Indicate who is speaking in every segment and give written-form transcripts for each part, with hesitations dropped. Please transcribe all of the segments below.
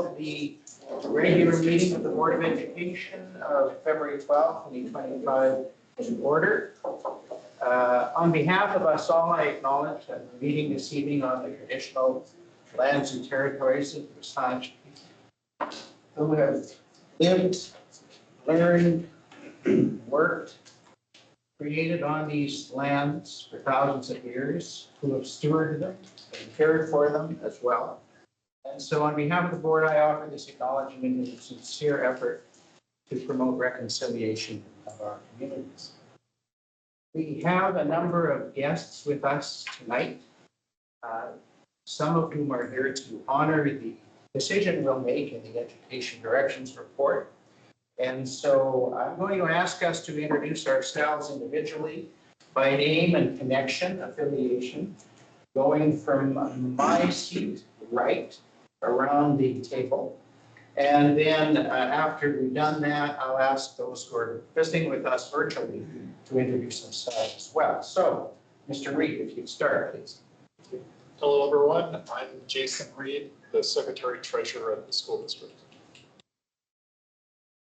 Speaker 1: The regular meeting of the Board of Education of February 12th, 2025 in order. On behalf of us all, I acknowledge that we're meeting this evening on the traditional lands and territories of the Saanich people, who have lived, learned, worked, created on these lands for thousands of years, who have stewarded them and cared for them as well. And so on behalf of the board, I offer this acknowledgement and sincere effort to promote reconciliation of our communities. We have a number of guests with us tonight, some of whom are here to honor the decision we'll make in the Education Directions Report. And so I'm going to ask us to introduce ourselves individually by name and connection, affiliation, going from my seat right around the table. And then after we've done that, I'll ask those who are visiting with us virtually to introduce themselves as well. So, Mr. Reed, if you'd start, please.
Speaker 2: Hello, everyone. I'm Jason Reed, the Secretary Treasurer of the school district.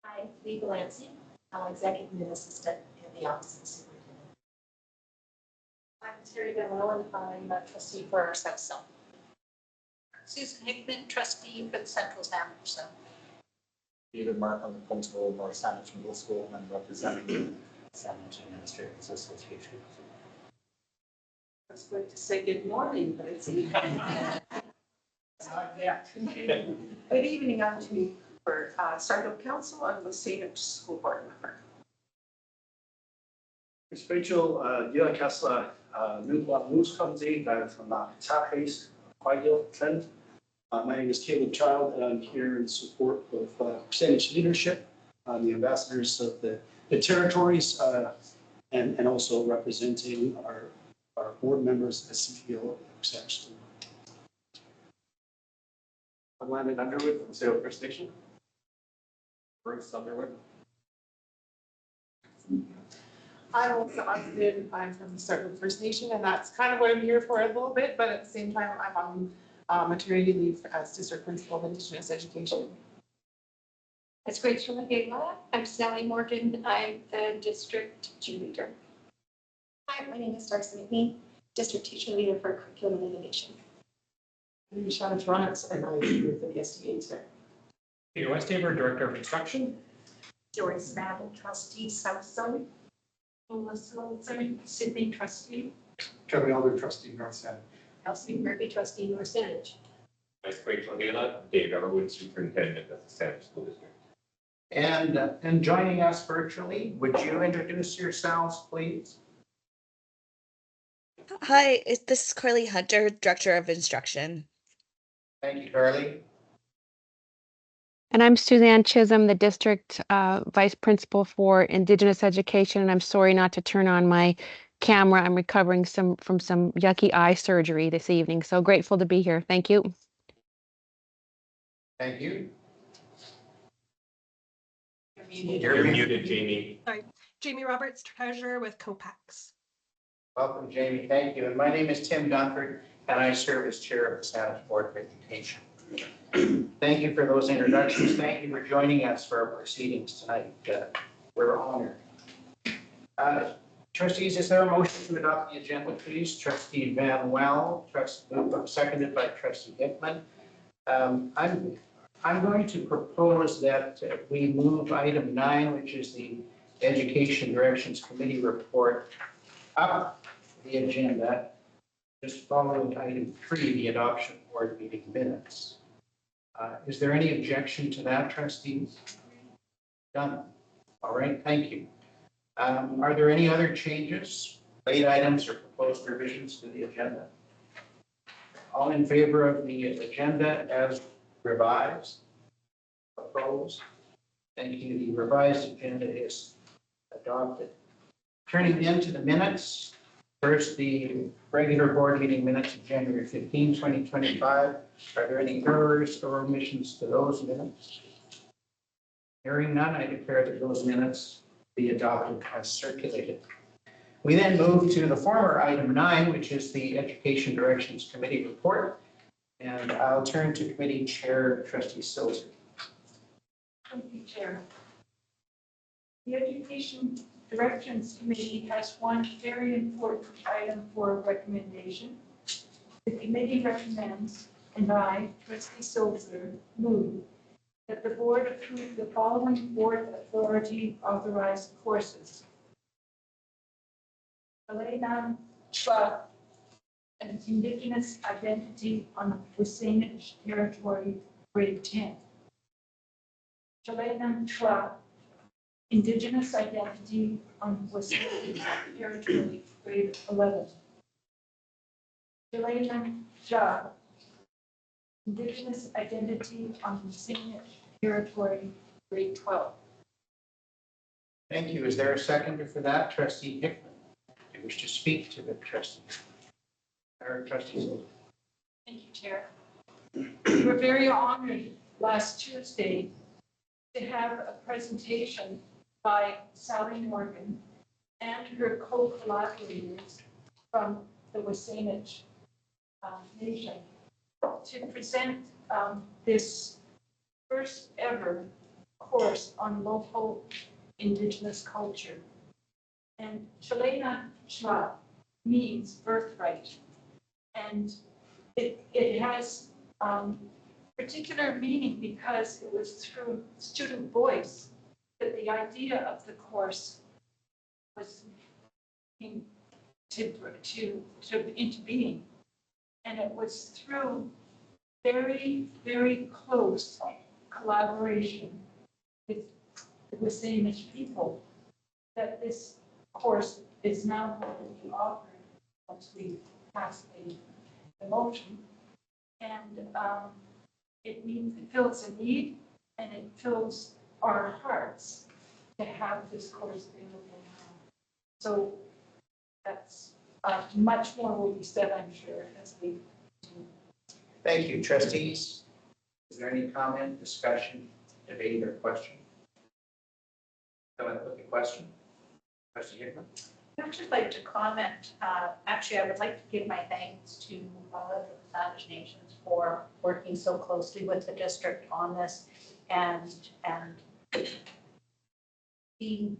Speaker 3: Hi, Lee Delancey. I'm Executive Assistant in the Office of the Superintendent. I'm Terry Van I'm a trustee for our South Zone. Susan Hickman, trustee for the Central Saanich Zone.
Speaker 4: David Mark, I'm the principal of North Saanich Middle School and representing the Saanich Administrators Association.
Speaker 5: I was going to say good morning, but it's evening. Good evening, I'm Judy for Sardo Council. I'm the Saanich School Board member.
Speaker 6: Miss Rachel, Dila Kessler, Newblock News Company, I'm from Tahays, Quail, Trent. My name is Caleb Child, and I'm here in support of Saanich leadership, the ambassadors of the territories, and also representing our board members at CPO of Saanich.
Speaker 7: I'm Landon Underwood from Salem First Nation. Bruce Underwood.
Speaker 8: I'm Melissa Austin. I'm from the Sardo First Nation, and that's kind of what I'm here for a little bit, but at the same time, I'm on maternity leave as district principal of Indigenous education.
Speaker 3: It's Rachel Magala. I'm Sally Morgan. I'm the district teacher leader.
Speaker 9: Hi, my name is Darcy McNee, district teacher leader for curriculum and innovation.
Speaker 8: I'm Shauna Torrance, and I'm here for the SDA today.
Speaker 7: Peter Westhaver, Director of Instruction.
Speaker 3: Doris Battle, trustee, South Zone. Melissa Wilson, Sydney, trustee.
Speaker 2: Kevin Elder, trustee, North Saanich.
Speaker 3: Elsie Murphy, trustee, North Saanich.
Speaker 7: Vice Rachel Gala, Dave Everwood, Superintendent of the Saanich School District.
Speaker 1: And joining us virtually, would you introduce yourselves, please?
Speaker 10: Hi, this is Carly Hunter, Director of Instruction.
Speaker 1: Thank you, Carly.
Speaker 11: And I'm Suzanne Chisholm, the District Vice Principal for Indigenous Education. And I'm sorry not to turn on my camera. I'm recovering from some yucky eye surgery this evening. So grateful to be here. Thank you.
Speaker 1: Thank you.
Speaker 7: You're muted, Jamie.
Speaker 12: Sorry, Jamie Roberts, Treasurer with COPAX.
Speaker 1: Welcome, Jamie. Thank you. And my name is Tim Dunford, and I serve as chair of the Saanich Board of Education. Thank you for those introductions. Thank you for joining us for our proceedings tonight. We're honored. Trustees, is there a motion to adopt the agenda, please? Trustee Van Well, seconded by Trustee Hickman. I'm going to propose that we move item 9, which is the Education Directions Committee report, up the agenda, just following item 3, the adoption of board meeting minutes. Is there any objection to that, trustees? Done. All right, thank you. Are there any other changes, late items, or proposed revisions to the agenda? All in favor of the agenda as revised? Opposed? Thank you. The revised agenda is adopted. Turning then to the minutes. First, the regular board meeting minutes of January 15, 2025. Are there any errors or omissions to those minutes? Hearing none, I declare that those minutes be adopted as circulated. We then move to the former item 9, which is the Education Directions Committee report. And I'll turn to committee chair, trustee Silzer.
Speaker 5: Thank you, Chair. The Education Directions Committee has one very important item for recommendation. The committee recommends, and I, trustee Silzer, move that the board approve the following board authority authorized courses. Elena Chua, an Indigenous Identity on the Wasanich Territory, grade 10. Chalayan Chua, Indigenous Identity on the Wasanich Territory, grade 11. Chalayan Chua, Indigenous Identity on the Wasanich Territory, grade 12.
Speaker 1: Thank you. Is there a seconder for that? Trustee Hickman, do you wish to speak to the trustee? Or trustee Silzer?
Speaker 5: Thank you, Chair. We were very honored last Tuesday to have a presentation by Sally Morgan and her co-collaborators from the Wasanich Nation to present this first ever course on local Indigenous culture. And Chalayan Chua means birthright. And it has particular meaning because it was through student voice that the idea of the course was into being. And it was through very, very close collaboration with the Wasanich people that this course is now going to be offered once we pass the motion. And it fills a need and it fills our hearts to have this course available now. So that's much more will be said, I'm sure, as we continue.
Speaker 1: Thank you, trustees. Is there any comment, discussion, debate, or question? Go ahead with the question. Trustee Hickman.
Speaker 3: I'd just like to comment. Actually, I would like to give my thanks to the Salish Nations for working so closely with the district on this and being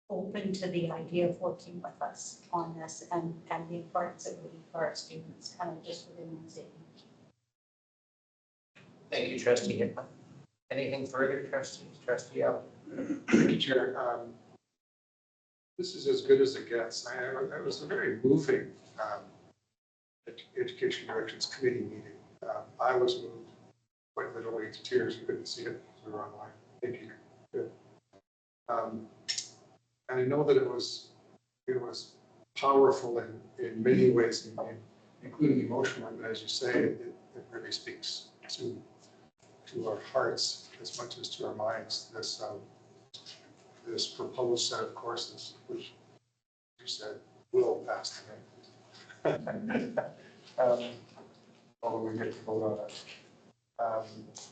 Speaker 3: open to the idea of working with us on this and the importance it would be for our students, kind of just within one city.
Speaker 1: Thank you, trustee Hickman. Anything further, trustees? Trustee Elder.
Speaker 7: Thank you, Chair. This is as good as it gets. It was a very moving Education Directions Committee meeting. I was moved quite literally to tears. You couldn't see it because we were online. Thank you. Good. And I know that it was powerful in many ways, including emotionally, but as you say, it really speaks to our hearts as much as to our minds. This proposed set of courses, which you said will pass tonight. Although we get to vote on it.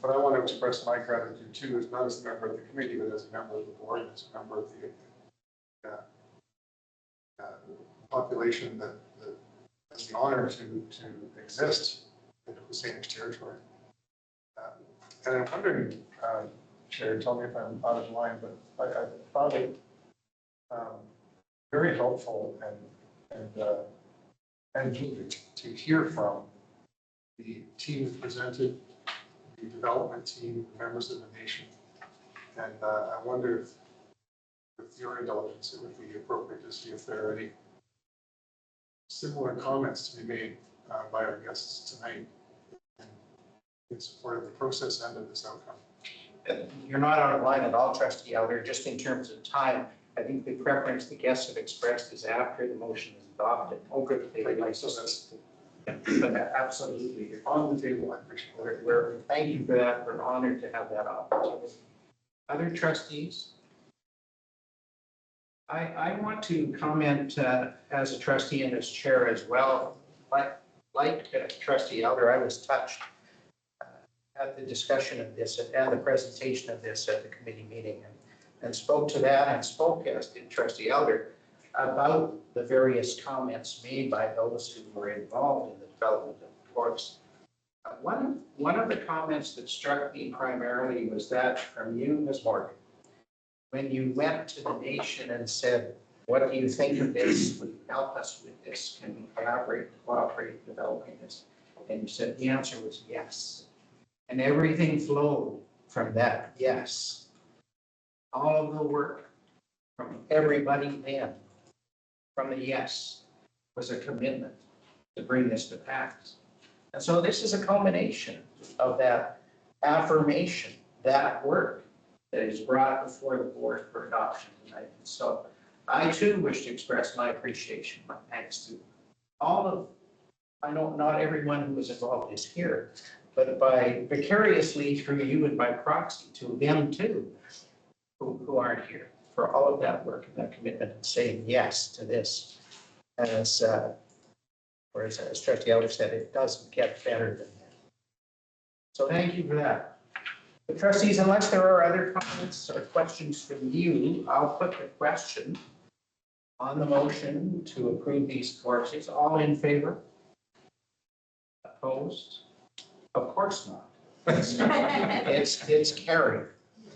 Speaker 7: But I want to express my gratitude too, as not as a member of the committee, but as a member of the board, as a member of the population that has the honor to exist in the Wasanich territory. And I'm wondering, Chair, tell me if I'm out of line, but I found it very helpful and moving to hear from the team that presented, the development team, the members of the nation. And I wonder if, with your indulgence, it would be appropriate to see if there are any similar comments to be made by our guests tonight in support of the process and of this outcome.
Speaker 1: You're not out of line at all, trustee Elder. Just in terms of time, I think the preference the guests have expressed is after the motion is adopted.
Speaker 7: Oh, good.
Speaker 1: They would like to see. But absolutely, you're
Speaker 7: On the table, I appreciate it.
Speaker 1: thank you for that. We're honored to have that opportunity. Other trustees? I want to comment as a trustee and as chair as well. Like trustee Elder, I was touched at the discussion of this and the presentation of this at the committee meeting and spoke to that and spoke, as did trustee Elder, about the various comments made by those who were involved in the development of the course. One of the comments that struck me primarily was that from you, Ms. Morgan, when you went to the nation and said, what do you think of this? Would you help us with this? Can we collaborate, cooperate, in developing this? And you said the answer was yes. And everything flowed from that yes. All of the work from everybody then, from the yes, was a commitment to bring this to pass. And so this is a culmination of that affirmation, that work that is brought before the board for adoption tonight. And so I too wish to express my appreciation, my thanks to all of, I know not everyone who was involved is here, but by vicariously through you and by proxy to them too, who aren't here, for all of that work and that commitment and saying yes to this. As Trustee Elder said, it doesn't get better than that. So thank you for that. The trustees, unless there are other comments or questions from you, I'll put the question on the motion to approve these courses. All in favor? Opposed? Of course not. It's carried.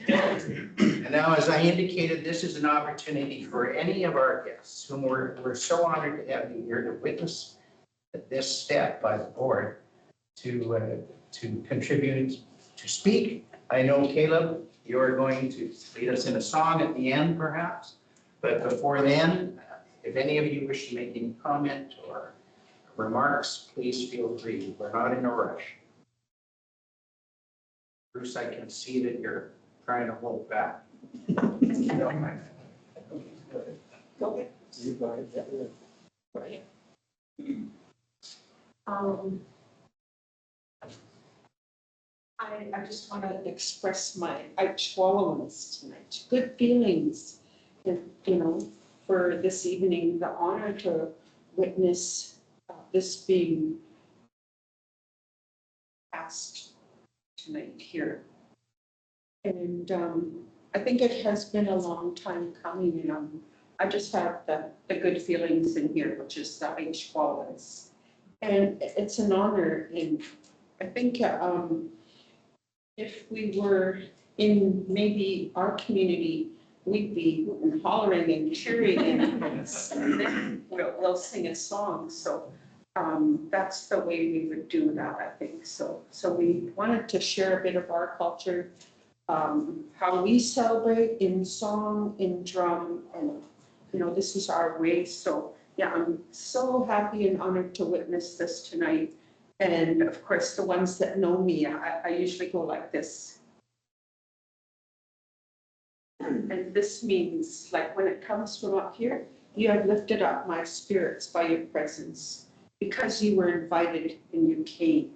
Speaker 1: And now, as I indicated, this is an opportunity for any of our guests whom we're so honored to have you here to witness this step by the board to contribute, to speak. I know, Caleb, you're going to lead us in a song at the end, perhaps. But before then, if any of you wish to make any comment or remarks, please feel free. We're not in a rush. Bruce, I can see that you're trying to hold back.
Speaker 5: Go ahead.
Speaker 1: You go ahead.
Speaker 5: Right.
Speaker 13: I just want to express my Aichwallowance tonight. Good feelings, and for this evening, the honor to witness this being passed tonight here. And I think it has been a long time coming, and I just have the good feelings in here, which is the Aichwallowance. And it's an honor, and I think if we were in maybe our community, we'd be hollering and cheering and then we'll sing a song. So that's the way we would do that, I think. So we wanted to share a bit of our culture, how we celebrate in song, in drum, and this is our way. So yeah, I'm so happy and honored to witness this tonight. And of course, the ones that know me, I usually go like this. And this means, like, when it comes from up here, you have lifted up my spirits by your presence because you were invited and you came.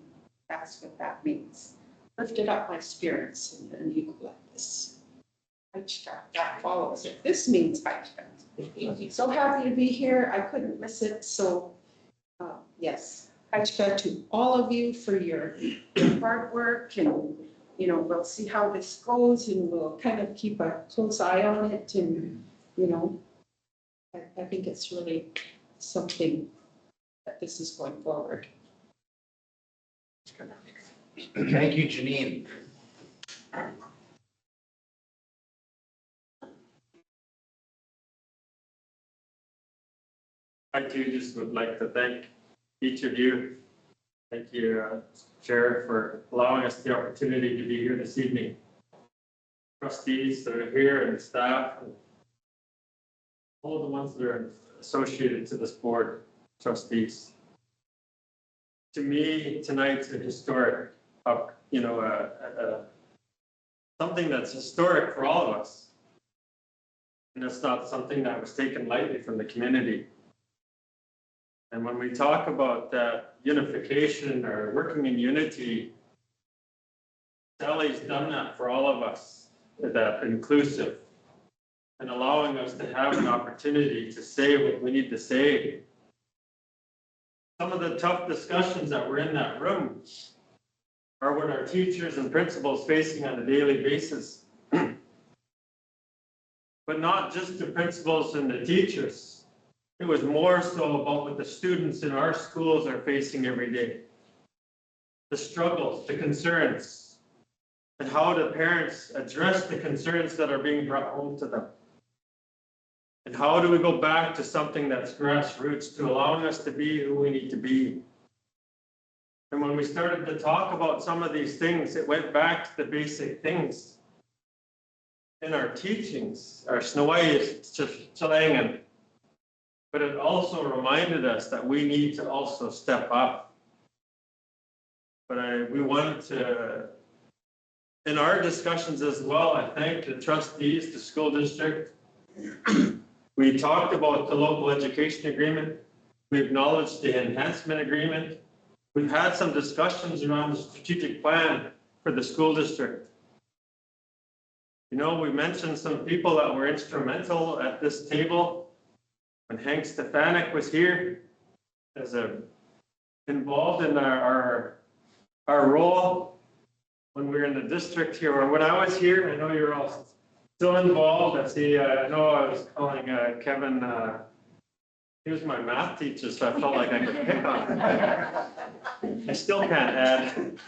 Speaker 13: That's what that means. Lifted up my spirits, and you go like this. That follows it. This means Haichka. So happy to be here. I couldn't miss it. So yes. Haichka to all of you for your hard work, and we'll see how this goes, and we'll kind of keep a close eye on it, and I think it's really something that this is going forward.
Speaker 1: Thank you, Janine.
Speaker 14: I too just would like to thank each of you. Thank you, Chair, for allowing us the opportunity to be here this evening. Trustees that are here and staff, and all the ones that are associated to this board, trustees. To me, tonight's a historic, something that's historic for all of us. And it's not something that was taken lightly from the community. And when we talk about that unification or working in unity, Sally's done that for all of us, that inclusive, and allowing us to have an opportunity to say what we need to say. Some of the tough discussions that were in that room are what our teachers and principals facing on a daily basis. But not just the principals and the teachers. It was more so about what the students in our schools are facing every day. the struggles, the concerns, and how the parents address the concerns that are being brought home to them. And how do we go back to something that's grassroots to allowing us to be who we need to be? And when we started to talk about some of these things, it went back to the basic things in our teachings, our Snawaii, but it also reminded us that we need to also step up. But we wanted to, in our discussions as well, I thank the trustees, the school district. We talked about the local education agreement. We acknowledged the enhancement agreement. We've had some discussions around the strategic plan for the school district. You know, we mentioned some people that were instrumental at this table. When Hank Stefanik was here, as involved in our role when we were in the district here, or when I was here. I know you're all still involved. I see. I know I was calling Kevin. He was my math teacher, so I felt like I could pick on him. I still can't add.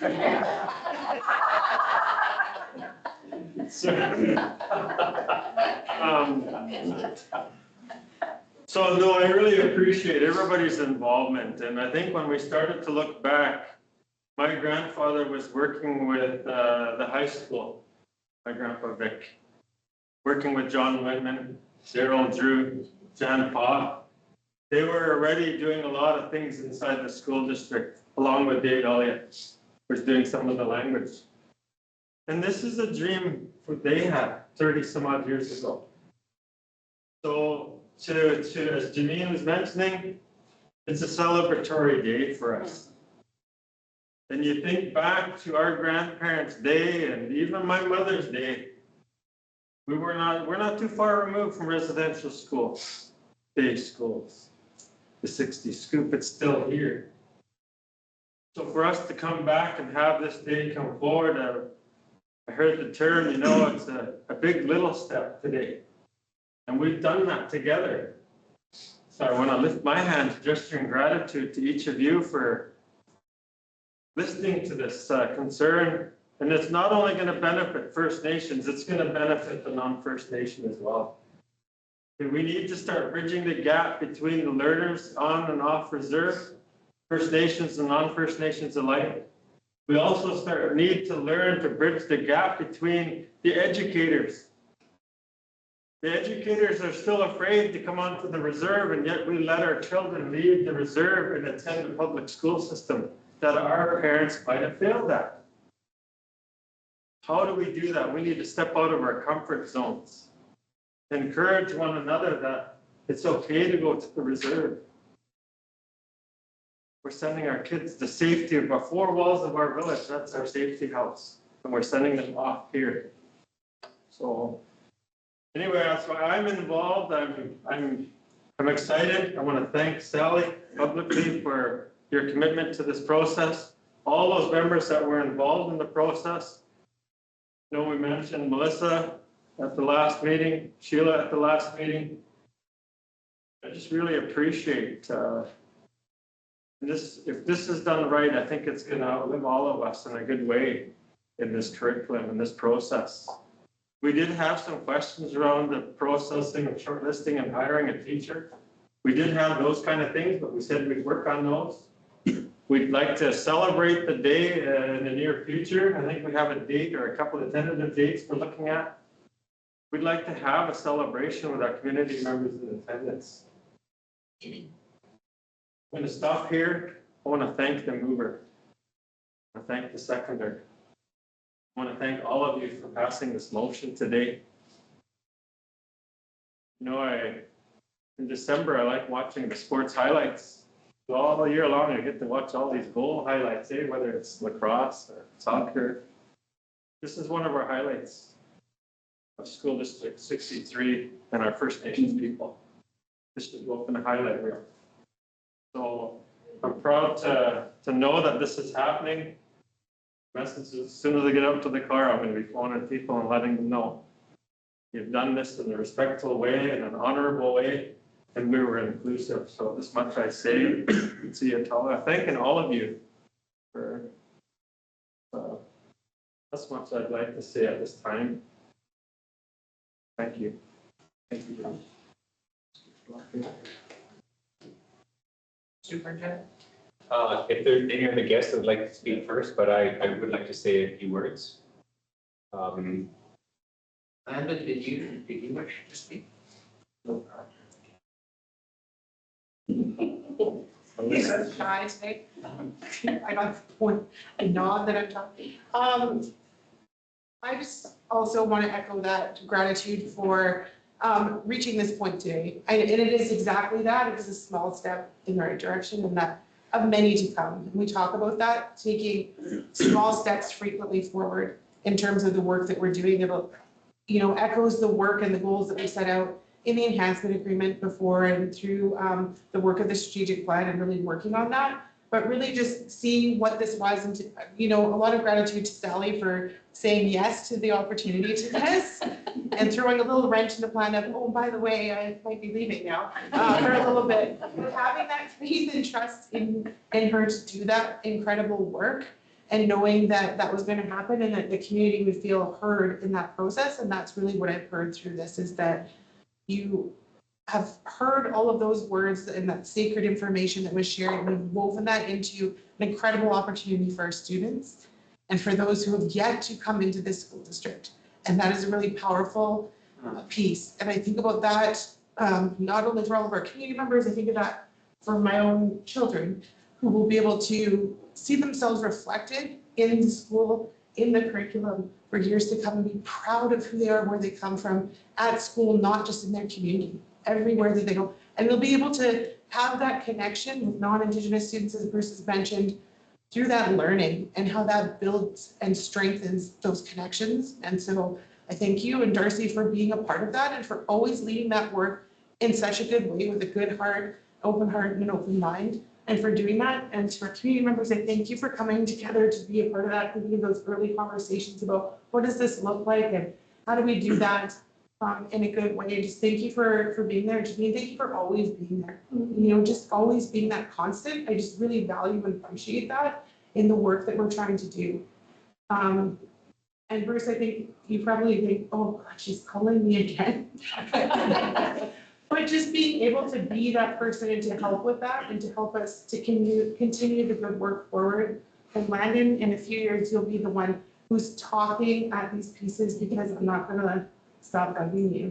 Speaker 14: So no, I really appreciate everybody's involvement, and I think when we started to look back, my grandfather was working with the high school, my grandpa Vic, working with John Whitman, Daryl Drew, Jan Pa. They were already doing a lot of things inside the school district, along with Dave Elliott, who was doing some of the language. And this is a dream they had 30 some odd years ago. So as Janine was mentioning, it's a celebratory day for us. And you think back to our grandparents' day and even my mother's day, we're not too far removed from residential schools, day schools. The 60 scoop, it's still here. So for us to come back and have this day come forward, I heard the term, you know, it's a big little step today. And we've done that together. So I want to lift my hand, gesturing gratitude to each of you for listening to this concern. And it's not only going to benefit First Nations, it's going to benefit the non-First Nation as well. And we need to start bridging the gap between the learners on and off reserve, First Nations and non-First Nations alike. We also need to learn to bridge the gap between the educators. The educators are still afraid to come onto the reserve, and yet we let our children leave the reserve and attend the public school system that our parents might have failed at. How do we do that? We need to step out of our comfort zones. Encourage one another that it's okay to go to the reserve. We're sending our kids the safety of the four walls of our village. That's our safety house. And we're sending them off here. So anyway, that's why I'm involved. I'm excited. I want to thank Sally publicly for your commitment to this process. All those members that were involved in the process. You know, we mentioned Melissa at the last meeting, Sheila at the last meeting. I just really appreciate this. If this is done right, I think it's going to outlive all of us in a good way in this curriculum and this process. We did have some questions around the processing of shortlisting and hiring a teacher. We did have those kind of things, but we said we'd work on those. We'd like to celebrate the day in the near future. I think we have a date or a couple of tentative dates we're looking at. We'd like to have a celebration with our community members in attendance. I'm going to stop here. I want to thank the mover. I want to thank the seconder. I want to thank all of you for passing this motion today. You know, in December, I like watching the sports highlights. So all year long, I get to watch all these goal highlights, whether it's lacrosse or soccer. This is one of our highlights of School District 63 and our First Nations people. This should go up in the highlight reel. So I'm proud to know that this is happening. Messages, as soon as I get up to the car, I'm going to be phoning people and letting them know. You've done this in a respectful way, in an honorable way, and we were inclusive. So this much I say, see you, Tala. Thanking all of you for That's much I'd like to say at this time. Thank you.
Speaker 1: Thank you. Superintendent?
Speaker 15: If there's any other guests that would like to speak first, but I would like to say a few words.
Speaker 1: Amanda, did you wish to speak?
Speaker 8: He's so shy today. I got the point, I nod that I'm talking. I just also want to echo that gratitude for reaching this point today. And it is exactly that. It is a small step in the right direction and that of many to come. And we talk about that, taking small steps frequently forward in terms of the work that we're doing. About, echoes the work and the goals that we set out in the enhancement agreement before and through the work of the strategic plan and really working on that. But really just seeing what this was and, a lot of gratitude to Sally for saying yes to the opportunity to this and throwing a little wrench in the plan of, oh, by the way, I might be leaving now for a little bit. But having that faith and trust in her to do that incredible work and knowing that that was going to happen and that the community would feel heard in that process. And that's really what I've heard through this is that you have heard all of those words and that sacred information that was shared, and we've woven that into an incredible opportunity for our students and for those who have yet to come into this school district. And that is a really powerful piece. And I think about that not only for all of our community members, I think of that for my own children who will be able to see themselves reflected in the school, in the curriculum for years to come and be proud of who they are, where they come from at school, not just in their community, everywhere that they go. And they'll be able to have that connection with non-Indigenous students, as Bruce has mentioned, through that learning and how that builds and strengthens those connections. And so I thank you and Darcy for being a part of that and for always leading that work in such a good way with a good heart, and an open mind, and for doing that. And to our community members, I thank you for coming together to be a part of that, thinking of those early conversations about what does this look like and how do we do that in a good way. Just thank you for being there. Janine, thank you for always being there. Just always being that constant. I just really value and appreciate that in the work that we're trying to do. And Bruce, I think you probably think, oh God, she's calling me again. But just being able to be that person and to help with that and to help us to continue the good work forward. And Landon, in a few years, you'll be the one who's talking at these pieces because I'm not gonna stop bugging you.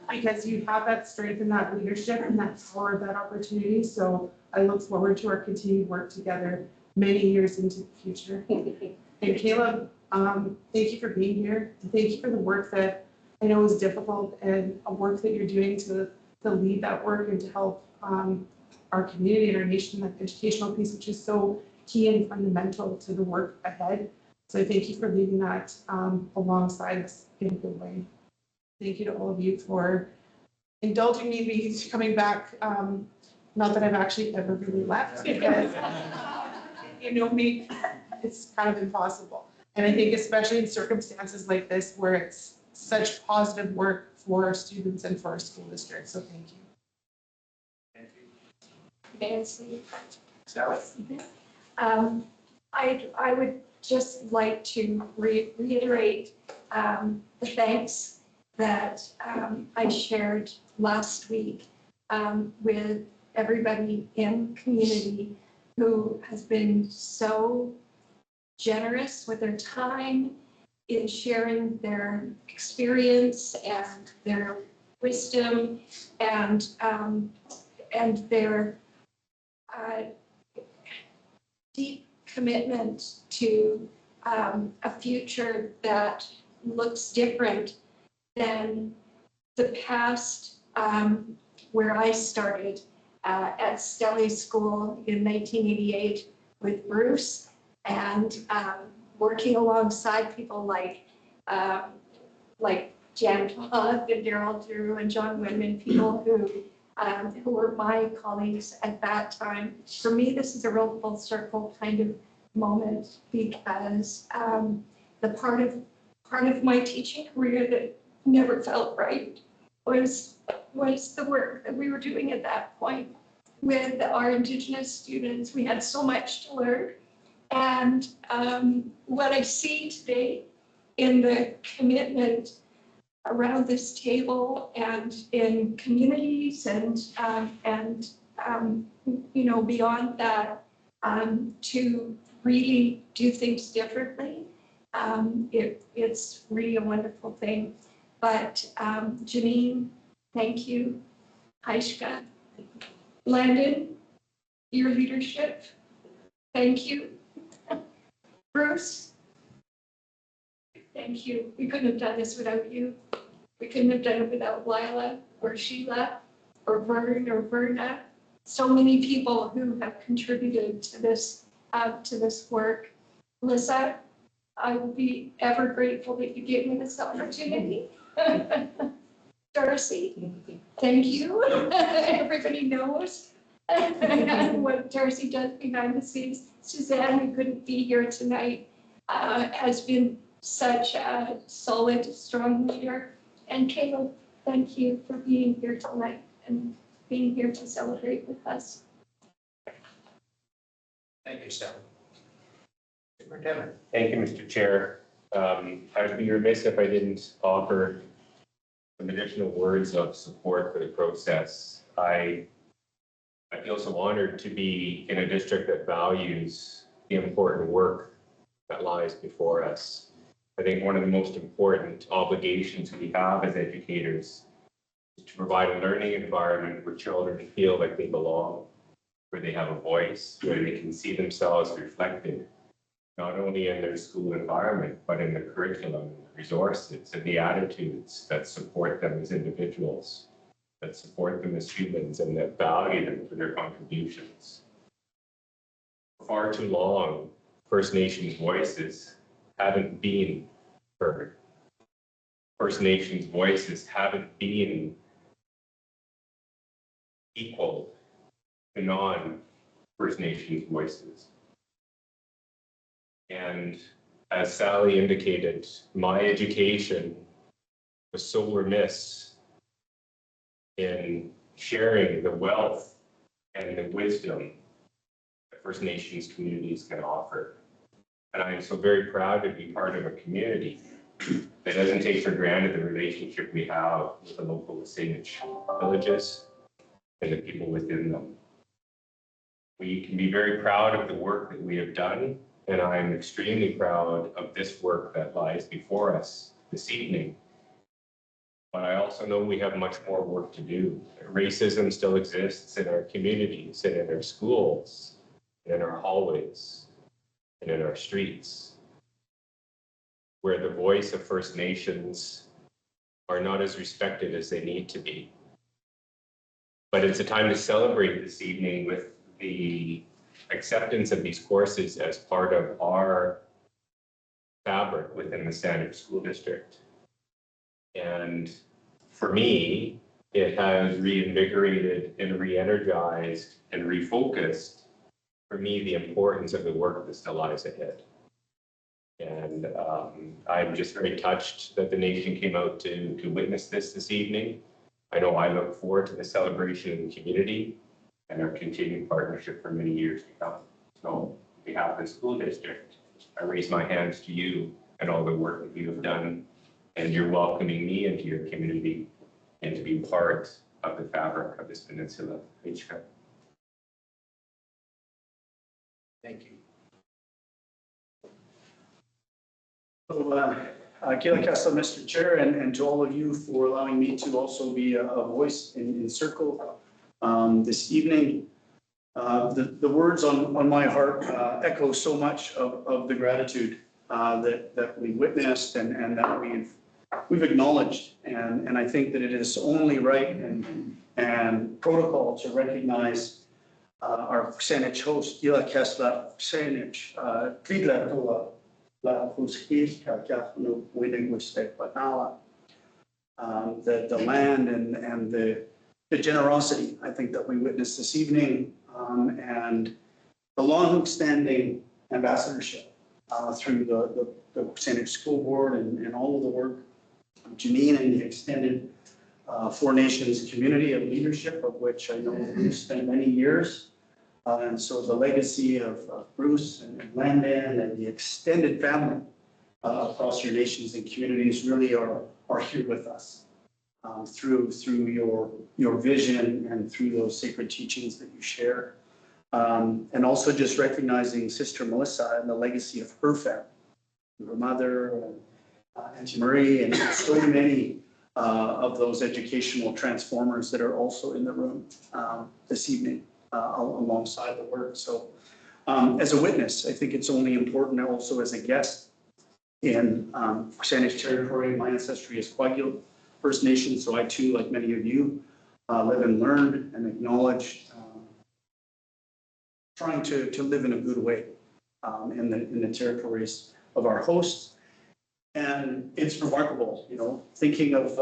Speaker 8: Because you have that strength and that leadership and that power of that opportunity. So I look forward to our continued work together many years into the future. And Caleb, thank you for being here. Thank you for the work that I know is difficult and a work that you're doing to lead that work and to help our community and our nation, that educational piece, which is so key and fundamental to the work ahead. So thank you for leading that alongside us in a good way. Thank you to all of you for indulging me in coming back. Not that I've actually ever really left because you know me, it's kind of impossible. And I think especially in circumstances like this where it's such positive work for our students and for our school district. So thank you.
Speaker 3: Nancy. I would just like to reiterate the thanks that I shared last week with everybody in community who has been so generous with their time in sharing their experience and their wisdom and their deep commitment to a future that looks different than the past where I started at Stelly School in 1988 with Bruce and working alongside people like Jan Todd and Daryl Drew and John Winman, people who were my colleagues at that time. For me, this is a real full circle kind of moment because the part of my teaching career that never felt right was the work that we were doing at that point with our Indigenous students. We had so much to learn,
Speaker 5: And what I see today in the commitment around this table and in communities and you know, beyond that, to really do things differently. It's really a wonderful thing. But Janine, thank you. Aishka, Landon, your leadership, thank you. Bruce, thank you. We couldn't have done this without you. We couldn't have done it without Lila or Sheila or Vern or Verna. So many people who have contributed to this work. Melissa, I will be ever grateful that you gave me this opportunity. Darcy, thank you. Everybody knows what Darcy does behind the scenes. Suzanne, who couldn't be here tonight, has been such a solid, strong leader. And Caleb, thank you for being here tonight and being here to celebrate with us.
Speaker 1: Thank you, Sally. Superintendent.
Speaker 15: Thank you, Mr. Chair. I would be remiss if I didn't offer some additional words of support for the process. I feel so honored to be in a district that values the important work that lies before us. I think one of the most important obligations we have as educators is to provide a learning environment where children feel like they belong, where they have a voice, where they can see themselves reflected, not only in their school environment, but in the curriculum, the resources, and the attitudes that support them as individuals, that support them as humans, and that value them for their contributions. For far too long, First Nations voices haven't been heard. First Nations voices haven't been equal to non-First Nations voices. And as Sally indicated, my education was so remiss in sharing the wealth and the wisdom that First Nations communities can offer. And I am so very proud to be part of a community that doesn't take for granted the relationship we have with the local Saanich villages and the people within them. We can be very proud of the work that we have done, and I'm extremely proud of this work that lies before us this evening. But I also know we have much more work to do. Racism still exists in our communities and in our schools, and in our hallways, and in our streets, where the voice of First Nations are not as respected as they need to be. But it's a time to celebrate this evening with the acceptance of these courses as part of our fabric within the Saanich School District. And for me, it has reinvigorated and re-energized and refocused for me the importance of the work that still lies ahead. And I'm just very touched that the nation came out to witness this evening. I know I look forward to the celebration in the community and our continued partnership for many years to come. So on behalf of the school district, I raise my hands to you and all the work that you have done, and you're welcoming me into your community and to be part of the fabric of this peninsula.
Speaker 1: Thank you.
Speaker 6: So, Kayla Kessler, Mr. Chair, and to all of you for allowing me to also be a voice in Circle this evening. The words on my heart echo so much of the gratitude that we witnessed and that we've acknowledged. And I think that it is only right and protocol to recognize our Saanich host, Kayla Kessler, Saanich, Klidla Tula, La Huskika, Kafnu, Winning with State Panala. The land and the generosity, I think, that we witnessed this evening, and the long-standing ambassadorship through the Saanich School Board and all of the work of Janine and the extended Four Nations community of leadership, of which I know we've spent many years And so the legacy of Bruce and Landon and the extended family across your nations and communities really are here with us through your vision and through those sacred teachings that you share. And also just recognizing Sister Melissa and the legacy of her family, her mother, and Auntie Marie, and so many of those educational transformers that are also in the room this evening alongside the work. So as a witness, I think it's only important also as a guest in Saanich territory. My ancestry is Kwagil First Nation, so I too, like many of you, live and learn and acknowledge trying to live in a good way in the territories of our hosts. And it's remarkable, you know, thinking of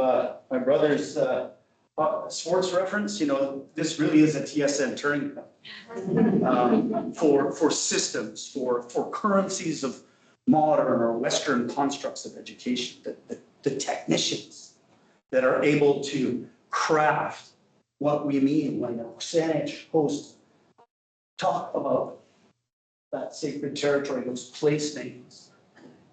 Speaker 6: my brother's sports reference, you know, this really is a TSN turning point for systems, for currencies of modern or Western constructs of education, the technicians that are able to craft what we mean when the Saanich host talk about that sacred territory, those place names,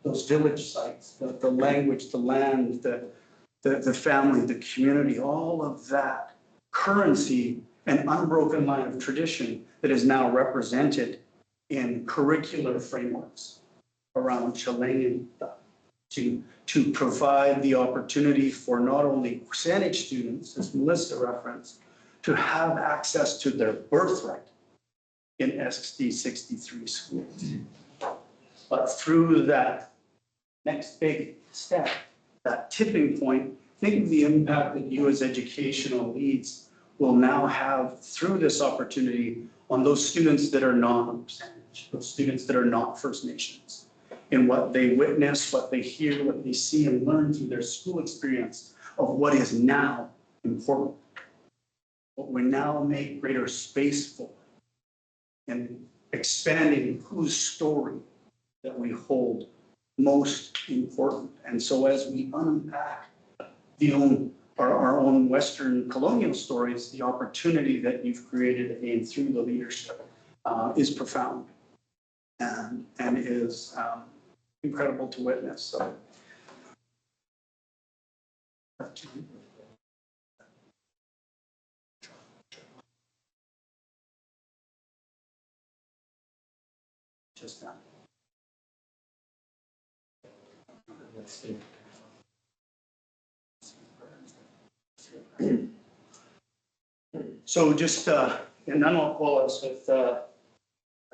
Speaker 6: those village sites, the language, the land, the family, the community, all of that currency and unbroken line of tradition that is now represented in curricular frameworks around Chilean to provide the opportunity for not only Saanich students, as Melissa referenced, to have access to their birthright in SD 63 schools. But through that next big step, that tipping point, think of the impact that you as educational leads will now have through this opportunity on those students that are non-Saanich, those students that are not First Nations, in what they witness, what they hear, what they see and learn through their school experience of what is now important, what we now make greater space for, and expanding whose story that we hold most important. And so as we unpack our own Western colonial stories, the opportunity that you've created again through the leadership is profound and is incredible to witness. So. Just that. So just, and then I'll close with a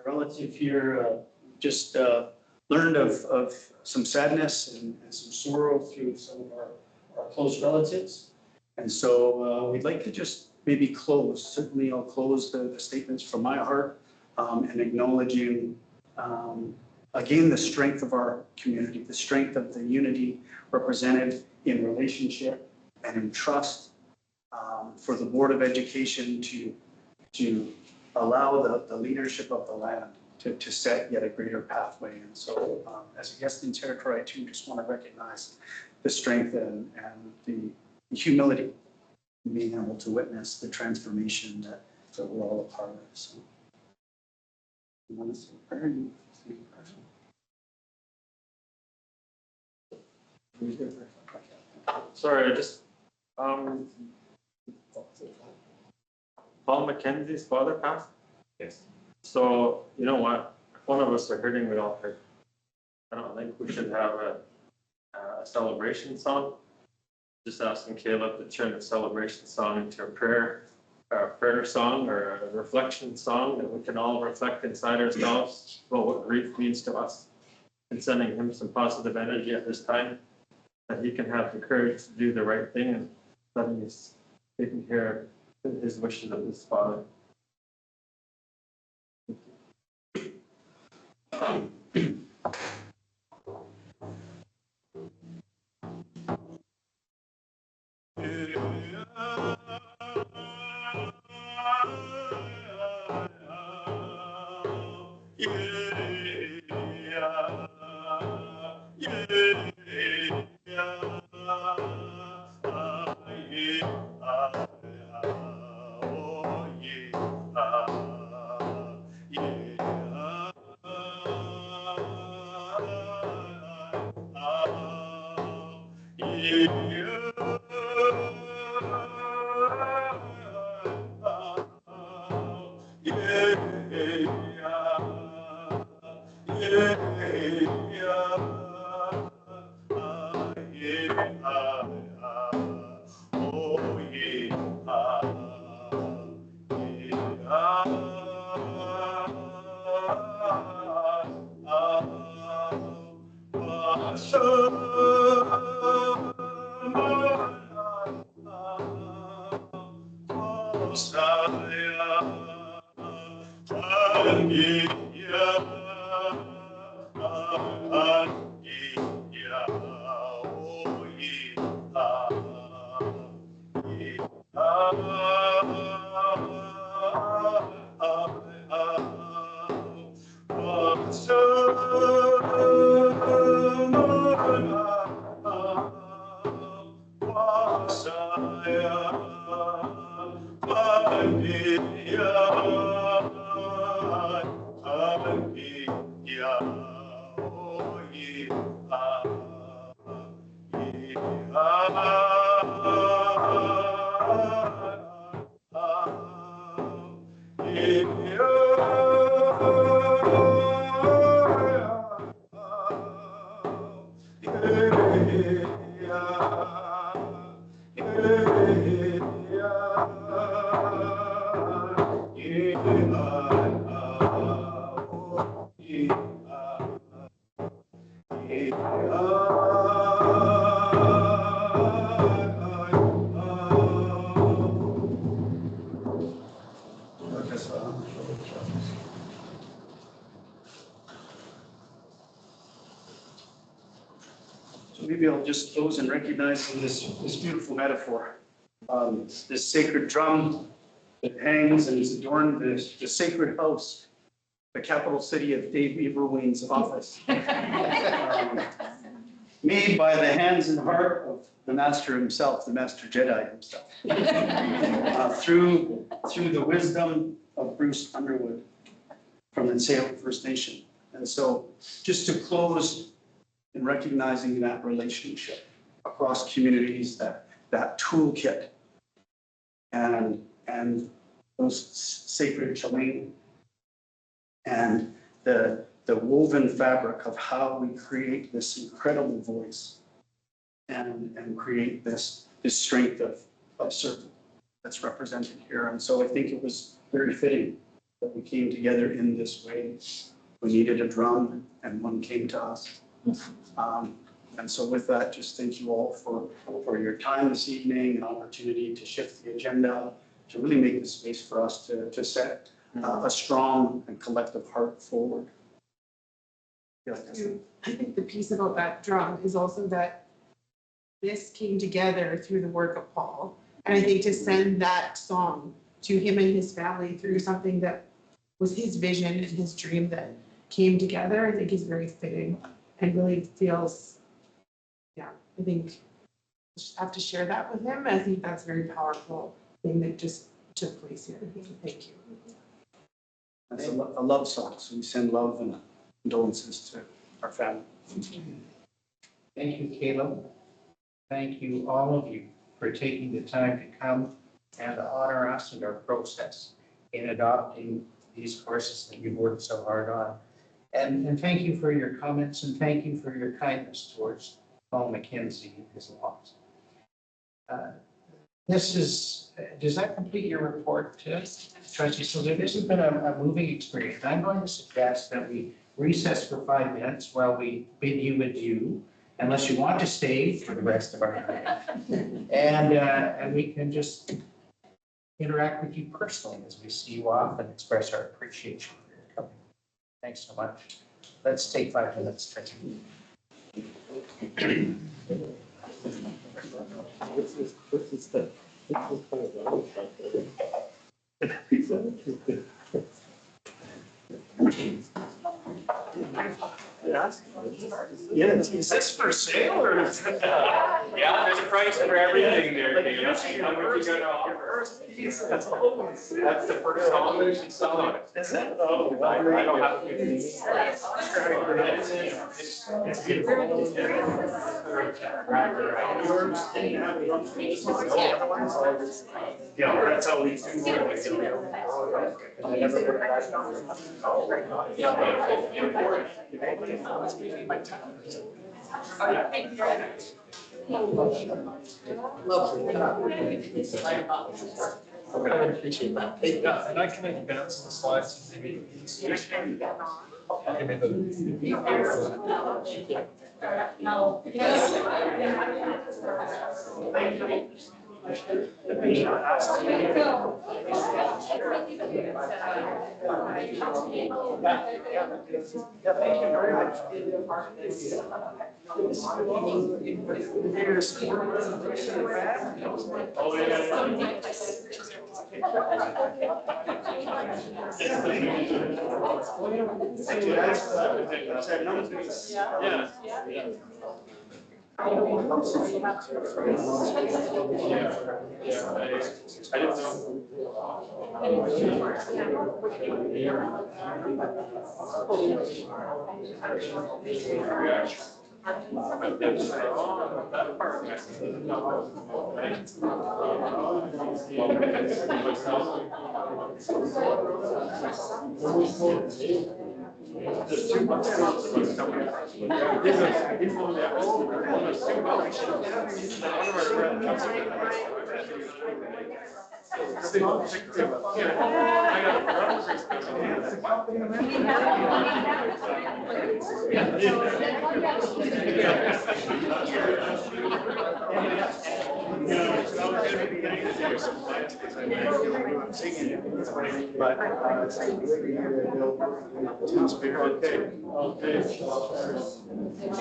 Speaker 6: relative here, just learned of some sadness and some sorrow through some of our close relatives. And so we'd like to just maybe close, certainly I'll close the statements from my heart and acknowledging again, the strength of our community, the strength of the unity represented in relationship and in trust, for the Board of Education to allow the leadership of the land to set yet a greater pathway. And so as a guest in territory, I too just want to recognize the strength and the humility in being able to witness the transformation that we're all a part of. So, you want to say a prayer?
Speaker 14: Sorry, I just, Paul Mackenzie's father passed?
Speaker 15: Yes.
Speaker 14: So, you know what? If one of us are hurting, we all hurt. I don't think we should have a celebration song. Just asking Caleb to turn the celebration song into a prayer song or a reflection song that we can all reflect inside ourselves about what grief means to us, and sending him some positive energy at this time, that he can have the courage to do the right thing and that he's taking care of his wishes of his father.
Speaker 6: So maybe I'll just close in recognizing this beautiful metaphor. This sacred drum that hangs and is adorned the sacred house, the capital city of Dave Eberwein's office. Made by the hands and heart of the master himself, the master Jedi himself. Through the wisdom of Bruce Underwood from the Salem First Nation. And so just to close in recognizing that relationship across communities, that toolkit and those sacred chaling and the woven fabric of how we create this incredible voice and create this strength of servant that's represented here. And so I think it was very fitting that we came together in this way. We needed a drum and one came to us. And so with that, just thank you all for your time this evening, an opportunity to shift the agenda, to really make the space for us to set a strong and collective heart forward. Yeah,
Speaker 8: I think the piece about that drum is also that this came together through the work of Paul. And I think to send that song to him and his family through something that was his vision and his dream that came together, I think is very fitting and really feels, yeah, I think I just have to share that with him. I think that's a very powerful thing that just took place here. Thank you.
Speaker 6: That's a love song, so we send love and condolences to our family.
Speaker 1: Thank you, Caleb. Thank you, all of you, for taking the time to come and honor us in our process in adopting these courses that you've worked so hard on. And thank you for your comments and thank you for your kindness towards Paul McKenzie and his loss. Does that complete your report, Trustee Silver? This has been a moving experience. I'm going to suggest that we recess for 5 minutes while we bid you adieu, unless you want to stay for the rest of our time. And we can just interact with you personally as we see you off and express our appreciation for your coming. Thanks so much. Let's take 5 minutes.
Speaker 6: Yeah, is this for sale or is it?
Speaker 15: Yeah, there's a price for everything there.
Speaker 6: That's
Speaker 15: the first song that you should sell on it.
Speaker 6: Is it? Oh,
Speaker 15: I don't have to.
Speaker 6: Yeah, that's how we do
Speaker 2: Okay, I appreciate that. Yeah, and I can advance the slides. Maybe.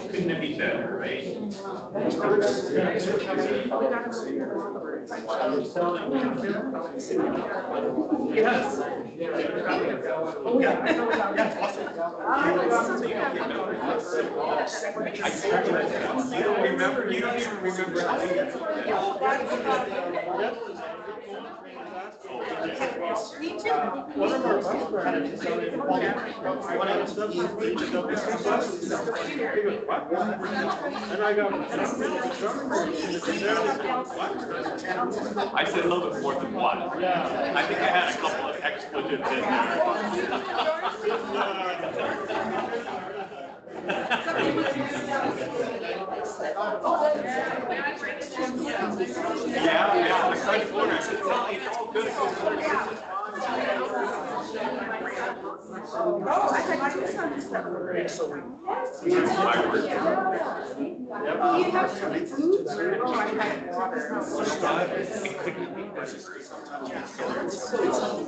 Speaker 15: Couldn't it be better, right? You don't remember, you don't even I said a little bit more than one. I think I had a couple of expletives in Yeah, I was trying to corner. I said, Sally, it's all good.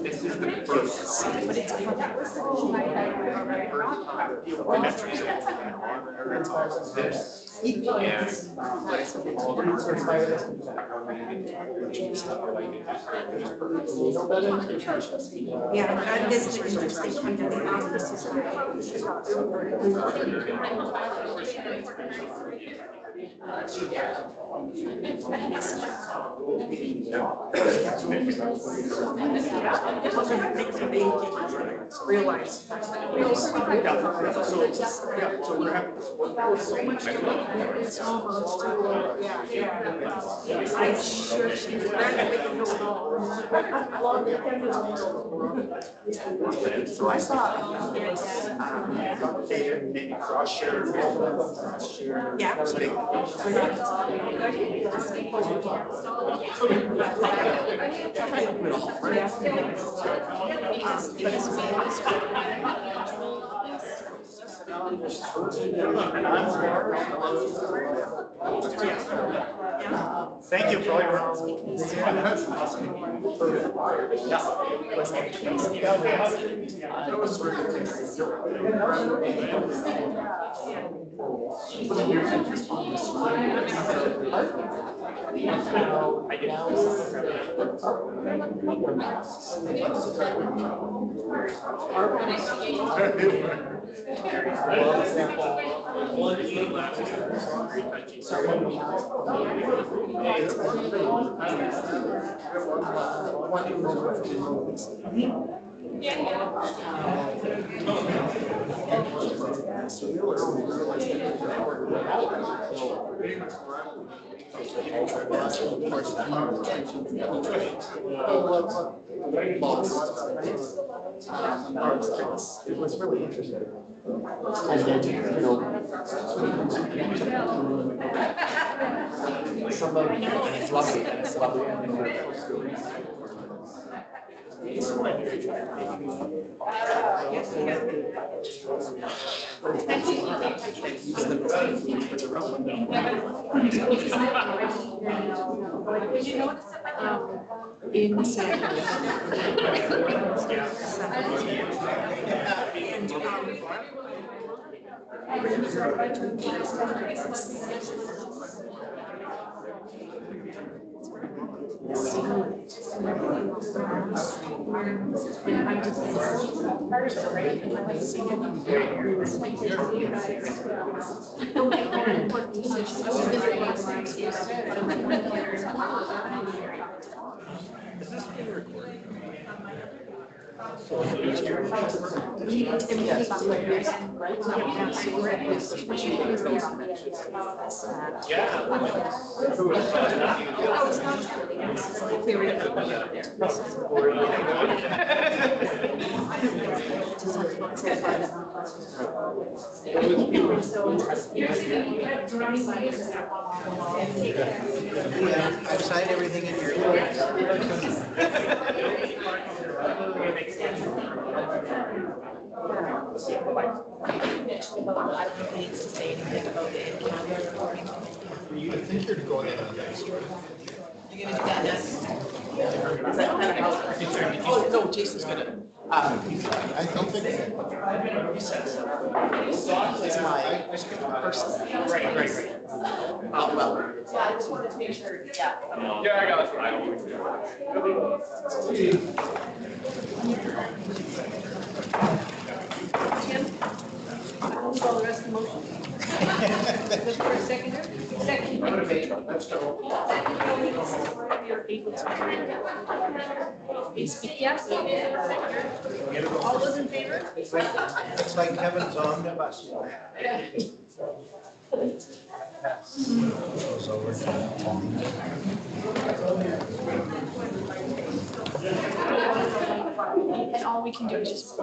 Speaker 15: This is the first
Speaker 13: Yeah, that is the interesting kind of the office realize.
Speaker 6: So we're happy.
Speaker 13: So much it's almost, I'm sure she's graduating
Speaker 6: So I saw, maybe cross share.
Speaker 13: Yeah.
Speaker 6: Thank you for all your.
Speaker 1: It was really interesting. And then, you know, some of it's lovely, and it's lovely.
Speaker 8: In the center.
Speaker 1: I've signed everything in here.
Speaker 2: You think you're going in on next year?
Speaker 8: You're gonna do that next? Is that kind of how? Oh, no, Jason's gonna,
Speaker 2: I don't think.
Speaker 8: it's my person. Right. Oh, well. Yeah, I just wanted to make sure, yeah.
Speaker 14: Yeah, I got it.
Speaker 5: Tim? I'll call the rest of the motion. Look for a seconder. Second.
Speaker 1: Let's go.
Speaker 5: You're able to. Yes. All those in favor?
Speaker 1: It's like Kevin's omnibus.
Speaker 5: And all we can do is just.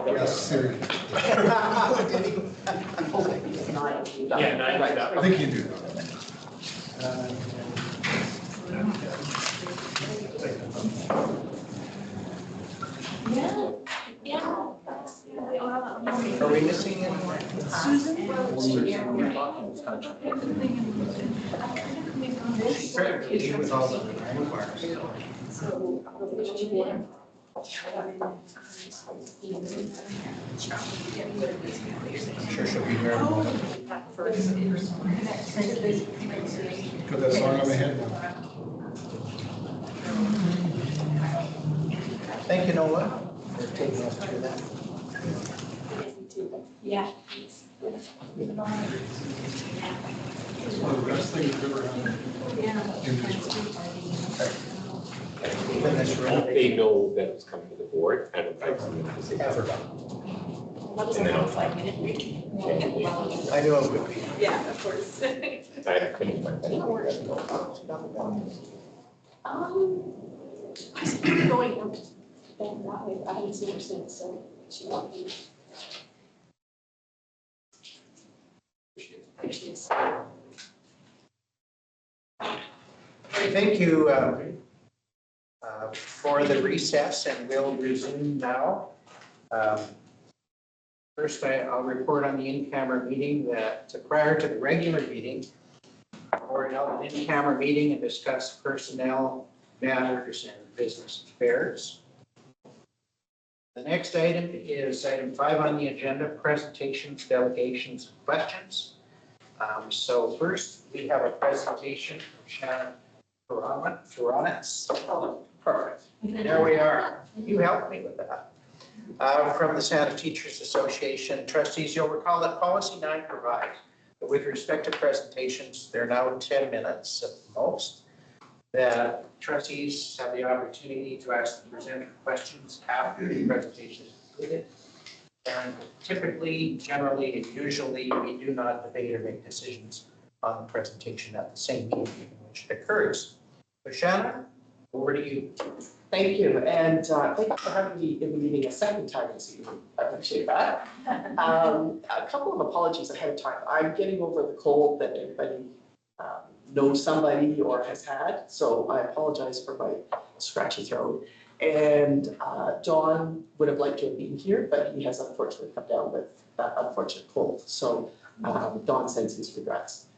Speaker 7: Yes, Siri.
Speaker 14: Yeah,
Speaker 7: I think you do.
Speaker 1: Are we missing anyone? Deal with all the landmarks. Sure she'll be here.
Speaker 7: Put that song on my head now.
Speaker 1: Thank you, Nola, for taking us through that.
Speaker 5: Yeah.
Speaker 7: It's one of the best things we've ever done.
Speaker 1: When this
Speaker 15: I hope they know that it's coming to the board and invite them to say.
Speaker 1: ever.
Speaker 15: And then I'll find
Speaker 8: minute break.
Speaker 1: I knew it would be.
Speaker 8: Yeah, of course.
Speaker 15: I couldn't find any.
Speaker 9: She's going out that way. I haven't seen her since, so she won't be. There she is.
Speaker 1: Thank you for the recess, and we'll resume now. First, I'll report on the in-camera meeting that prior to the regular meeting, the board held an in-camera meeting and discussed personnel matters and business affairs. The next item is item 5 on the agenda, presentations, delegations, and questions. So first, we have a presentation from Shannon Feronis.
Speaker 8: Perfect.
Speaker 1: There we are. You helped me with that. From the Santa Teachers Association, trustees, you'll recall that policy 9 provides that with respect to presentations, they're now 10 minutes at the most. That trustees have the opportunity to ask the presenter questions after the presentation is completed. And typically, generally, and usually, we do not debate or make decisions on the presentation at the same meeting in which it occurs. So Shannon, over to you.
Speaker 16: Thank you, and thank you for having me in the meeting a second time this evening. I appreciate that. A couple of apologies ahead of time. I'm getting over the cold that everybody knows somebody or has had, so I apologize for my scratchy throat. And John would have liked to have been here, but he has unfortunately come down with that unfortunate cold. So Don sends his regrets.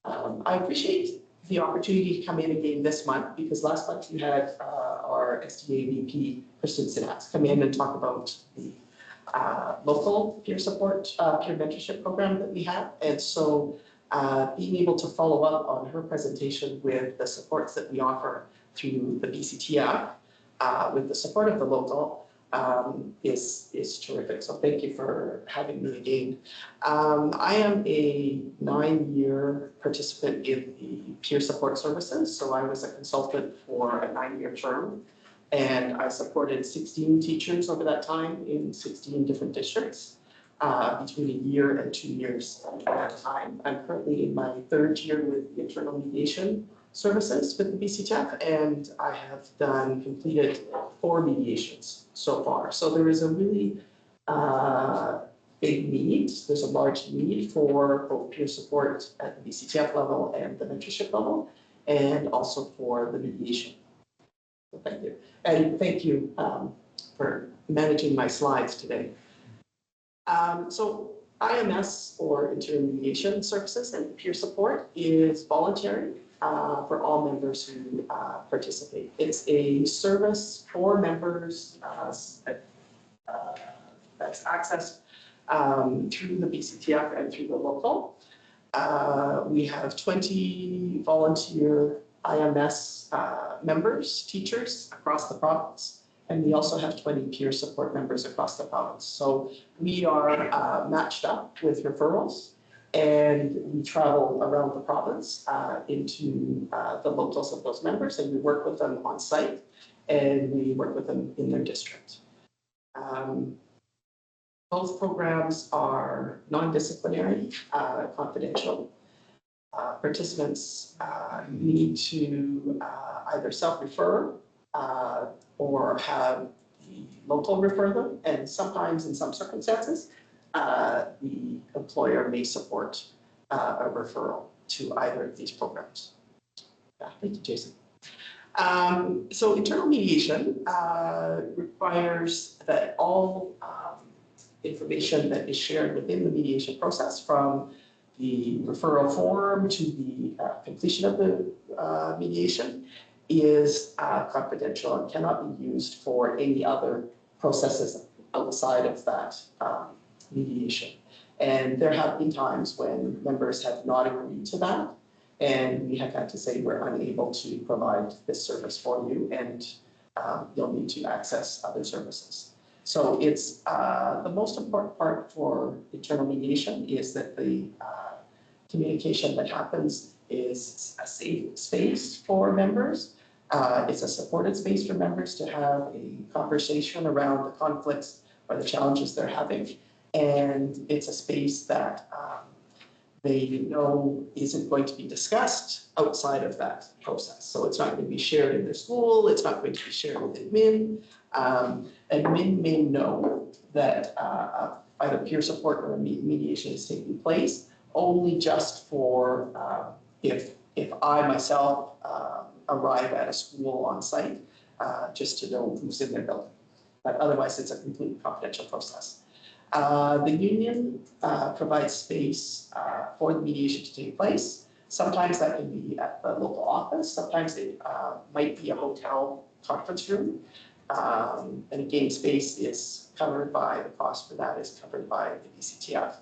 Speaker 16: I appreciate the opportunity to come in again this month because last month you had our SDA VP, Kristen Sinats, come in and talk about the local peer support, peer mentorship program that we have. And so being able to follow up on her presentation with the supports that we offer through the BCTF, with the support of the local, is terrific. So thank you for having me again. I am a 9-year participant in the peer support services. So I was a consultant for a 9-year term, and I supported 16 teachers over that time in 16 different districts between a year and 2 years at a time. I'm currently in my 3rd year with the internal mediation services with the BCTF, and I have completed 4 mediations so far. So there is a really big need. There's a large need for both peer support at the BCTF level and the mentorship level, and also for the mediation. So thank you. And thank you for managing my slides today. So IMS, or Interim Mediation Services and Peer Support, is voluntary for all members who participate. It's a service for members that's accessed through the BCTF and through the local. We have 20 volunteer IMS members, teachers across the province. And we also have 20 peer support members across the province. So we are matched up with referrals, and we travel around the province into the locals of those members, and we work with them on site, and we work with them in their district. Both programs are non-disciplinary, confidential. Participants need to either self-refer or have the local refer them, and sometimes in some circumstances, the employer may support a referral to either of these programs. Yeah, thank you, Jason. So internal mediation requires that all information that is shared within the mediation process, from the referral form to the completion of the mediation, is confidential and cannot be used for any other processes outside of that mediation. And there have been times when members have not agreed to that, and we have had to say we're unable to provide this service for you, and you'll need to access other services. So it's the most important part for internal mediation is that the communication that happens is a safe space for members. It's a supported space for members to have a conversation around the conflicts or the challenges they're having. And it's a space that they know isn't going to be discussed outside of that process. So it's not going to be shared in their school. It's not going to be shared with admin. Admin may know that either peer support or mediation is taking place only just for if I myself arrive at a school on site, just to know who's in their building. But otherwise, it's a completely confidential process. The union provides space for the mediation to take place. Sometimes that can be at the local office. Sometimes it might be a hotel conference room. And again, space is covered by, the cost for that is covered by the BCTF.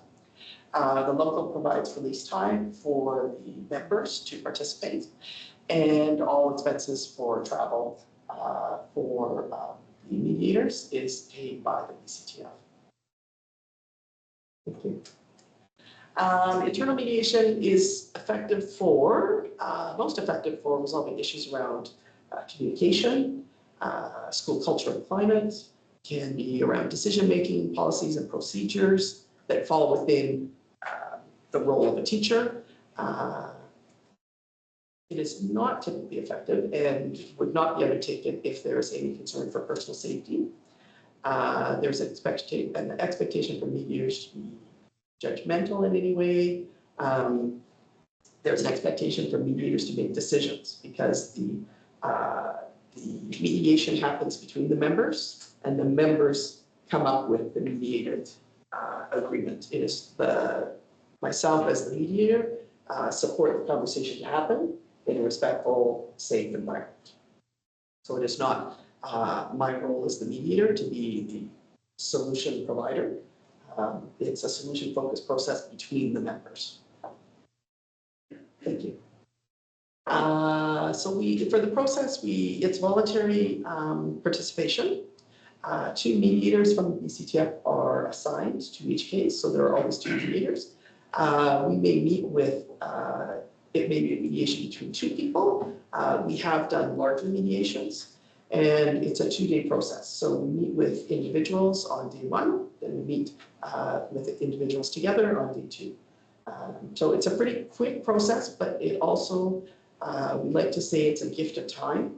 Speaker 16: The local provides release time for the members to participate. And all expenses for travel for the mediators is paid by the BCTF. Thank you. Internal mediation is effective for, most effective for resolving issues around communication, school culture and climate, can be around decision-making, policies and procedures that fall within the role of a teacher. It is not typically effective and would not be undertaken if there is any concern for personal safety. There's an expectation for mediators to be judgmental in any way. There's an expectation for mediators to make decisions because the mediation happens between the members and the members come up with the mediated agreement. It is myself as the mediator support the conversation to happen in a respectful, safe environment. So it is not my role as the mediator to be the solution provider. It's a solution-focused process between the members. Thank you. So for the process, it's voluntary participation. 2 mediators from the BCTF are assigned to each case, so there are always 2 mediators. We may meet with, it may be a mediation between 2 people. We have done larger mediations, and it's a 2-day process. So we meet with individuals on day 1, then we meet with individuals together on day 2. So it's a pretty quick process, but it also, we like to say it's a gift of time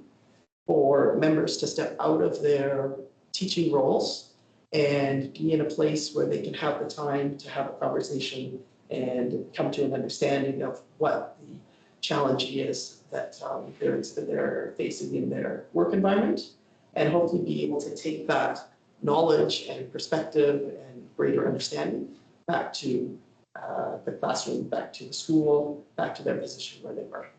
Speaker 16: for members to step out of their teaching roles and be in a place where they can have the time to have a conversation and come to an understanding of what the challenge is that they're facing in their work environment, and hopefully be able to take that knowledge and perspective and greater understanding back to the classroom, back to the school, back to their position where they work.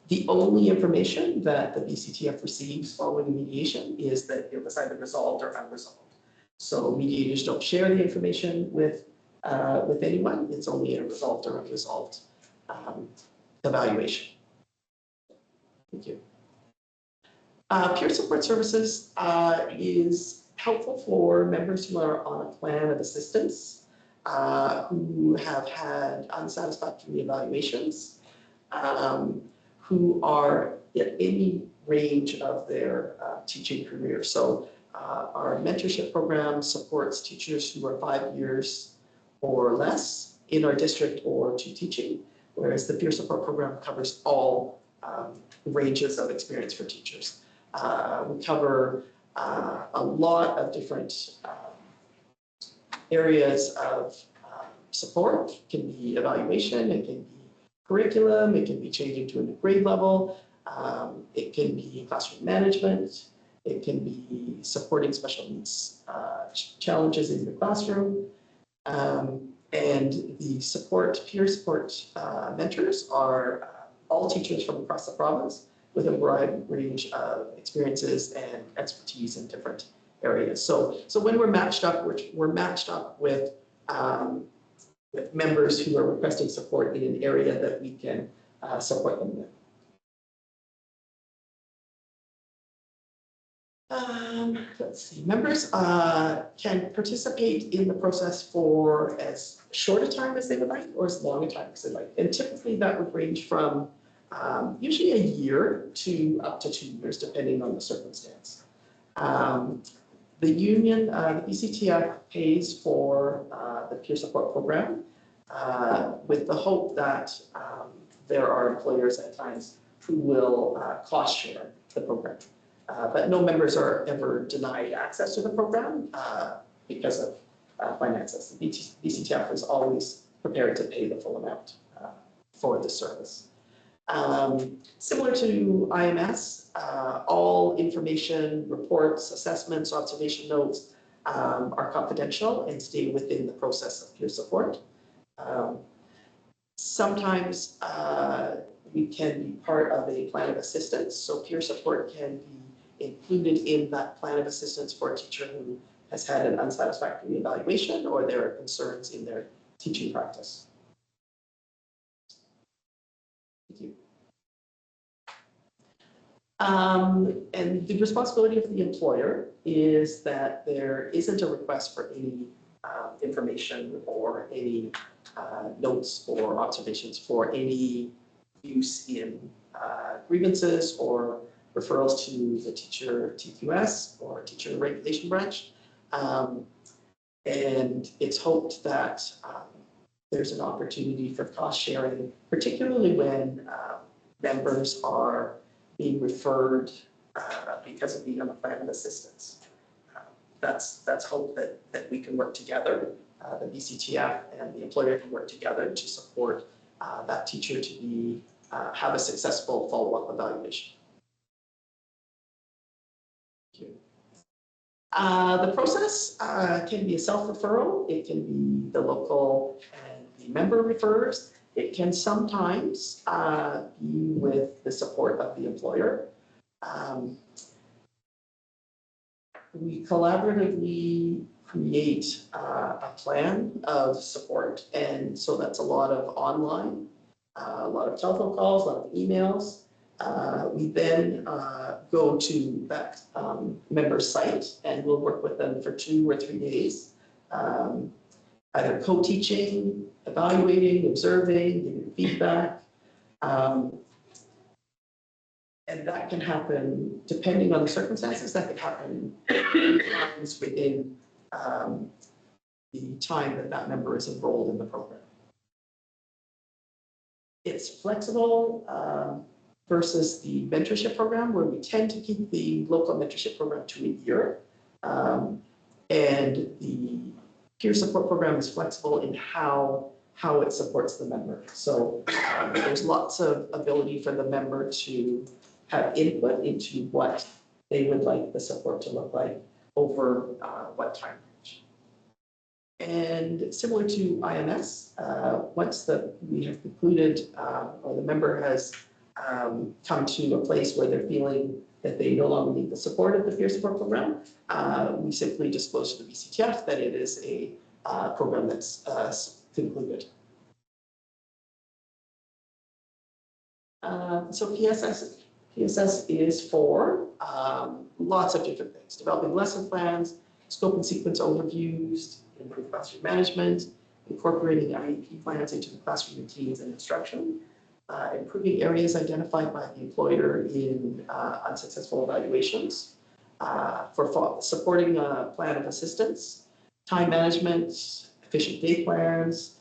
Speaker 16: The only information that the BCTF receives following the mediation is that it was either resolved or unresolved. So mediators don't share the information with anyone. It's only a resolved or unresolved evaluation. Thank you. Peer support services is helpful for members who are on a plan of assistance, who have had unsatisfactory evaluations, who are at any range of their teaching career. So our mentorship program supports teachers who are 5 years or less in our district or to teaching, whereas the peer support program covers all ranges of experience for teachers. We cover a lot of different areas of support. It can be evaluation, it can be curriculum, it can be changing to a new grade level, it can be classroom management, it can be supporting special needs challenges in the classroom, and the peer support mentors are all teachers from across the province with a wide range of experiences and expertise in different areas. So when we're matched up with members who are requesting support in an area that we can support them with. Let's see, members can participate in the process for as short a time as they would like or as long a time as they like. And typically that would range from usually a year to up to 2 years, depending on the circumstance. The union, the BCTF pays for the peer support program with the hope that there are employers at times who will cost share the program. But no members are ever denied access to the program because of finances. The BCTF is always prepared to pay the full amount for the service. Similar to IMS, all information, reports, assessments, observation notes are confidential and stay within the process of peer support. Sometimes we can be part of a plan of assistance, so peer support can be included in that plan of assistance for a teacher who has had an unsatisfactory evaluation or there are concerns in their teaching practice. Thank you. And the responsibility of the employer is that there isn't a request for any information or any notes or observations for any use in grievances or referrals to the teacher TQS or teacher regulation branch. And it's hoped that there's an opportunity for cost sharing, particularly when members are being referred because of being on a plan of assistance. That's hope that we can work together, the BCTF and the employer can work together to support that teacher to be have a successful follow-up evaluation. Thank you. The process can be a self-referral. It can be the local and the member refers. It can sometimes be with the support of the employer. We collaboratively create a plan of support, and so that's a lot of online, a lot of telephone calls, a lot of emails. We then go to that member's site and we'll work with them for 2 or 3 days, either co-teaching, evaluating, observing, giving feedback. And that can happen, depending on the circumstances, that can happen times within the time that that member is enrolled in the program. It's flexible versus the mentorship program, where we tend to keep the local mentorship program to a year. And the peer support program is flexible in how it supports the member. So there's lots of ability for the member to have input into what they would like the support to look like over what time range. And similar to IMS, once we have concluded or the member has come to a place where they're feeling that they no longer need the support of the peer support program, we simply disclose to the BCTF that it is a program that's concluded. So PSS is for lots of different things: developing lesson plans, scope and sequence overviews, improve classroom management, incorporating IEP plans into the classroom routines and instruction, improving areas identified by the employer in unsuccessful evaluations, for supporting a plan of assistance, time management, efficient day plans,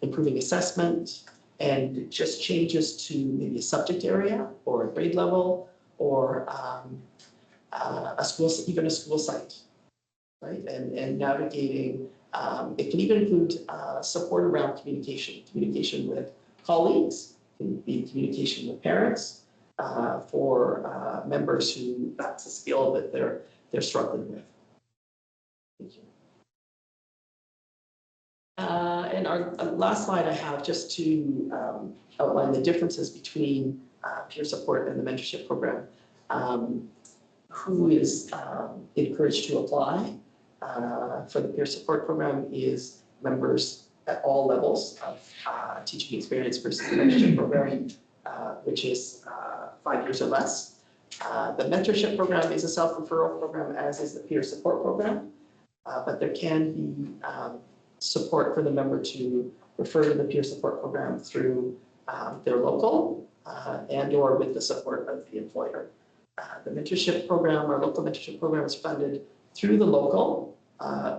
Speaker 16: improving assessment, and just changes to maybe a subject area or a grade level or a school, even a school site, right? And navigating, it can even include support around communication with colleagues, it can be communication with parents, for members who that's a skill that they're struggling with. Thank you. And our last slide I have just to outline the differences between peer support and the mentorship program. Who is encouraged to apply for the peer support program is members at all levels of teaching experience versus the mentorship program, which is 5 years or less. The mentorship program is a self-referral program, as is the peer support program, but there can be support for the member to refer to the peer support program through their local and or with the support of the employer. The mentorship program, our local mentorship program, is funded through the local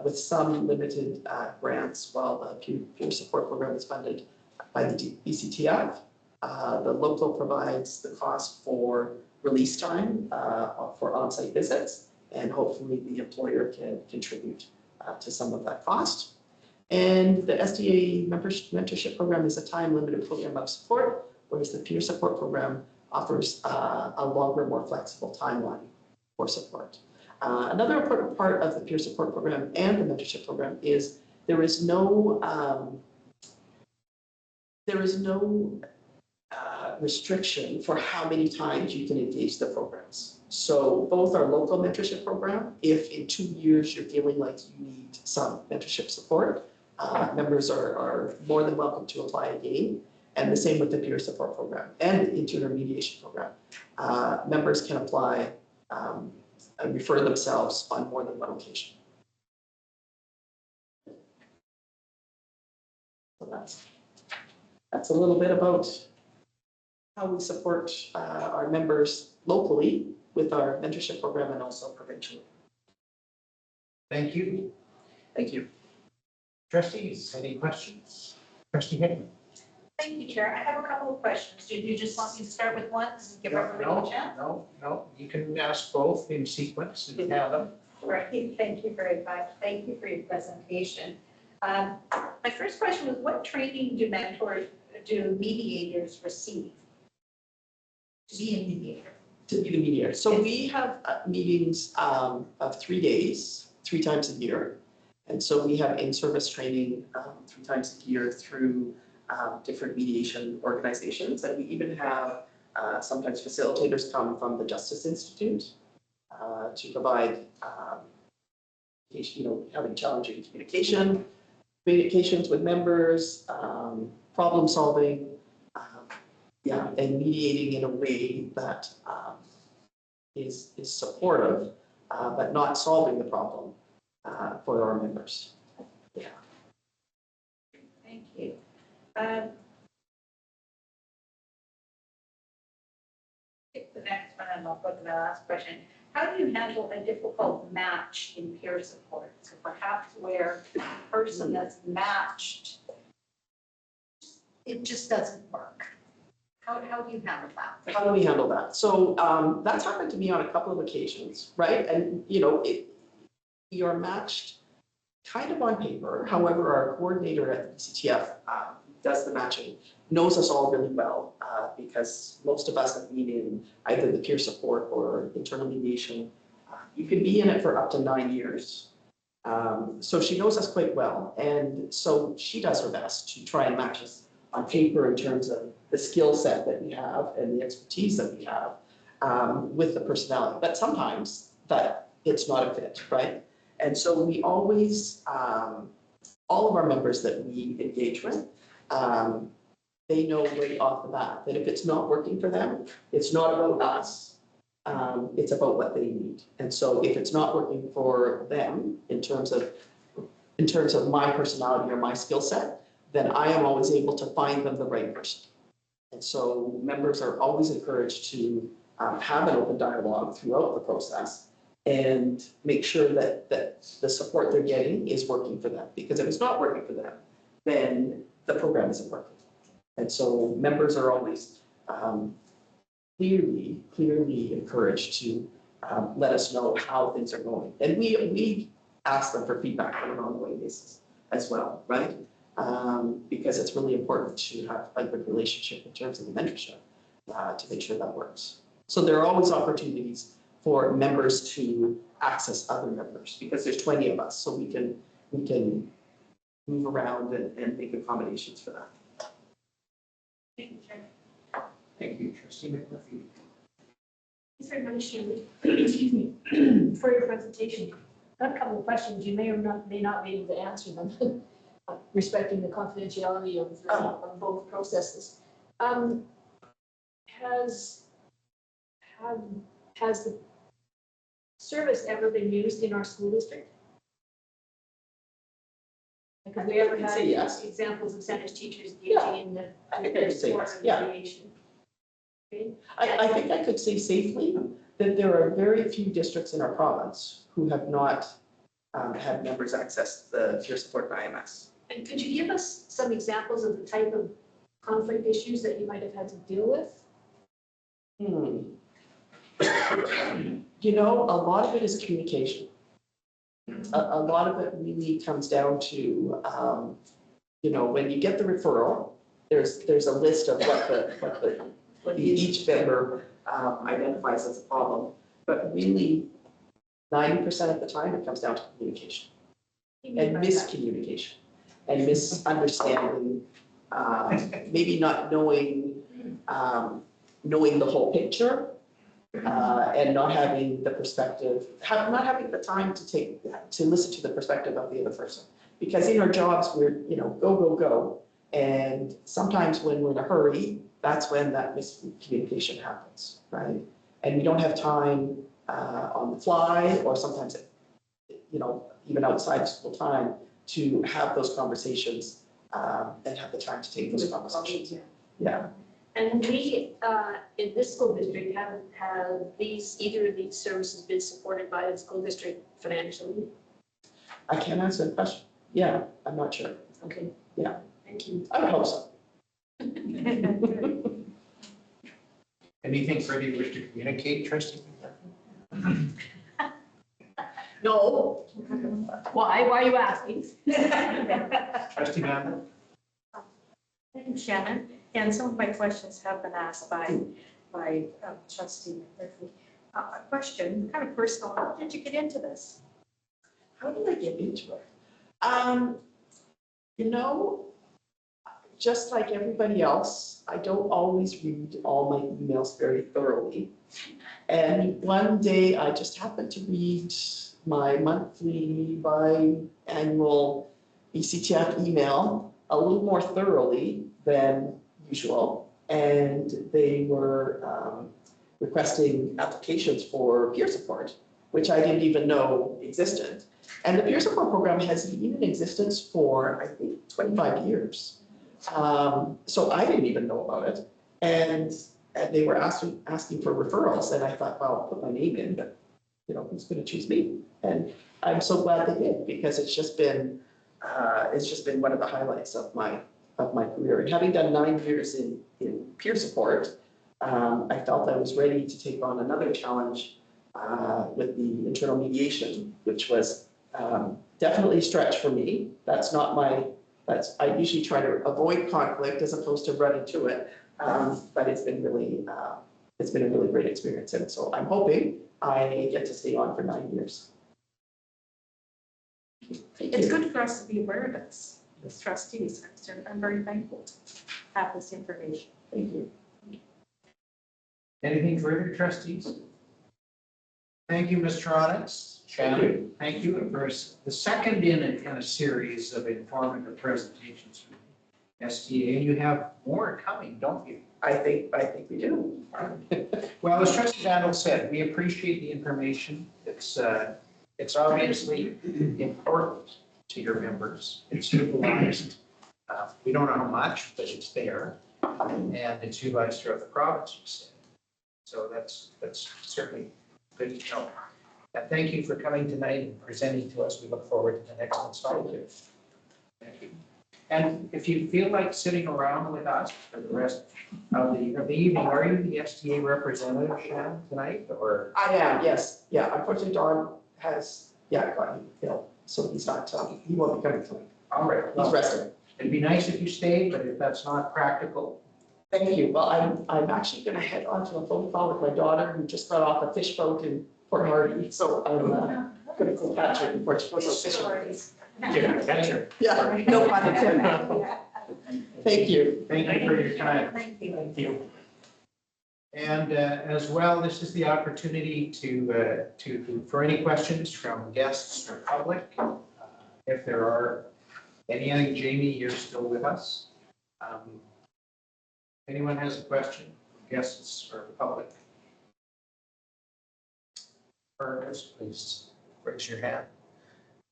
Speaker 16: with some limited grants, while the peer support program is funded by the BCTF. The local provides the cost for release time for on-site visits, and hopefully the employer can contribute to some of that cost. And the SDA mentorship program is a time-limited program of support, whereas the peer support program offers a longer, more flexible timeline for support. Another important part of the peer support program and the mentorship program is there is no restriction for how many times you can engage the programs. So both our local mentorship program, if in 2 years you're feeling like you need some mentorship support, members are more than welcome to apply again. And the same with the peer support program and the intermediation program. Members can apply and refer themselves on more than one occasion. So that's a little bit about how we support our members locally with our mentorship program and also provincially.
Speaker 1: Thank you.
Speaker 16: Thank you.
Speaker 1: Trustees, any questions? Trustee Hickman?
Speaker 3: Thank you, Chair. I have a couple of questions. Do you just want me to start with one and give everybody a chance?
Speaker 1: No, you can ask both in sequence and have them.
Speaker 3: Right, thank you very much. Thank you for your presentation. My first question was, what training do mediators receive to be a mediator?
Speaker 16: To be the mediator. So we have meetings of 3 days, 3 times a year. And so we have in-service training 3 times a year through different mediation organizations. And we even have sometimes facilitators come from the Justice Institute to provide, having challenging communications with members, problem solving, and mediating in a way that is supportive, but not solving the problem for our members. Yeah.
Speaker 3: Thank you. Pick the next one and I'll go to my last question. How do you handle a difficult match in peer support? So perhaps where the person that's matched, it just doesn't work. How do you handle that?
Speaker 16: How do we handle that? So that's happened to me on a couple of occasions, right? And, you're matched kind of on paper. However, our coordinator at the CTF does the matching, knows us all really well because most of us have been in either the peer support or internal mediation. You can be in it for up to 9 years. So she knows us quite well. And so she does her best to try and match us on paper in terms of the skill set that we have and the expertise that we have with the personality. But sometimes that it's not a fit, right? And so we always, all of our members that we engage with, they know right off the bat that if it's not working for them, it's not about us, it's about what they need. And so if it's not working for them in terms of my personality or my skill set, then I am always able to find them the right person. And so members are always encouraged to have an open dialogue throughout the process and make sure that the support they're getting is working for them. Because if it's not working for them, then the program isn't working. And so members are always clearly encouraged to let us know how things are going. And we ask them for feedback on an ongoing basis as well, right? Because it's really important to have a good relationship in terms of the mentorship to make sure that works. So there are always opportunities for members to access other members because there's 20 of us, so we can move around and make accommodations for that.
Speaker 3: Thank you, Chair.
Speaker 1: Thank you, Trustee McMurphy.
Speaker 17: Thanks very much, Shirley. Excuse me, for your presentation. Got a couple of questions. You may or may not be able to answer them, respecting the confidentiality of both processes. Has the service ever been used in our school district? Have we ever had
Speaker 16: yes.
Speaker 17: examples of Spanish teachers engaging in the
Speaker 16: I think I could say yes. Yeah.
Speaker 17: mediation? Okay.
Speaker 16: I think I could say safely that there are very few districts in our province who have not had members access the peer support IMS.
Speaker 17: And could you give us some examples of the type of conflict issues that you might have had to deal with?
Speaker 16: A lot of it is communication. A lot of it really comes down to, when you get the referral, there's a list of what each member identifies as a problem. But really, 90% of the time, it comes down to communication and miscommunication and misunderstanding, maybe not knowing the whole picture. And not having the perspective, not having the time to listen to the perspective of the other person. Because in our jobs, we're, go, And sometimes when we're in a hurry, that's when that miscommunication happens, right? And we don't have time on the fly, or sometimes, even outside of school time, to have those conversations and have the time to take those conversations. Yeah.
Speaker 17: And we, in this school district, have either of these services been supported by the school district financially?
Speaker 16: I can't answer the question. Yeah, I'm not sure.
Speaker 17: Okay.
Speaker 16: Yeah.
Speaker 17: Thank you.
Speaker 16: I would hope so.
Speaker 1: Anything further you wish to communicate, trustee?
Speaker 17: No. Why are you asking?
Speaker 1: Trustee Mann?
Speaker 3: Thank you, Shannon. And some of my questions have been asked by trustee Murphy. A question, kind of personal, how did you get into this?
Speaker 16: How did I get into it? Just like everybody else, I don't always read all my emails very thoroughly. And one day I just happened to read my monthly biannual BCTF email a little more thoroughly than usual. And they were requesting applications for peer support, which I didn't even know existed. And the peer support program has been in existence for, I think, 25 years. So I didn't even know about it. And they were asking for referrals. And I thought, well, I'll put my name in, but who's going to choose me? And I'm so glad they did, because it's just been one of the highlights of my career. And having done 9 years in peer support, I felt I was ready to take on another challenge with the internal mediation, which was definitely a stretch for me. I usually try to avoid conflict as opposed to run into it. But it's been a really great experience. And so I'm hoping I get to stay on for 9 years.
Speaker 3: It's good for us to be aware of this as trustees. I'm very thankful to have this information.
Speaker 16: Thank you.
Speaker 1: Anything further, trustees? Thank you, Mr. Onyx. Shannon, thank you. And for the second in a series of informative presentations from the STA, and you have more coming, don't you?
Speaker 16: I think we do.
Speaker 1: Well, as Trustee Vandal said, we appreciate the information. It's obviously important to your members. It's utilized. We don't know how much, but it's there, and it's utilized throughout the province, you said. So that's certainly good to know. And thank you for coming tonight and presenting to us. We look forward to the next installment. Thank you. And if you feel like sitting around with us for the rest of the evening, are you the STA representative, Shannon, tonight, or?
Speaker 16: I am, yes. Yeah, unfortunately, Don has, got ill, so he's not, he won't be coming tonight.
Speaker 1: All right.
Speaker 16: He's resting.
Speaker 1: It'd be nice if you stayed, but if that's not practical.
Speaker 16: Thank you. Well, I'm actually going to head on to a phone call with my daughter, who just got off a fish boat in Port Hardy. So I'm going to go catch her before she goes fishing.
Speaker 1: Catch her.
Speaker 16: Yeah, no pun intended. Thank you.
Speaker 1: Thank you for your time.
Speaker 3: Thank you.
Speaker 1: Thank you. And as well, this is the opportunity to for any questions from guests or public. If there are any, I think Jamie, you're still with us. Anyone has a question, guests or public? Please raise your hand.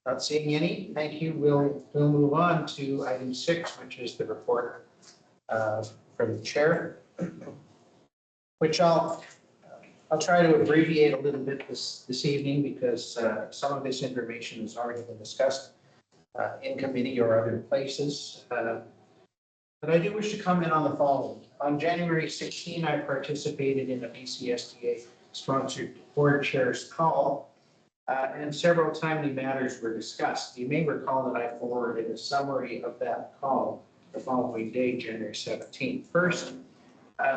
Speaker 1: Not seeing any. Thank you. We'll move on to item 6, which is the report from the chair, which I'll try to abbreviate a little bit this evening, because some of this information has already been discussed in committee or other places. But I do wish to comment on the following. On January 16, I participated in a BCSDA sponsored board chair's call, and several timely matters were discussed. You may recall that I forwarded a summary of that call the following day, January 17th. First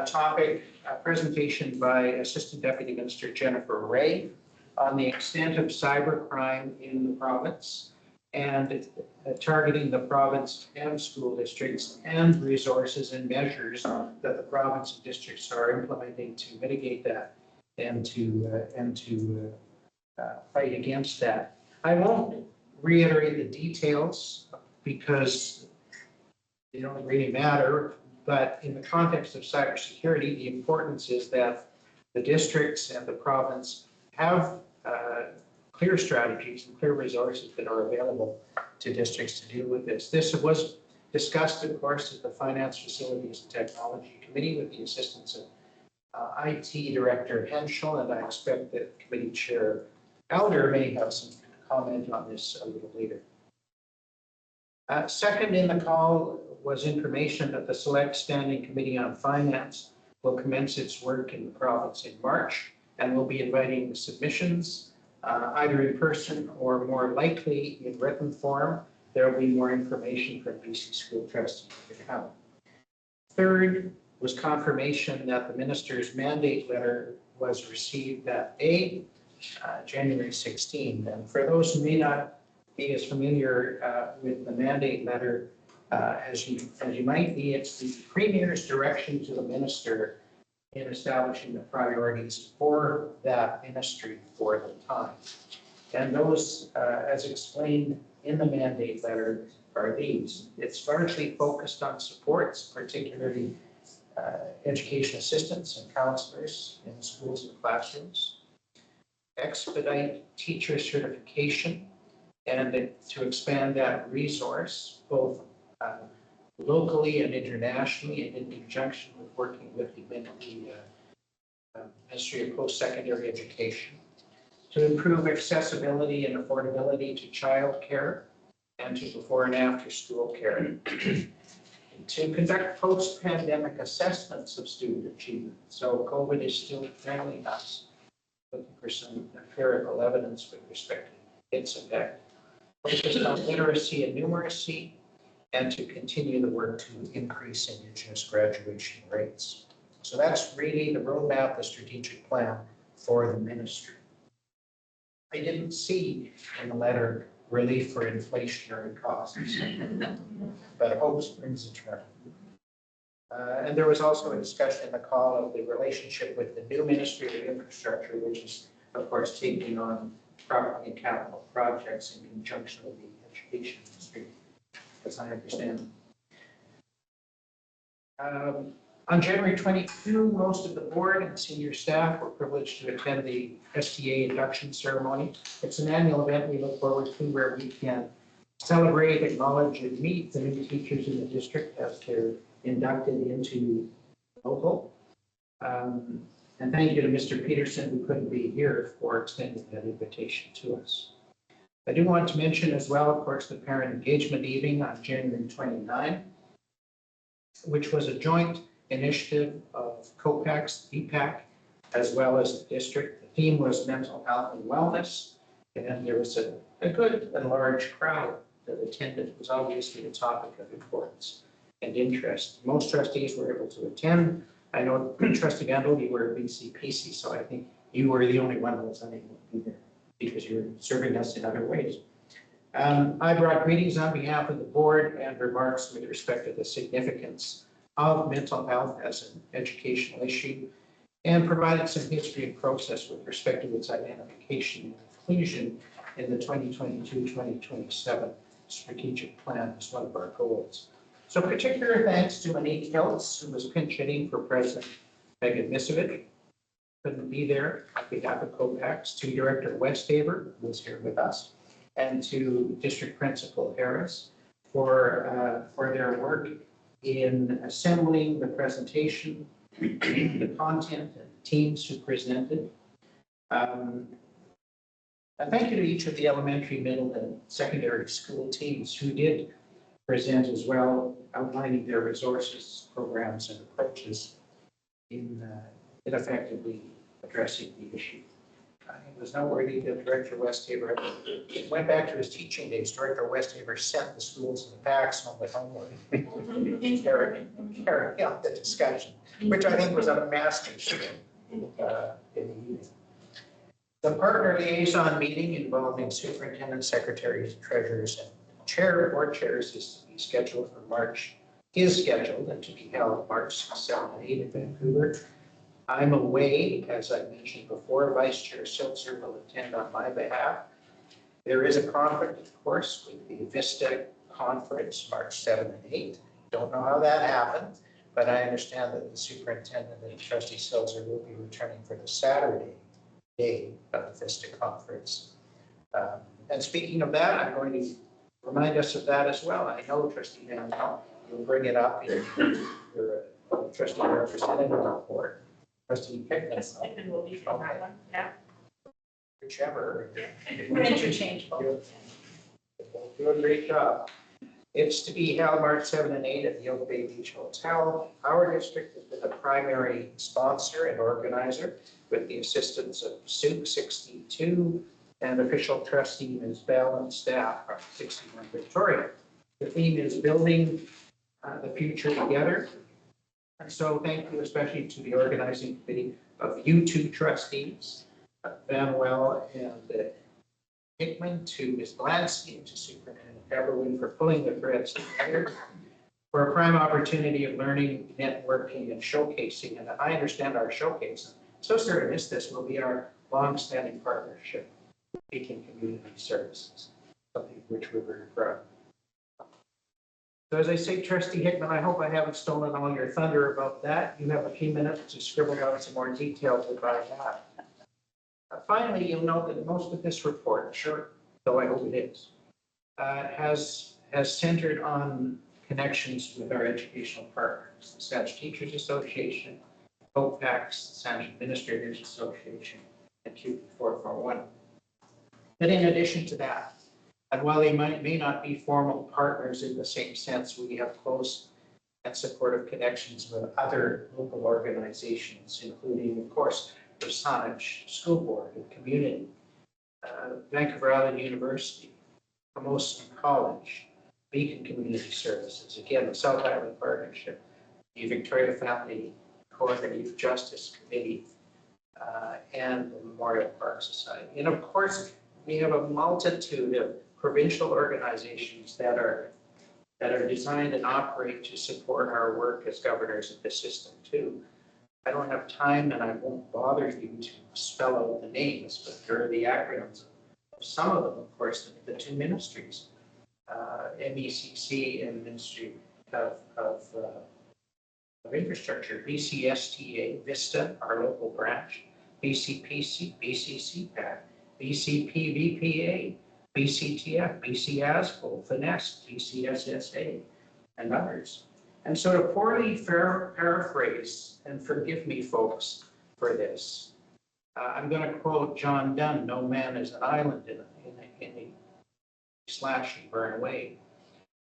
Speaker 1: topic, a presentation by Assistant Deputy Minister Jennifer Ray on the extent of cybercrime in the province, and targeting the province and school districts, and resources and measures that the province and districts are implementing to mitigate that and to fight against that. I won't reiterate the details, because they don't really matter, but in the context of cybersecurity, the importance is that the districts and the province have clear strategies and clear resources that are available to districts to deal with this. This was discussed, of course, at the Finance, Facilities and Technology Committee with the assistance of IT Director Henschel, and I expect that Committee Chair Elder may have some comment on this a little later. Second in the call was information that the Select Standing Committee on Finance will commence its work in the province in March, and will be inviting the submissions either in person or more likely in written form. There will be more information from BC School Trustees to come. Third was confirmation that the minister's mandate letter was received that day, January 16. And for those who may not be as familiar with the mandate letter, as you might be, it's the Premier's direction to the minister in establishing the priorities for that ministry for the time. And those, as explained in the mandate letter, are these. It's largely focused on supports, particularly education assistants and counselors in schools and classrooms, expedite teacher certification, and to expand that resource both locally and internationally, and in conjunction with working with the Ministry of Post-Secondary Education, to improve accessibility and affordability to childcare and to before and after school care, to conduct post-pandemic assessments of student achievement. So COVID is still failing us, looking for some empirical evidence with respect to its effect, focused on literacy and numeracy, and to continue the work to increase Indigenous graduation rates. So that's really the roadmap, the strategic plan for the ministry. I didn't see in the letter relief for inflationary costs, but hope springs eternal. And there was also a discussion in the call of the relationship with the new Ministry of Infrastructure, which is, of course, taking on property and capital projects in conjunction with the education industry, as I understand. On January 22, most of the board and senior staff were privileged to attend the STA induction ceremony. It's an annual event we look forward to where we can celebrate, acknowledge, and meet the new teachers in the district as they're inducted into local. And thank you to Mr. Peterson, who couldn't be here, for extending that invitation to us. I do want to mention as well, of course, the parent engagement evening on January 29, which was a joint initiative of COPAX, DPAC, as well as the district. The theme was mental health and wellness, and there was a good and large crowd that attended. It was obviously a topic of importance and interest. Most trustees were able to attend. I know Trustee Gandel, you were at BCPC, so I think you were the only one that was unable to be there because you're serving us in other ways. I brought greetings on behalf of the board and remarks with respect to the significance of mental health as an educational issue, and provided some history and process with respect to its identification and inclusion in the 2022-2027 strategic plan as one of our goals. So particular thanks to Monique Hiltz, who was pinch hitting for President Megan Misovich, couldn't be there on behalf of COPAX, to Director Westhaver, who was here with us, and to District Principal Harris for their work in assembling the presentation, the content, and the teams who presented. And thank you to each of the elementary, middle, and secondary school teams who did present as well, outlining their resources, programs, and approaches in effectively addressing the issue. It was noteworthy that Director Westhaver went back to his teaching days. Director Westhaver sent the schools and the PACs home with homework. Carrying out the discussion, which I think was a masterpiece in the evening. The partner liaison meeting involving superintendents, secretaries, treasurers, and board chairs is to be scheduled for March, is scheduled and to be held March 7 and 8 in Vancouver. I'm away, as I mentioned before. Vice Chair Siltzer will attend on my behalf. There is a conflict, of course, with the VISTA conference, March 7 and 8 Don't know how that happened, but I understand that the superintendent and trustee Silzer will be returning for the Saturday day of the Vista Conference. And speaking of that, I'm going to remind us of that as well. I know trustee Van Pelt, you'll bring it up in your trustee representative report. Trustee Hickman.
Speaker 3: Hickman will be from that one, yeah.
Speaker 1: Whichever.
Speaker 3: We're interchangeable.
Speaker 1: Do a great job. It's to be held March 7 and 8 at the Oak Bay Beach Hotel. Our district has been the primary sponsor and organizer with the assistance of SUC 62 and official trustee Ms. Bell and staff from 61 Victoria. The theme is building the future together. And so thank you especially to the organizing committee of you two trustees, Van Well and Hickman, to Ms. Blansky and to Superintendent Everwin for pulling the threads together for a prime opportunity of learning, networking, and showcasing. And I understand our showcase, so sorry to miss this, will be our long-standing partnership with Beacon Community Services, something of which we're very proud. So as I say, Trustee Hickman, I hope I haven't stolen all your thunder about that. You have a few minutes to scribble out some more details about that. Finally, you'll note that most of this report, short though I hope it is, has centered on connections with our educational partners, the Saanich Teachers Association, OPACS, Saanich Administrators Association, and QP 441. But in addition to that, and while they may not be formal partners in the same sense, we have close and supportive connections with other local organizations, including, of course, the Saanich School Board and Community, Vancouver Island University, Hermosa College, Beacon Community Services, again, the South Island Partnership, the Victoria Family Court and Youth Justice Committee, and the Memorial Park Society. And of course, we have a multitude of provincial organizations that are designed and operate to support our work as governors of the system too. I don't have time and I won't bother you to spell out the names, but there are the acronyms of some of them, of course, the two ministries, MECC and Ministry of Infrastructure, BCSTA, VISTA, our local branch, BCPC, BCCPAC, BCPVPA, BCTF, BCASCO, FINEST, BCSSA, and others. And so to poorly paraphrase, and forgive me folks for this, I'm going to quote John Donne, "No man is an island in a slash and burn away."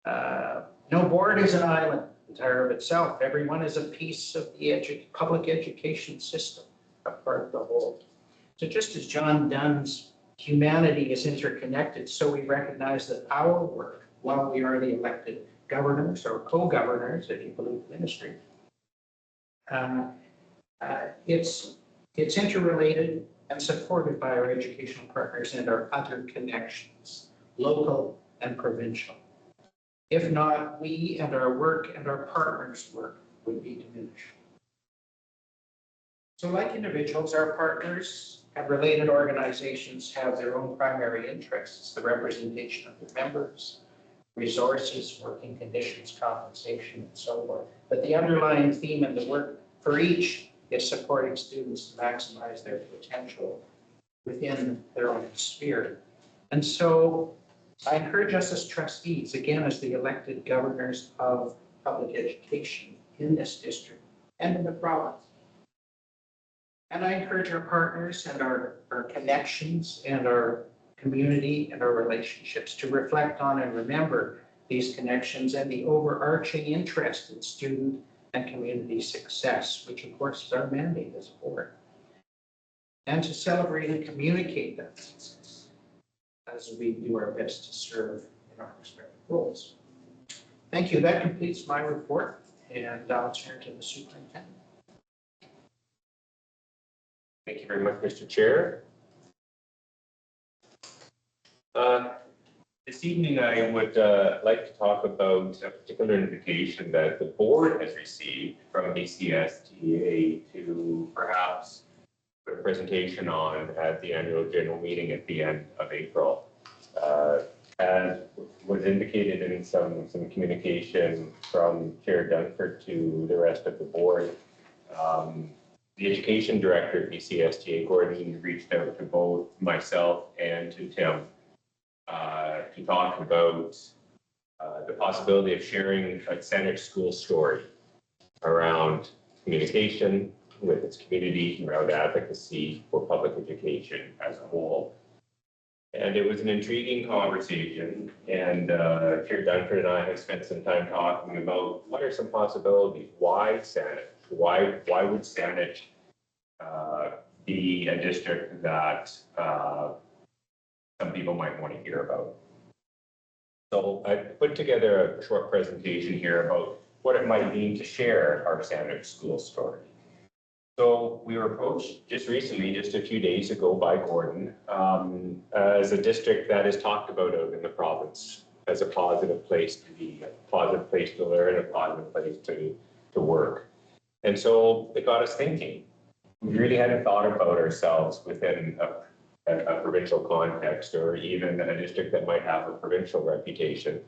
Speaker 1: No board is an island entire of itself. Everyone is a piece of the public education system, a part of the whole. So just as John Donne's humanity is interconnected, so we recognize that our work, while we are the elected governors or co-governors, if you believe ministry, it's interrelated and supported by our educational partners and our other connections, local and provincial. If not, we and our work and our partners' work would be diminished. So like individuals, our partners and related organizations have their own primary interests, the representation of their members, resources, working conditions, compensation, and so forth. But the underlying theme and the work for each is supporting students to maximize their potential within their own sphere. And so I encourage us as trustees, again, as the elected governors of public education in this district and in the province. And I encourage our partners and our connections and our community and our relationships to reflect on and remember these connections and the overarching interest in student and community success, which of course is our mandate as a board, and to celebrate and communicate that success as we do our best to serve in our respective roles. Thank you. That completes my report, and I'll turn to the superintendent.
Speaker 15: Thank you very much, Mr. Chair. This evening, I would like to talk about a particular invitation that the board has received from BCSTA to perhaps put a presentation on at the annual general meeting at the end of April. as was indicated in some communication from Chair Dunford to the rest of the board, the education director at BCSTA, Gordon, reached out to both myself and to Tim to talk about the possibility of sharing a Saanich school story around communication with its community, around advocacy for public education as a whole. And it was an intriguing conversation, and Chair Dunford and I have spent some time talking about what are some possibilities. Why Saanich? Why would Saanich be a district that some people might want to hear about? So I put together a short presentation here about what it might mean to share our Saanich school story. So we were approached just recently, just a few days ago, by Gordon as a district that is talked about out in the province as a positive place to be, a positive place to learn, a positive place to work. And so it got us thinking. We really hadn't thought about ourselves within a provincial context, or even a district that might have a provincial reputation.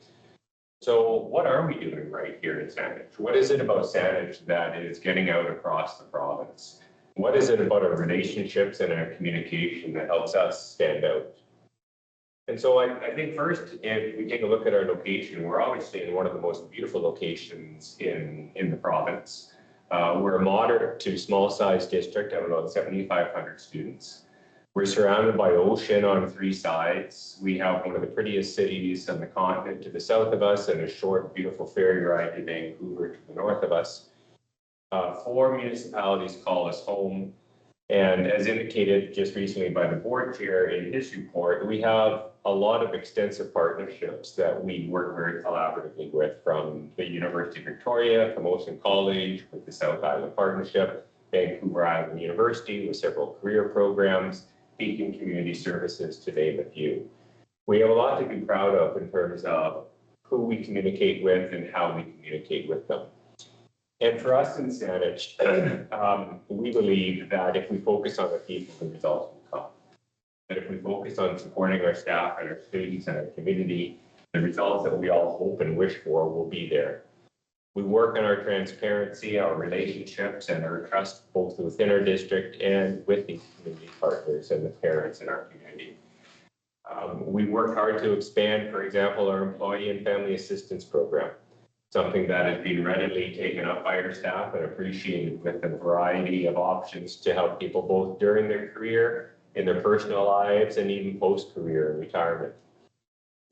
Speaker 15: So what are we doing right here in Saanich? What is it about Saanich that is getting out across the province? What is it about our relationships and our communication that helps us stand out? And so I think first, if we take a look at our location, we're obviously in one of the most beautiful locations in the province. We're a moderate to small size district of about 7,500 students. We're surrounded by ocean on 3 sides. We have one of the prettiest cities on the continent to the south of us, and a short, beautiful ferry ride to Vancouver to the north of us. 4 municipalities call us home. And as indicated just recently by the board chair in his report, we have a lot of extensive partnerships that we work very collaboratively with, from the University of Victoria, Camosun College, with the South Island Partnership, Vancouver Island University with several career programs, Beacon Community Services, to name a few. We have a lot to be proud of in terms of who we communicate with and how we communicate with them. And for us in Saanich, we believe that if we focus on the people, the results will come. That if we focus on supporting our staff and our students and our community, the results that we all hope and wish for will be there. We work on our transparency, our relationships, and our trust both within our district and with these community partners and the parents in our community. We work hard to expand, for example, our employee and family assistance program, something that has been readily taken up by our staff and appreciated, with a variety of options to help people both during their career, in their personal lives, and even post-career and retirement.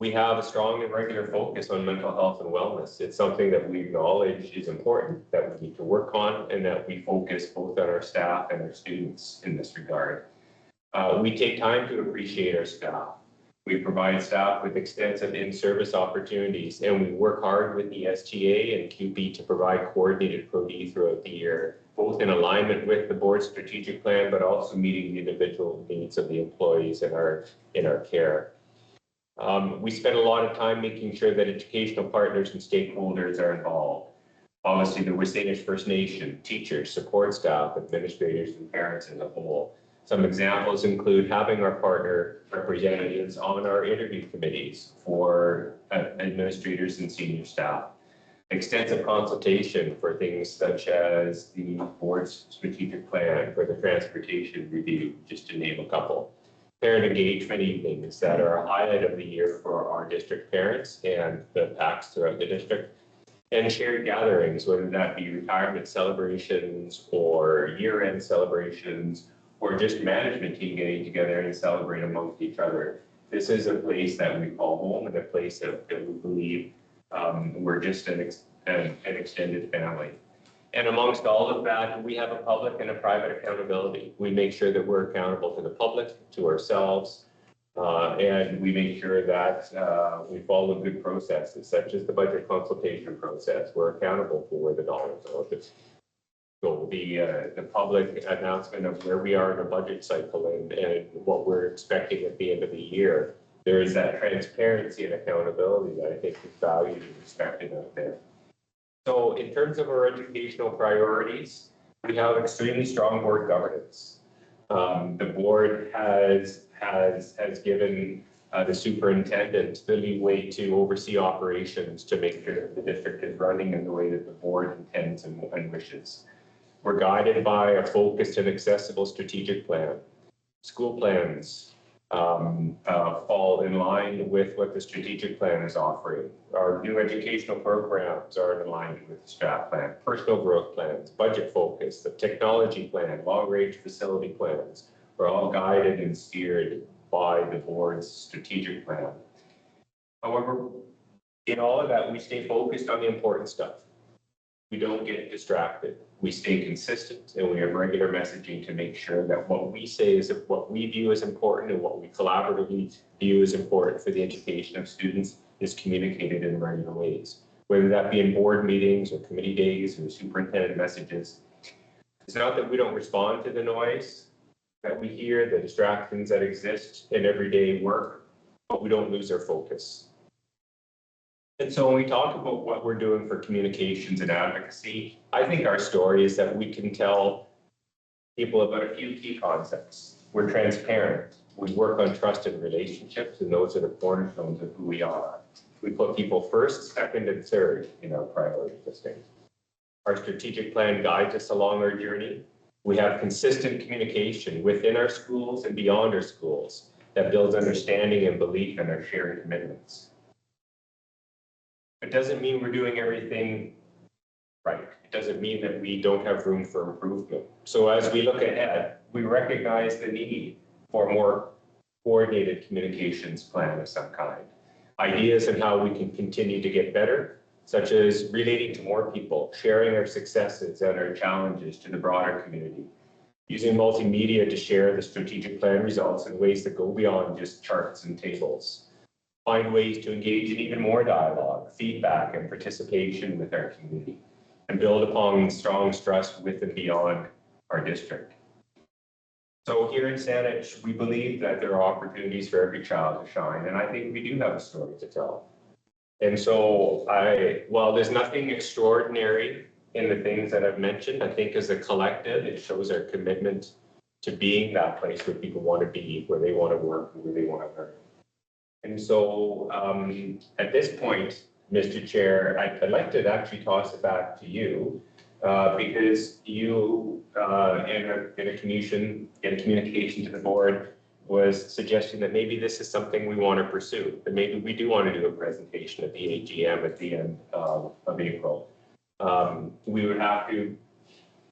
Speaker 15: We have a strong and regular focus on mental health and wellness. It's something that we acknowledge is important, that we need to work on, and that we focus both on our staff and our students in this regard. We take time to appreciate our staff. We provide staff with extensive in-service opportunities, and we work hard with the STA and QP to provide coordinated Pro-D throughout the year, both in alignment with the board's strategic plan, but also meeting the individual needs of the employees in our care. We spend a lot of time making sure that educational partners and stakeholders are involved. Obviously, the Wasanich First Nation, teachers, support staff, administrators, and parents as a whole. Some examples include having our partner representatives on our interview committees for administrators and senior staff. Extensive consultation for things such as the board's strategic plan, for the transportation review, just to name a couple. Parent engagement evenings that are a highlight of the year for our district parents and the PACs throughout the district. And shared gatherings, whether that be retirement celebrations or year-end celebrations, or just management team getting together and celebrate amongst each other. This is a place that we call home, and a place that we believe we're just an extended family. And amongst all of that, we have a public and a private accountability. We make sure that we're accountable to the public, to ourselves, and we make sure that we follow good processes, such as the budget consultation process. We're accountable for where the dollars go. So the public announcement of where we are in the budget cycle and what we're expecting at the end of the year, there is that transparency and accountability that I think is valued and respected out there. So in terms of our educational priorities, we have extremely strong board governance. The board has given the superintendent the leeway to oversee operations to make sure that the district is running in the way that the board intends and wishes. We're guided by a focused and accessible strategic plan. School plans fall in line with what the strategic plan is offering. Our new educational programs are in line with the strat plan, personal growth plans, budget focus, the technology plan, long-range facility plans are all guided and steered by the board's strategic plan. However, in all of that, we stay focused on the important stuff. We don't get distracted. We stay consistent and we have regular messaging to make sure that what we say is what we view as important and what we collaboratively view as important for the education of students is communicated in regular ways, whether that be in board meetings or committee days or superintendent messages. It's not that we don't respond to the noise that we hear, the distractions that exist in everyday work, but we don't lose our focus. And so when we talk about what we're doing for communications and advocacy, I think our story is that we can tell people about a few key concepts. We're transparent. We work on trusted relationships, and those are the cornerstones of who we are. We put people first, second, and third in our priority listing. Our strategic plan guides us along our journey. We have consistent communication within our schools and beyond our schools that builds understanding and belief in our shared commitments. It doesn't mean we're doing everything right. It doesn't mean that we don't have room for improvement. So as we look ahead, we recognize the need for a more coordinated communications plan of some kind. Ideas on how we can continue to get better, such as relating to more people, sharing our successes and our challenges to the broader community, using multimedia to share the strategic plan results in ways that go beyond just charts and tables. Find ways to engage in even more dialogue, feedback, and participation with our community, and build upon strong trust with and beyond our district. So here in Saanich, we believe that there are opportunities for every child to shine, and I think we do have a story to tell. And so while there's nothing extraordinary in the things that I've mentioned, I think as a collective, it shows our commitment to being that place where people want to be, where they want to work, where they want to learn. And so at this point, Mr. Chair, I'd like to actually toss it back to you because you, in a communication to the board, was suggesting that maybe this is something we want to pursue, that maybe we do want to do a presentation at the AGM at the end of April. We would have to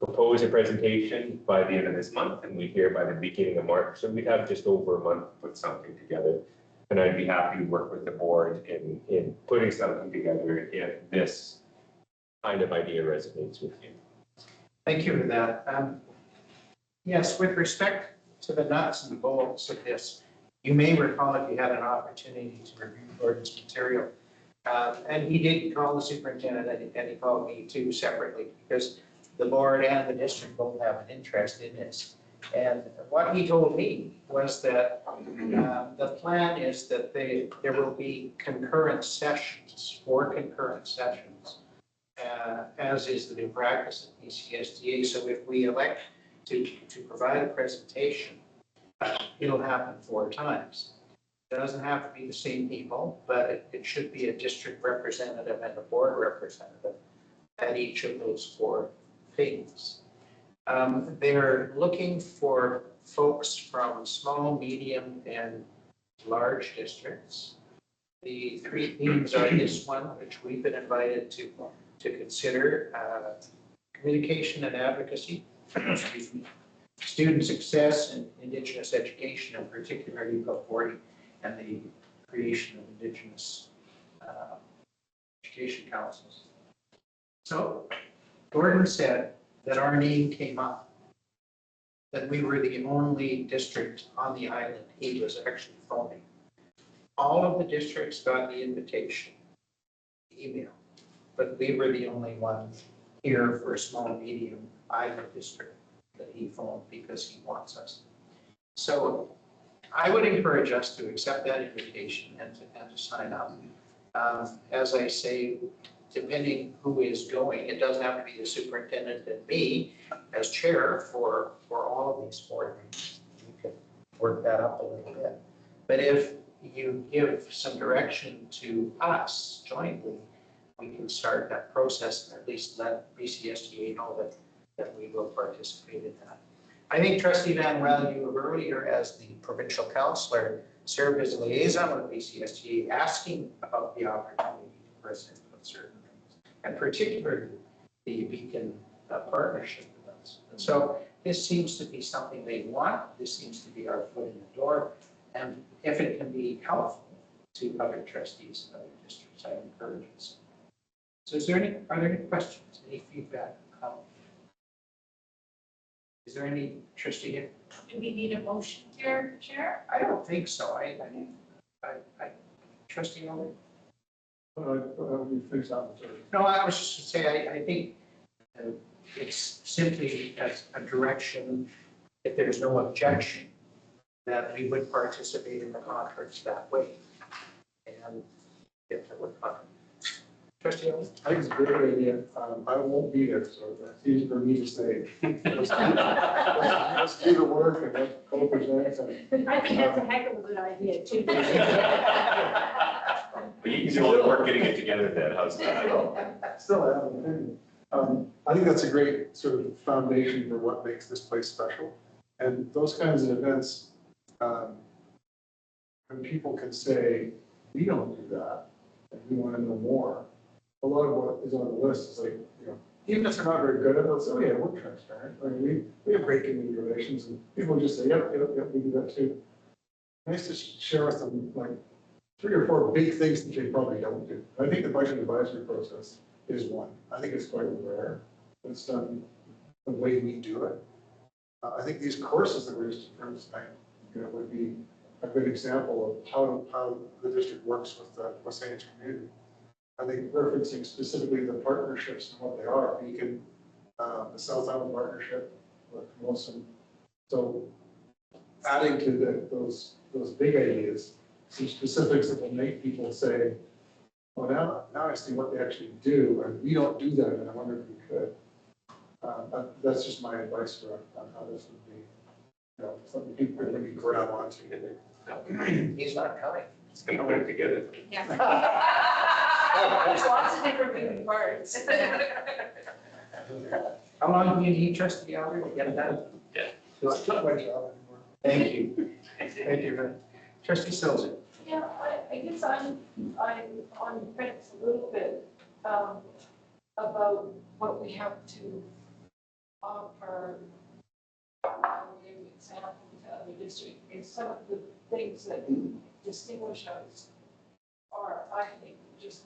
Speaker 15: propose a presentation by the end of this month, and we'd hear by the beginning of March. So we'd have just over a month to put something together. And I'd be happy to work with the board in putting something together if this kind of idea resonates with you.
Speaker 1: Thank you for that. Yes, with respect to the nuts and bolts of this, you may recall if you had an opportunity to review Gordon's material. And he did call the superintendent and he called me too separately because the board and the district both have an interest in this. And what he told me was that the plan is that there will be concurrent sessions, 4 concurrent sessions, as is the new practice at PCSDA. So if we elect to provide a presentation, it'll happen 4 times. It doesn't have to be the same people, but it should be a district representative and a board representative at each of those 4 things. They're looking for folks from small, medium, and large districts. The 3 themes are this one, which we've been invited to consider, communication and advocacy, student success and Indigenous education, and particularly about 40, and the creation of Indigenous education councils. So Gordon said that our name came up, that we were the only district on the island he was actually phoning. All of the districts got the invitation, email, but we were the only one here for a small, medium island district that he phoned because he wants us. So I would encourage us to accept that invitation and to sign up. As I say, depending who is going, it doesn't have to be the superintendent and me as chair for all of these board meetings. We could work that up a little bit. But if you give some direction to us jointly, we can start that process and at least let BCSGA know that we will participate in that. I think Trustee Van Wel, you earlier as the provincial councillor served as a liaison with BCSGA, asking about the opportunity to present on certain things, and particularly the Beacon partnership with us. And so this seems to be something they want. This seems to be our foot in the door. And if it can be helpful to other trustees and other districts, I encourage it. So are there any questions, any feedback? Is there any trustee?
Speaker 5: Do we need a motion here, Chair?
Speaker 1: I don't think so. I trustee only.
Speaker 7: We finish that one, sir.
Speaker 1: No, I was just to say, I think it's simply as a direction, if there's no objection, that we would participate in the conference that way. And if it would come. Trustee Owens?
Speaker 7: I think it's a great idea. I won't be there, so that's easy for me to say. Let's do the work and let's go present.
Speaker 17: I think that's a heck of a good idea too.
Speaker 15: But you can do all the work getting it together then, how's that?
Speaker 7: Still have an opinion. I think that's a great sort of foundation for what makes this place special. And those kinds of events, when people can say, we don't do that, and we want to know more, a lot of what is on the list is like, even if they're not very good at it, they'll say, oh yeah, we're transparent. I mean, we have great community relations, and people just say, yep, we do that too. Nice to share with them like 3 or 4 big things that they probably don't do. I think the budget advisory process is one. I think it's quite rare that it's done the way we do it. I think these courses that we're just referring tonight, would be a good example of how the district works with the Los Angeles community. I think referencing specifically the partnerships and what they are, Beacon, the South Island partnership with Wilson. So adding to those big ideas, some specifics that will make people say, well, now I see what they actually do, and we don't do that, and I wonder if we could. That's just my advice on how this would be, something people could really grab onto.
Speaker 1: He's not coming.
Speaker 15: It's going to work together.
Speaker 5: Yeah. There's lots of different moving parts.
Speaker 1: How long do you need, Trustee Elder, to get it done?
Speaker 15: Yeah.
Speaker 7: It's not my job anymore.
Speaker 1: Thank you. Thank you. Trustee Sills.
Speaker 5: Yeah, I guess I'm on the fence a little bit about what we have to offer, give example to other districts. And some of the things that distinguish us are, I think, just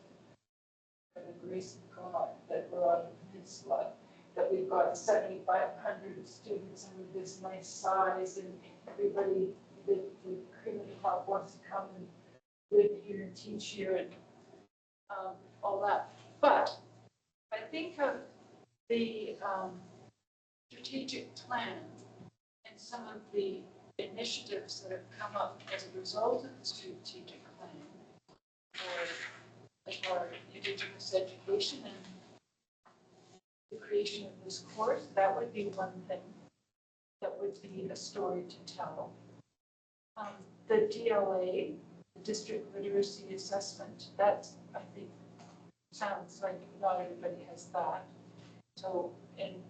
Speaker 5: by the grace of God that we're on the peninsula, that we've got 7,500 students and with this nice size, and everybody, the cream of the crop wants to come and live here and teach here and all that. But I think of the strategic plan and some of the initiatives that have come up as a result of the strategic plan for Indigenous education and the creation of this course. That would be one thing that would be a story to tell. The DLA, the District Literacy Assessment, that I think sounds like not everybody has that. So, and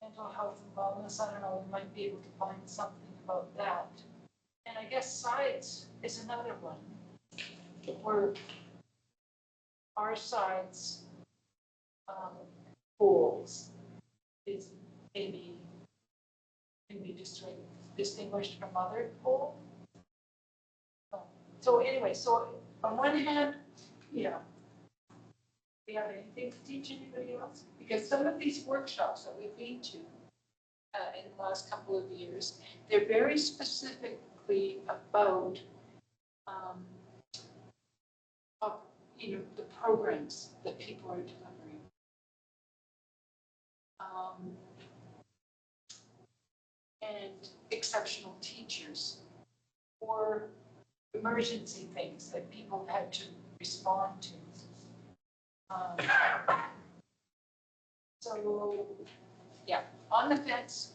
Speaker 5: mental health and wellness, I don't know, we might be able to find something about that. And I guess sides is another one, where our sides goals is maybe distinguished from other goals. So anyway, so on one hand, do you have anything to teach anybody else? Because some of these workshops that we've been to in the last couple of years, they're very specifically about the programs that people are delivering. And exceptional teachers or emergency things that people had to respond to. So, yeah, on the fence,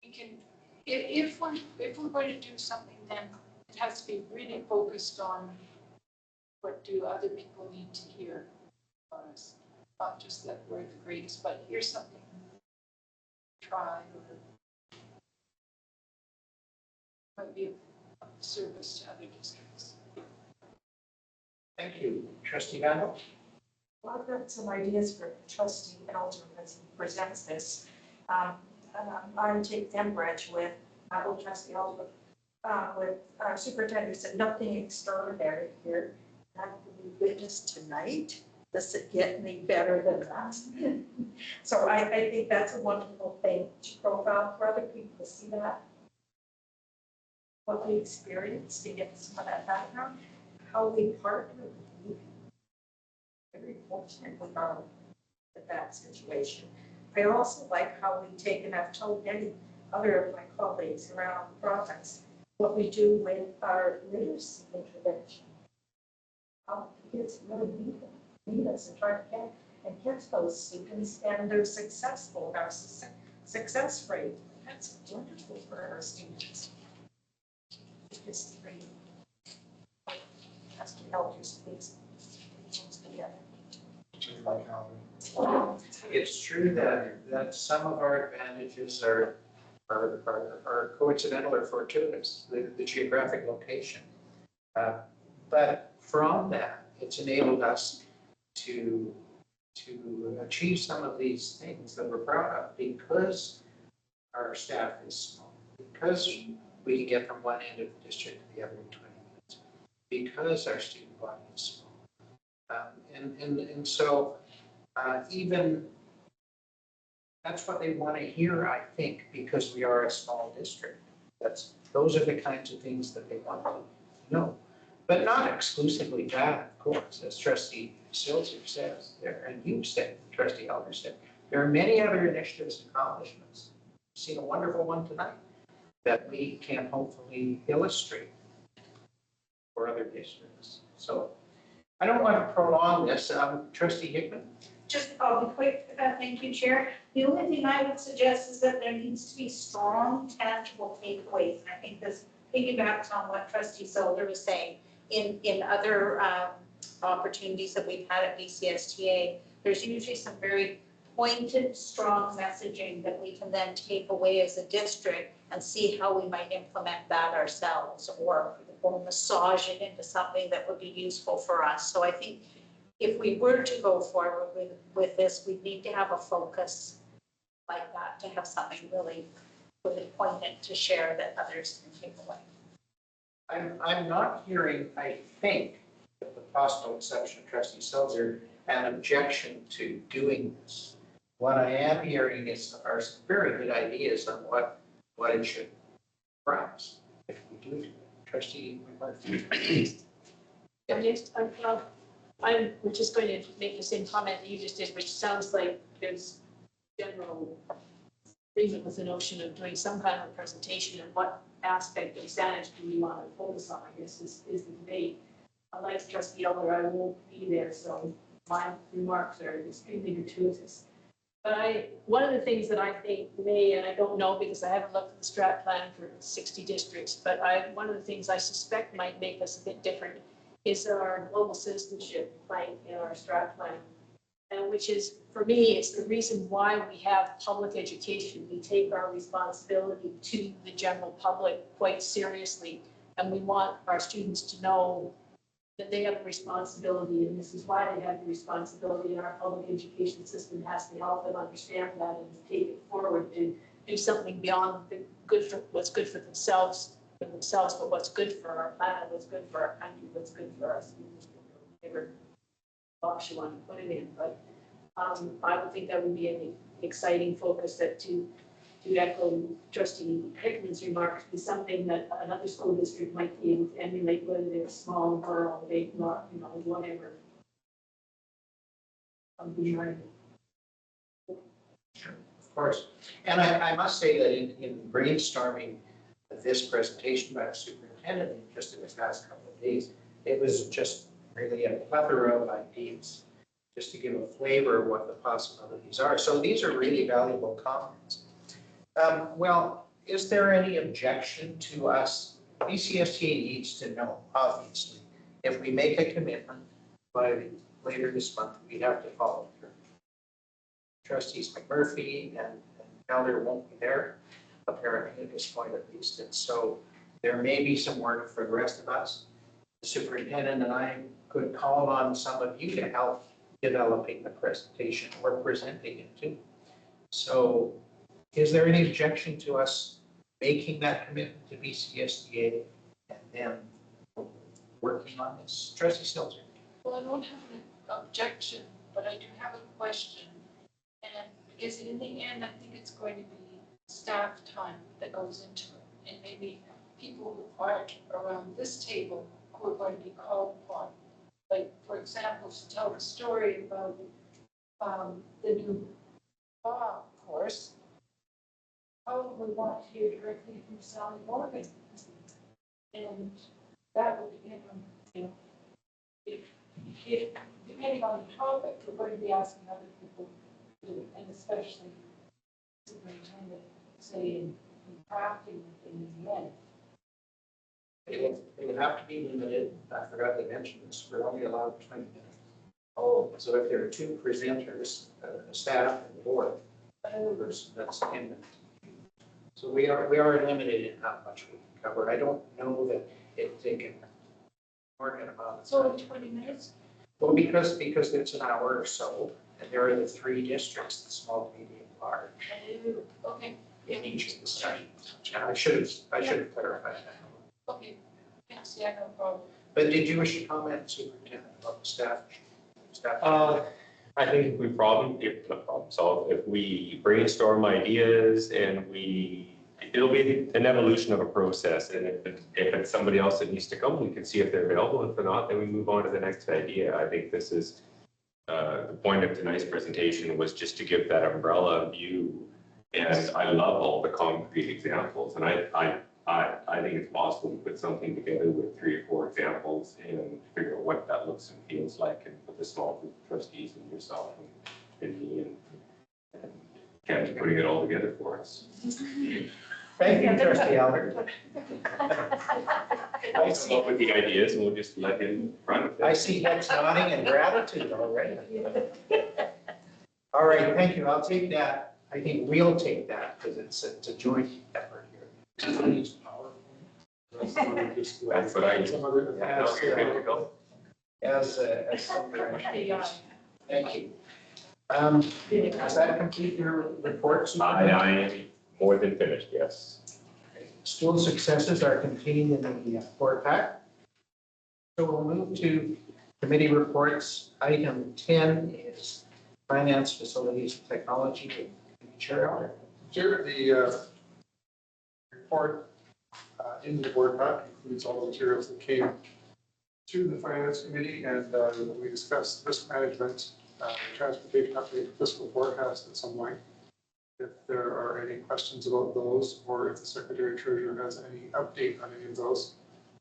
Speaker 5: we can If we're going to do something, then it has to be really focused on what do other people need to hear from us. Not just that we're the greatest, but here's something. Try or might be of service to other districts.
Speaker 1: Thank you. Trustee Vandal?
Speaker 3: Well, I've got some ideas for trustee Elder as he presents this. I'm taking umbrage with my old trustee Elder, with superintendent said nothing extraordinary here. And we witnessed tonight, does it get any better than that? So I think that's a wonderful thing to profile for other people to see that. What we experienced, to get some of that background, how we partner with youth. Very fortunate with that situation. I also like how we take, and I've told many other of my colleagues around the province, what we do with our literacy intervention. How kids really need us and try to get those students, and they're successful. Our success rate, that's wonderful for our students. It's great. That's the elders, please.
Speaker 1: It's true that some of our advantages are coincidental or fortuitous, the geographic location. But from that, it's enabled us to achieve some of these things that we're proud of because our staff is small, because we can get from one end of the district to the other in 20 minutes, because our student body is small. And so even that's what they want to hear, I think, because we are a small district. Those are the kinds of things that they want to know. But not exclusively that, of course, as Trustee Silzer says there, and you said, Trustee Elder said, there are many other initiatives and accomplishments. We've seen a wonderful one tonight that we can hopefully illustrate for other districts. So I don't want to prolong this. Trustee Hickman?
Speaker 3: Just, I'll be quick, thank you, Chair. The only thing I would suggest is that there needs to be strong, tangible takeaways. And I think this piggybacks on what Trustee Zolder was saying. In other opportunities that we've had at BCSTA, there's usually some very pointed, strong messaging that we can then take away as a district and see how we might implement that ourselves or massage it into something that would be useful for us. So I think if we were to go forward with this, we need to have a focus like that, to have something really poignant to share that others can take away.
Speaker 1: I'm not hearing, I think, with the possible exception of Trustee Seltzer, an objection to doing this. What I am hearing are some very good ideas on what it should perhaps if we do it. Trustee McMurphy.
Speaker 17: I'm just going to make the same comment that you just did, which sounds like there's general agreement with the notion of doing some kind of presentation and what aspect of Saanich do we want to focus on, I guess, is the debate. Like Trustee Elder, I won't be there, so my remarks are extremely gratuitous. But one of the things that I think may, and I don't know because I haven't looked at the strat plan for 60 districts, but one of the things I suspect might make us a bit different is our global citizenship plank in our strat plan. And which is, for me, it's the reason why we have public education. We take our responsibility to the general public quite seriously. And we want our students to know that they have a responsibility, and this is why they have the responsibility, and our public education system has to help them understand that and take it forward to do something beyond what's good for themselves, but what's good for our planet, what's good for our country, what's good for our students, whatever box you want to put it in. But I would think that would be an exciting focus, that to echo Trustee Hickman's remarks, be something that another school district might be able to emulate, whether they're small, rural, big, not, whatever.
Speaker 1: Of course. And I must say that in brainstorming this presentation by the superintendent just in the past couple of days, it was just really a plethora of ideas, just to give a flavor of what the possibilities are. So these are really valuable comments. Well, is there any objection to us? BCST needs to know, obviously, if we make a commitment by later this month, we have to follow through. Trustees McMurphy and Elder won't be there, apparently at this point at least, and so there may be some work for the rest of us. The superintendent and I could call on some of you to help developing the presentation or presenting it too. So is there any objection to us making that commitment to BCSDA and then working on this? Trustee Stelter.
Speaker 5: Well, I don't have an objection, but I do have a question. And because in the end, I think it's going to be staff time that goes into it. And maybe people who aren't around this table who are going to be called upon. Like, for example, to tell the story about the new law course, probably want to hear directly from Sally Morgan. And that would depend on, you know, if depending on the topic, we're going to be asking other people to do it, and especially superintendent, say, in crafting the thing in the end.
Speaker 1: It would have to be limited. I forgot to mention this. We're only allowed 20 minutes. Oh, so if there are two presenters, staff and the board, that's 10 minutes. So we are limited in how much we can cover. I don't know that they can work in about.
Speaker 5: So 20 minutes?
Speaker 1: Well, because it's an hour or so, and there are the three districts, the small, medium, large,
Speaker 5: Okay.
Speaker 1: in each of the sessions. And I should have clarified that.
Speaker 5: Okay. Yes, yeah, no problem.
Speaker 1: But did you wish to comment, Superintendent, about the staff?
Speaker 15: I think if we solve, if we brainstorm ideas and it'll be an evolution of a process. And if it's somebody else that needs to come, we can see if they're available. If they're not, then we move on to the next idea. I think this is, the point of tonight's presentation was just to give that umbrella view. And I love all the concrete examples. And I think it's possible to put something together with 3 or 4 examples and figure out what that looks and feels like, and with a small group of trustees and yourself and me and Ken putting it all together for us.
Speaker 1: Thank you, Trustee Albert.
Speaker 15: I'll come up with the ideas and we'll just let him run with it.
Speaker 1: I see heads nodding in gratitude already. All right, thank you. I'll take that. I think we'll take that because it's a joint effort here.
Speaker 15: That's what I use.
Speaker 1: As,
Speaker 15: You're good to go.
Speaker 1: as thank you. Does that complete your report, Superintendent?
Speaker 15: I am more than finished, yes.
Speaker 1: School successes are contained in the report pack. So we'll move to committee reports. Item 10 is finance, facilities, and technology. Chair.
Speaker 7: Chair, the report in the board pack includes all the materials that came to the finance committee, and we discussed risk management, transportation update, fiscal forecast at some length. If there are any questions about those, or if the secretary treasurer has any update on any of those,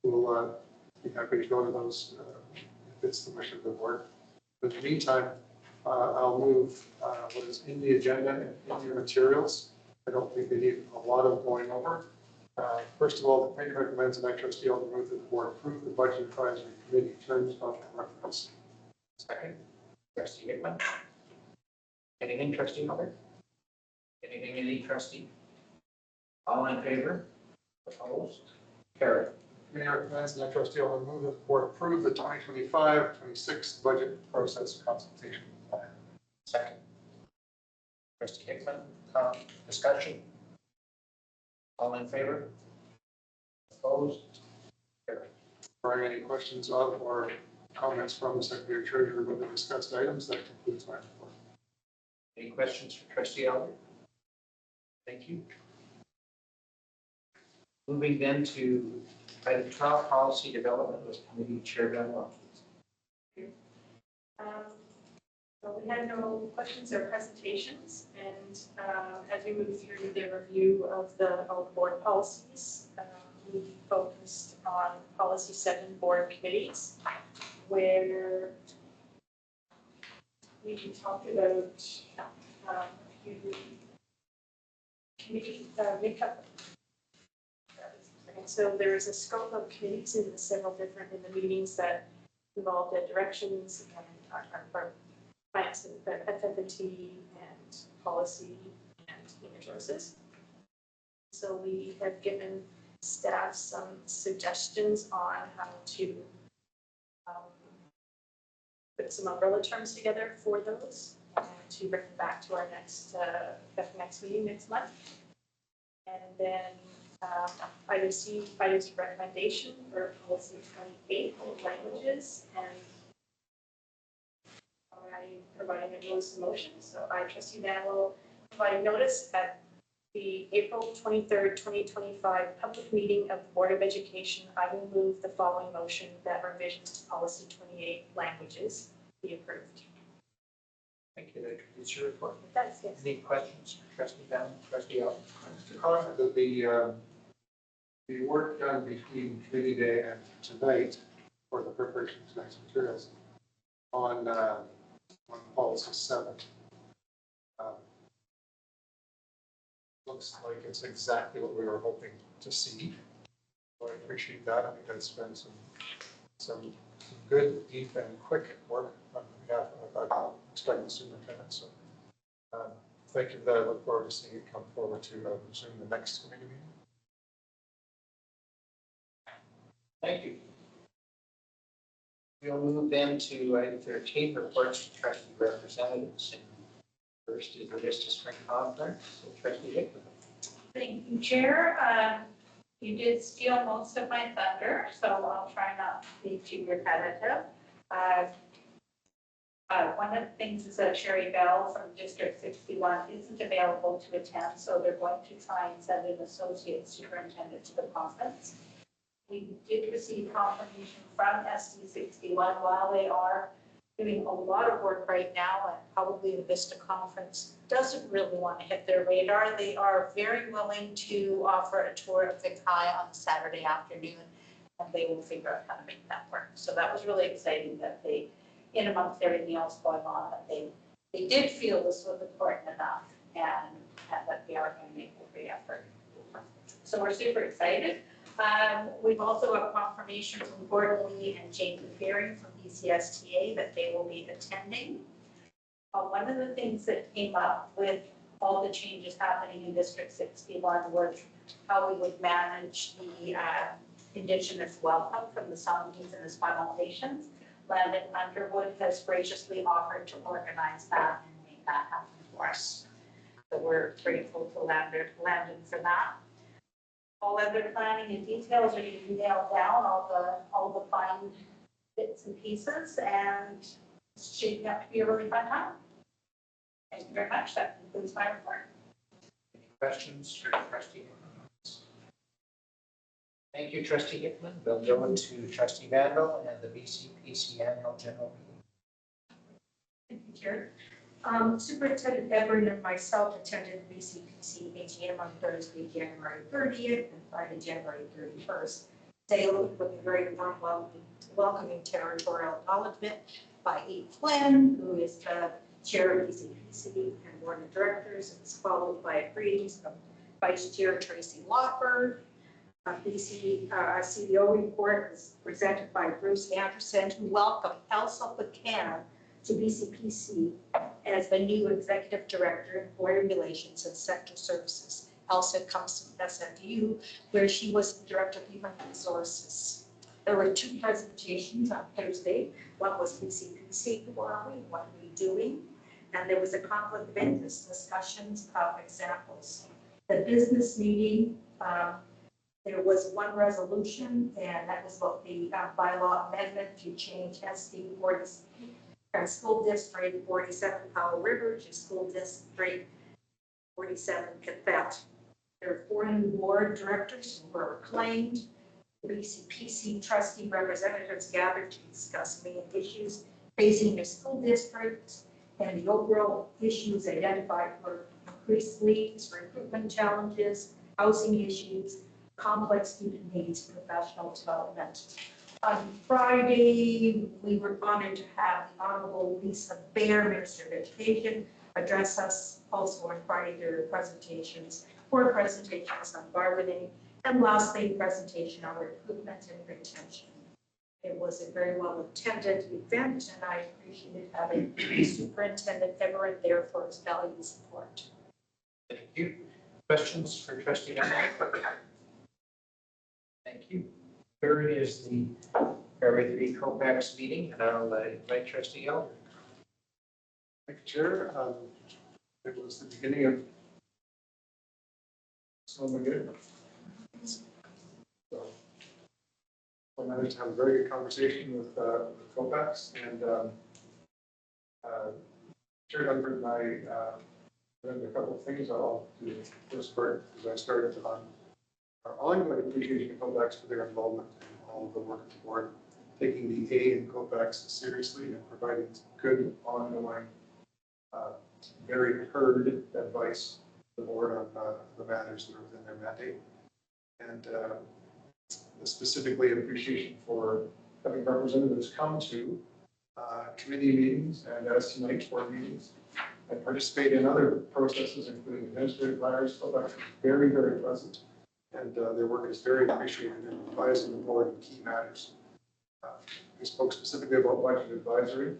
Speaker 7: we'll be happy to go to those if it's the wish of the board. But in the meantime, I'll move what is in the agenda and in your materials. I don't think they need a lot of going over. First of all, the committee recommends, and I trustee all the move that the board approve the budget advisory committee terms of reference.
Speaker 1: Second, Trustee Hickman. Anything, Trustee Hubbard? Anything, any trustee? All in favor? Opposed? Carried.
Speaker 7: Committee recommends, and I trustee all the move that the board approve the 2025-26 budget process consultation plan.
Speaker 1: Second. Trustee Hickman, discussion? All in favor? Opposed? Carried.
Speaker 7: Are any questions of or comments from the secretary treasurer about the discussed items? That concludes my report.
Speaker 1: Any questions for Trustee Albert? Thank you. Moving then to item 12, policy development with committee chair Dunlop.
Speaker 3: So we had no questions or presentations, and as we move through the review of all the board policies, we focused on policy 7 board committees, where we talked about committee makeup
Speaker 17: And so there is a scope of committees in the several different, in the meetings that involved directions and our plans and FF&T and policy and human resources. So we have given staff some suggestions on how to put some umbrella terms together for those and to bring them back to our next meeting next month. And then item C, items of recommendation for policy 28 languages, and I providing a notice of motion. So I, trustee Van, will provide notice at the April 23rd, 2025 public meeting of the Board of Education. I will move the following motion that revisions to policy 28 languages be approved.
Speaker 1: Thank you. That completes your report.
Speaker 17: That's yes.
Speaker 1: Any questions, trustee Van, trustee Allen?
Speaker 7: Mr. Carter, the work done between committee day and tonight for the preparation of tonight's materials on policy 7 looks like it's exactly what we were hoping to see. So I appreciate that. I think that's been some good, deep, and quick work on behalf of our expecting superintendent. So thank you for that. I look forward to seeing it come forward to resume the next committee meeting.
Speaker 1: Thank you. We'll move then to item 13, reports to trustee representatives. And first is the Vista Spring Conference. So trustee Hickman.
Speaker 3: Thank you, Chair. You did steal most of my thunder, so I'll try not to be too repetitive. One of the things is that Sherry Bell from District 61 isn't available to attend, so they're going to try and send an associate superintendent to the conference. We did receive confirmation from SD 61 while they are doing a lot of work right now, and probably the Vista Conference doesn't really want to hit their radar. They are very willing to offer a tour of Vic High on Saturday afternoon, and they will figure out how to make that work. So that was really exciting that they, in amongst everything else going on, that they did feel this was important enough, and that they are going to make every effort. So we're super excited. We've also got confirmation from Gordon Lee and Jamie Fearing from BCSTA that they will be attending. One of the things that came up with all the changes happening in District 61 was how we would manage the Indigenous welcome from the Songhees and the Esquimalt Nations. Landon Underwood has graciously offered to organize that and make that happen for us. So we're grateful to Landon for that. All other planning and details are getting nailed down, all the fine bits and pieces, and it's shaping up to be a really fun time. Thank you very much. That concludes my report.
Speaker 1: Any questions for trustee Hickman? Thank you, trustee Hickman. We'll go into trustee Vandal and the BCPC annual general meeting.
Speaker 17: Thank you, Chair. Superintendent Everett and myself attended the BCPC AGM on Thursday, January 30th and Friday, January 31st. Today with a very warm welcoming territorial acknowledgement by E. Flynn, who is the chair of BCPC and board of directors. It's followed by greetings from Vice Chair Tracy Lawford. Our CBO report was presented by Bruce Anderson, who welcomed Elsa Buchanan to BCPC as the new executive director in employee relations and sector services. Elsa comes from SMU, where she was the director of human resources. There were two presentations on Thursday. One was BCPC, who are we, what are we doing? And there was a conflict of interest discussions of examples. The business meeting, there was one resolution, and that was about the bylaw amendment to change SD 40 from School District 47 Powell River to School District 47 Cathette. There are 4 new board directors who were acclaimed. The BCPC trustee representatives gathered to discuss main issues facing the school districts and the overall issues identified for increased leads, recruitment challenges, housing issues, complex student needs, professional development. On Friday, we were honored to have the Honorable Lisa Baer, Minister of Education, address us. Also on Friday, there were presentations, 4 presentations on bargaining
Speaker 3: And lastly, presentation on recruitment and retention. It was a very well attended event, and I appreciated having Superintendent Everett there for his valuable support.
Speaker 1: Thank you. Questions for Trustee Elder? Thank you. Third is the February 3 COPAX meeting, and I'll invite Trustee Elder.
Speaker 7: Thank you, Chair. It was the beginning of summer good. So I managed to have a very good conversation with COPAX, and Chair Dunford and I learned a couple of things. I'll do the first part as I started on our ongoing appreciation of COPAX for their involvement in all of the work of the board, taking the A in COPAX seriously and providing good ongoing, very heard advice to the board on the matters that are within their mandate. And specifically appreciation for having representatives come to committee meetings and as tonight board meetings and participate in other processes, including administrative matters. COPAX is very, very pleasant, and their work is very appreciated in advising the board on key matters. We spoke specifically about budget advisory,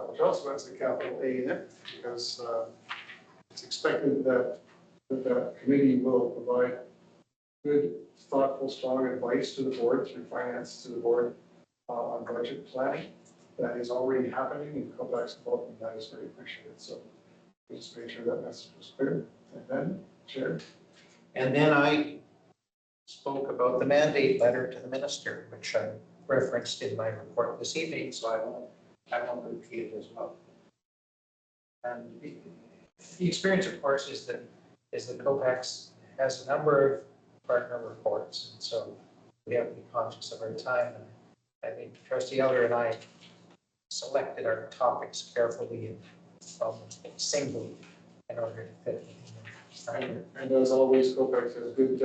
Speaker 7: which also has a capital A in it, because it's expected that that committee will provide good, thoughtful, strong advice to the board through finance to the board on budget planning. That is already happening in COPAX involvement. That is very appreciated. So we just made sure that message was clear. And then, Chair.
Speaker 1: And then I spoke about the mandate letter to the minister, which I referenced in my report this evening, so I won't repeat it as well. And the experience, of course, is that COPAX has a number of partner reports, and so we have to be conscious of our time. And I think Trustee Elder and I selected our topics carefully and singly in order to fit it.
Speaker 7: And as always, COPAX has good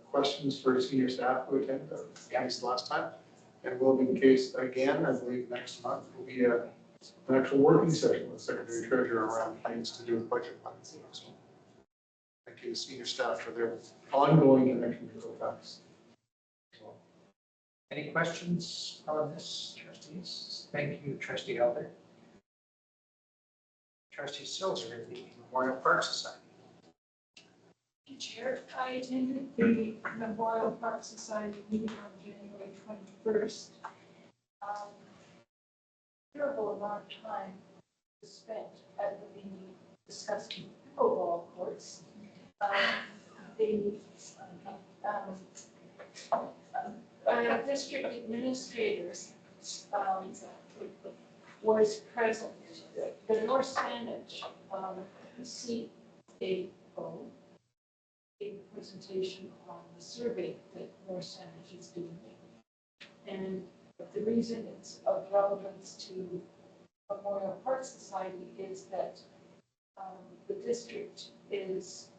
Speaker 7: questions for senior staff who attend the case last time. And will be the case again, I believe next month will be an actual working session with Secretary Treasurer around things to do with budget planning. So thank you to senior staff for their ongoing connection to COPAX.
Speaker 1: Any questions on this, trustees? Thank you, Trustee Elder. Trustee Silzer, the Memorial Park Society.
Speaker 5: Chair, I attended the Memorial Park Society meeting on January 21st. Terrible amount of time was spent at the meeting discussing pickleball courts. District administrators was present. The North Saanich CAO a presentation on the survey that North Saanich is doing. And the reason it's of relevance to Memorial Park Society is that the district is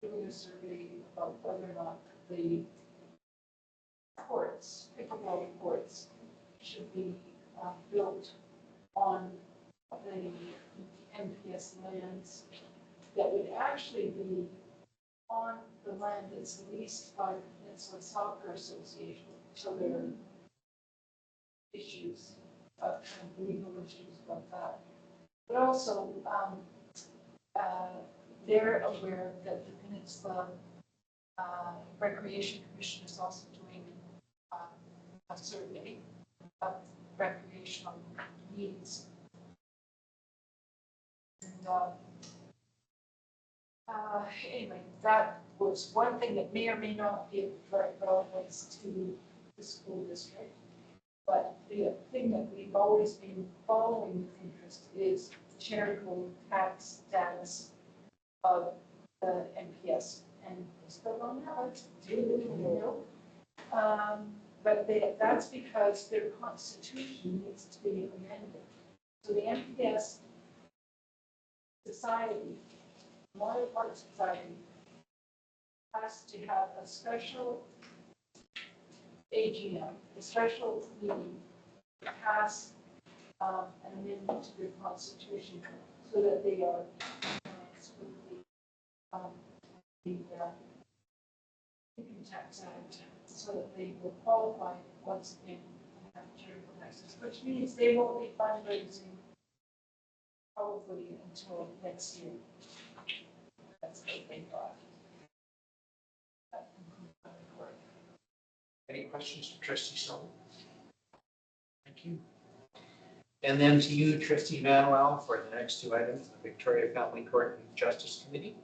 Speaker 5: doing a survey about whether or not the courts, pickleball courts, should be built on the MPS lands that would actually be on the land that's leased by the Peninsula Soccer Association. So there are issues, kind of legal issues about that. But also, they're aware that the Peninsula Recreation Commission is also doing a survey of recreational needs. And anyway, that was one thing that may or may not be of relevance to the school district. But the thing that we've always been following with interest is charitable tax status of the MPS. And still on that, but that's because their constitution needs to be amended. So the MPS society, Memorial Park Society, has to have a special AGM, a special meeting to pass an amendment to their constitution so that they are Tax Act so that they will qualify once again to have charitable taxes, which means they won't be fundraising probably until next year. That's what they thought. That concludes my report.
Speaker 1: Any questions for Trustee Sullivan? Thank you. And then to you, Trustee Manuel, for the next two items, the Victoria Family Court and Justice Committee,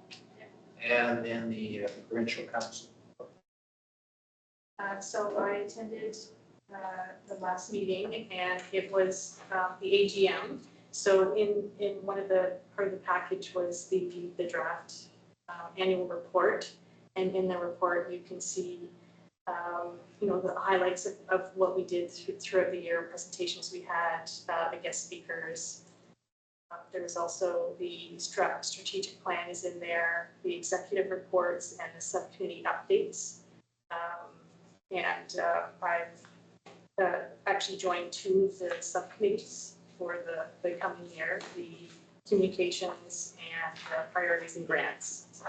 Speaker 1: and then the Provincial Council.
Speaker 3: So I attended the last meeting, and it was the AGM. So in one of the part of the package was the draft annual report, and in the report you can see the highlights of what we did throughout the year, presentations we had, the guest speakers. There was also the strategic plan is in there, the executive reports and the subcommittee updates. I've actually joined two of the subcommittees for the coming year, the communications and priorities and grants. So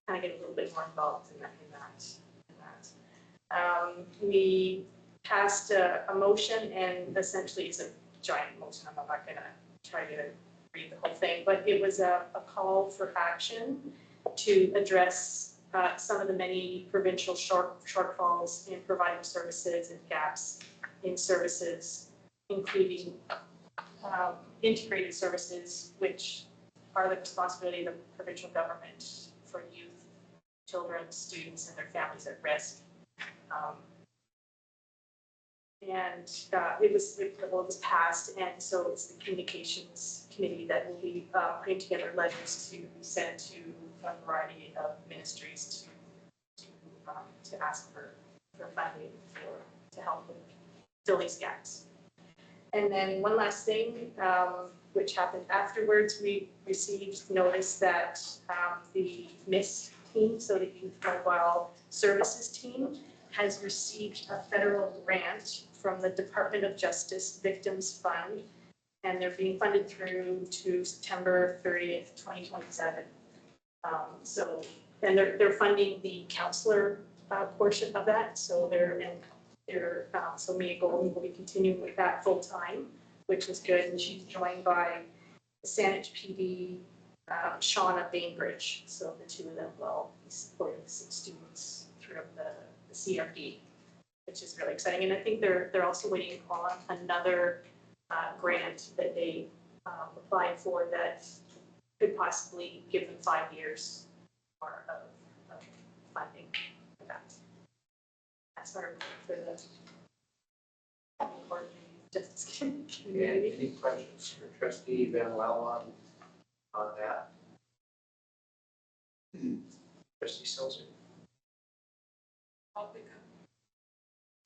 Speaker 3: kind of get a little bit more involved in that. We passed a motion, and essentially it's a giant motion. I'm not going to try to read the whole thing, but it was a call for action to address some of the many provincial shortfalls in providing services and gaps in services, including integrated services, which are the responsibility of the provincial government for youth, children, students, and their families at risk. It was passed, and so it's the communications committee that will be putting together letters to send to a variety of ministries to ask for funding to help with fill these gaps. And then one last thing, which happened afterwards, we received notice that the MISS team, so the Youth Mobile Services team, has received a federal grant from the Department of Justice Victims Fund, and they're being funded through to September 30th, 2027. They're funding the counselor portion of that. So so Mia Golden will be continuing with that full time, which is good. And she's joined by Saanich PD, Shauna Bainbridge. So the two of them will be supporting some students throughout the CRP, which is really exciting. And I think they're also waiting on another grant that they applied for that could possibly give them 5 years more of funding for that. That's our report for the court justice community.
Speaker 1: Any questions for Trustee Van Wel on that? Trustee Sulzer?
Speaker 5: I'll pick up.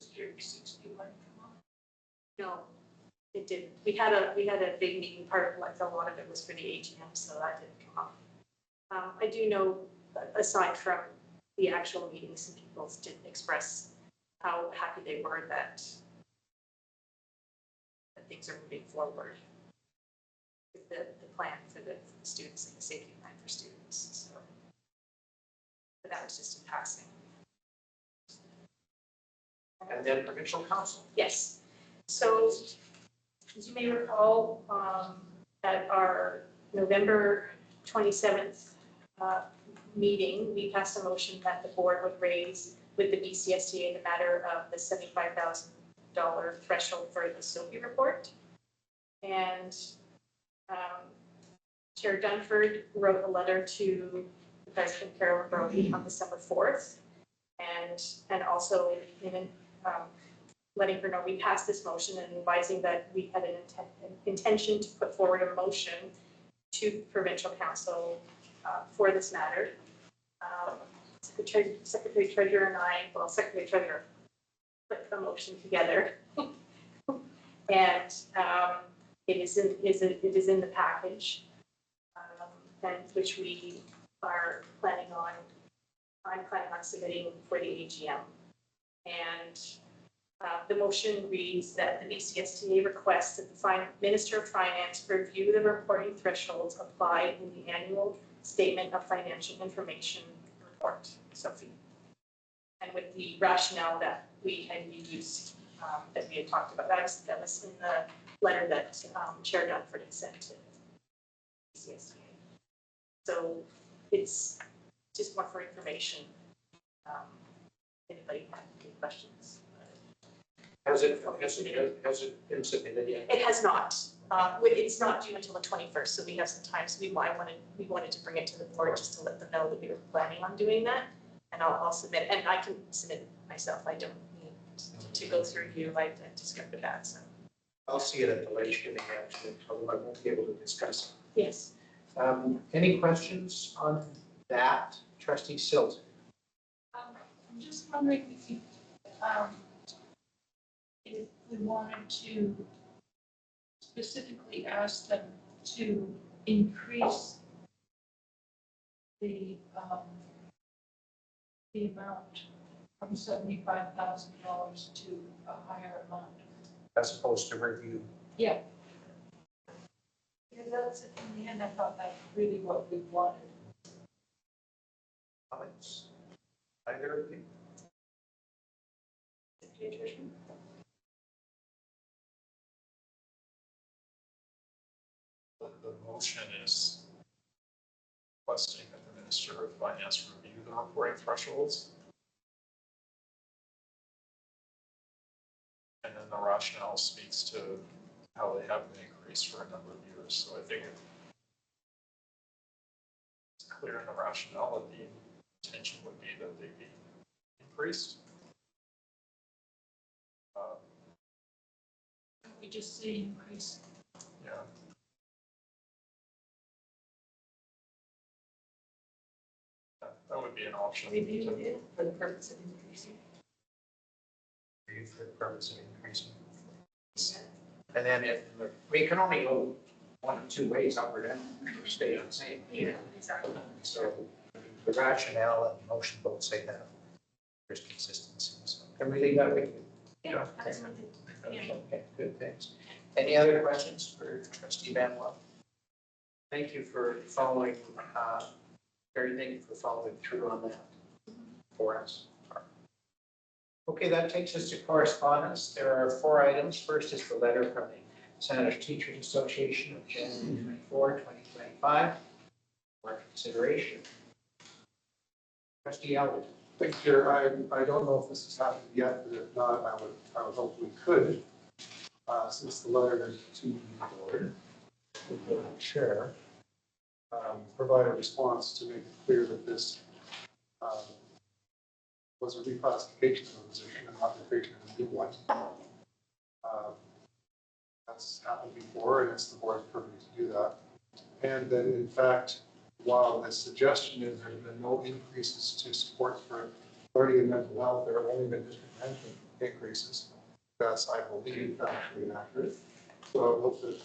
Speaker 5: Mr. 61.
Speaker 3: No, it didn't. We had a big meeting. Part of like a lot of it was for the AGM, so that didn't come up. I do know, aside from the actual meeting, some people did express how happy they were that things are moving forward with the plan for the students and the safety plan for students. So, but that was just in passing.
Speaker 1: And then Provincial Council.
Speaker 3: Yes. So, as you may recall, at our November 27th meeting, we passed a motion that the board would raise with the BCSTA the matter of the $75,000 threshold for the Sophie report. And Chair Dunford wrote a letter to President Carolyn Brody on December 4th, and also in letting her know we passed this motion and advising that we had an intention to put forward a motion to Provincial Council for this matter. Secretary Treasurer and I, well, Secretary Treasurer put the motion together, and it is in the package, and which we are planning on. I'm planning on submitting for the AGM, and the motion reads that the BCSTA requests that the Minister of Finance review the reporting thresholds applied in the annual statement of financial information report, Sophie. and with the rationale that we had used, that we had talked about. That was in the letter that Chair Dunford had sent to CSEA. So it's just more for information. Anybody have any questions?
Speaker 1: Has it been submitted yet?
Speaker 3: It has not. It's not due until the 21st, so we have some time. So we wanted to bring it to the board just to let them know that we were planning on doing that. And I'll submit, and I can submit it myself. I don't need to go through you. I just got that, so.
Speaker 1: I'll see it at the legislative actually, so I won't be able to discuss
Speaker 3: Yes.
Speaker 1: it. Any questions on that, Trustee Silt?
Speaker 5: I'm just wondering if we wanted to specifically ask them to increase the amount from $75,000 to a higher amount.
Speaker 1: As opposed to review.
Speaker 5: Yeah. Because that's, in the end, I thought that's really what we wanted.
Speaker 1: Comments? Either of you?
Speaker 2: The motion is requesting that the Minister of Finance review the reporting thresholds. And then the rationale speaks to how they have been increased for a number of years. So I think it's clear in the rationale that the intention would be that they be increased.
Speaker 5: We just say increase.
Speaker 2: Yeah. That would be an option.
Speaker 3: Review it for the purpose of increasing.
Speaker 1: Review for the purpose of increasing. And then we can only go one of two ways, up or down, or stay on the same.
Speaker 3: Yeah, exactly.
Speaker 1: So the rationale and motion both say that. There's consistency. So can we leave that with you?
Speaker 3: Yeah, that's one thing. Yeah.
Speaker 1: Okay, good, thanks. Any other questions for Trustee Van Wel? Thank you for following, Barry, thank you for following through on that for us. Okay, that takes us to correspondence. There are 4 items. First is the letter from the Sandwich Teachers Association of January 24, 2025 for consideration. Trustee Elwood.
Speaker 7: Thank you, Chair. I don't know if this has happened yet, but if not, I would hope we could, since the letter is to the board, the chair, provide a response to make it clear that this was a reclassification of a position and not the creation of a new one. That's happened before, and it's the board's purview to do that. And that, in fact, while the suggestion is there's been no increases to support for learning and mental health, there have only been district management increases. That's, I believe, actually inaccurate. So I hope that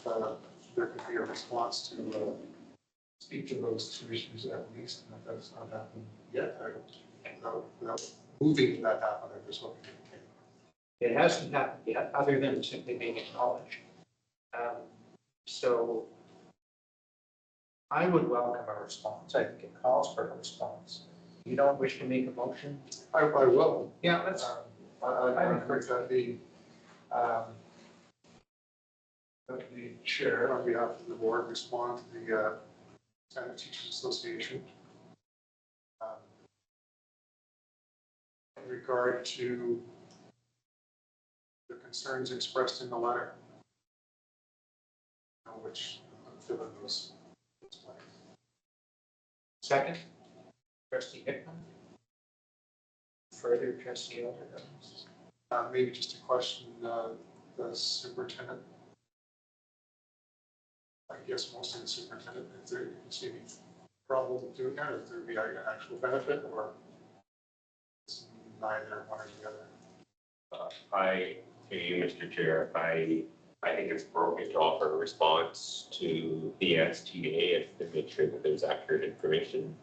Speaker 7: there could be a response to each of those 2 issues at least, and if that's not happened yet, without moving that happen, I just hope it can.
Speaker 1: It hasn't happened yet, other than simply being acknowledged. So I would welcome a response. I think it calls for a response. You don't wish to make a motion?
Speaker 7: I will.
Speaker 1: Yeah, let's.
Speaker 7: I encourage that the chair, on behalf of the board, respond to the Sandwich Teachers Association in regard to the concerns expressed in the letter, which fill in those blanks.
Speaker 1: Second, Trustee Hickman. Further, Trustee Elder.
Speaker 7: Maybe just a question, the superintendent. I guess mostly the superintendent, is there, you see any problem with doing that, or is there be an actual benefit, or it's neither one or the other?
Speaker 15: To you, Mr. Chair, I think it's appropriate to offer a response to the STA and to make sure that there's accurate information.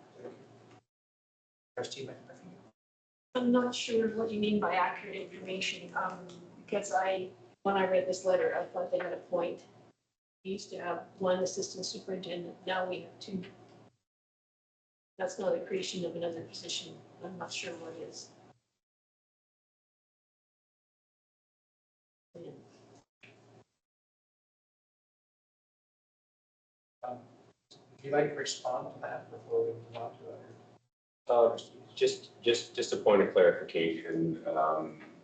Speaker 1: Trustee McMurphy.
Speaker 17: I'm not sure what you mean by accurate information, because when I read this letter, I thought they had a point. We used to have 1 assistant superintendent, now we have 2. That's not a creation of another position. I'm not sure what is.
Speaker 1: you like to respond to that before we move on to
Speaker 15: Uh, just a point of clarification,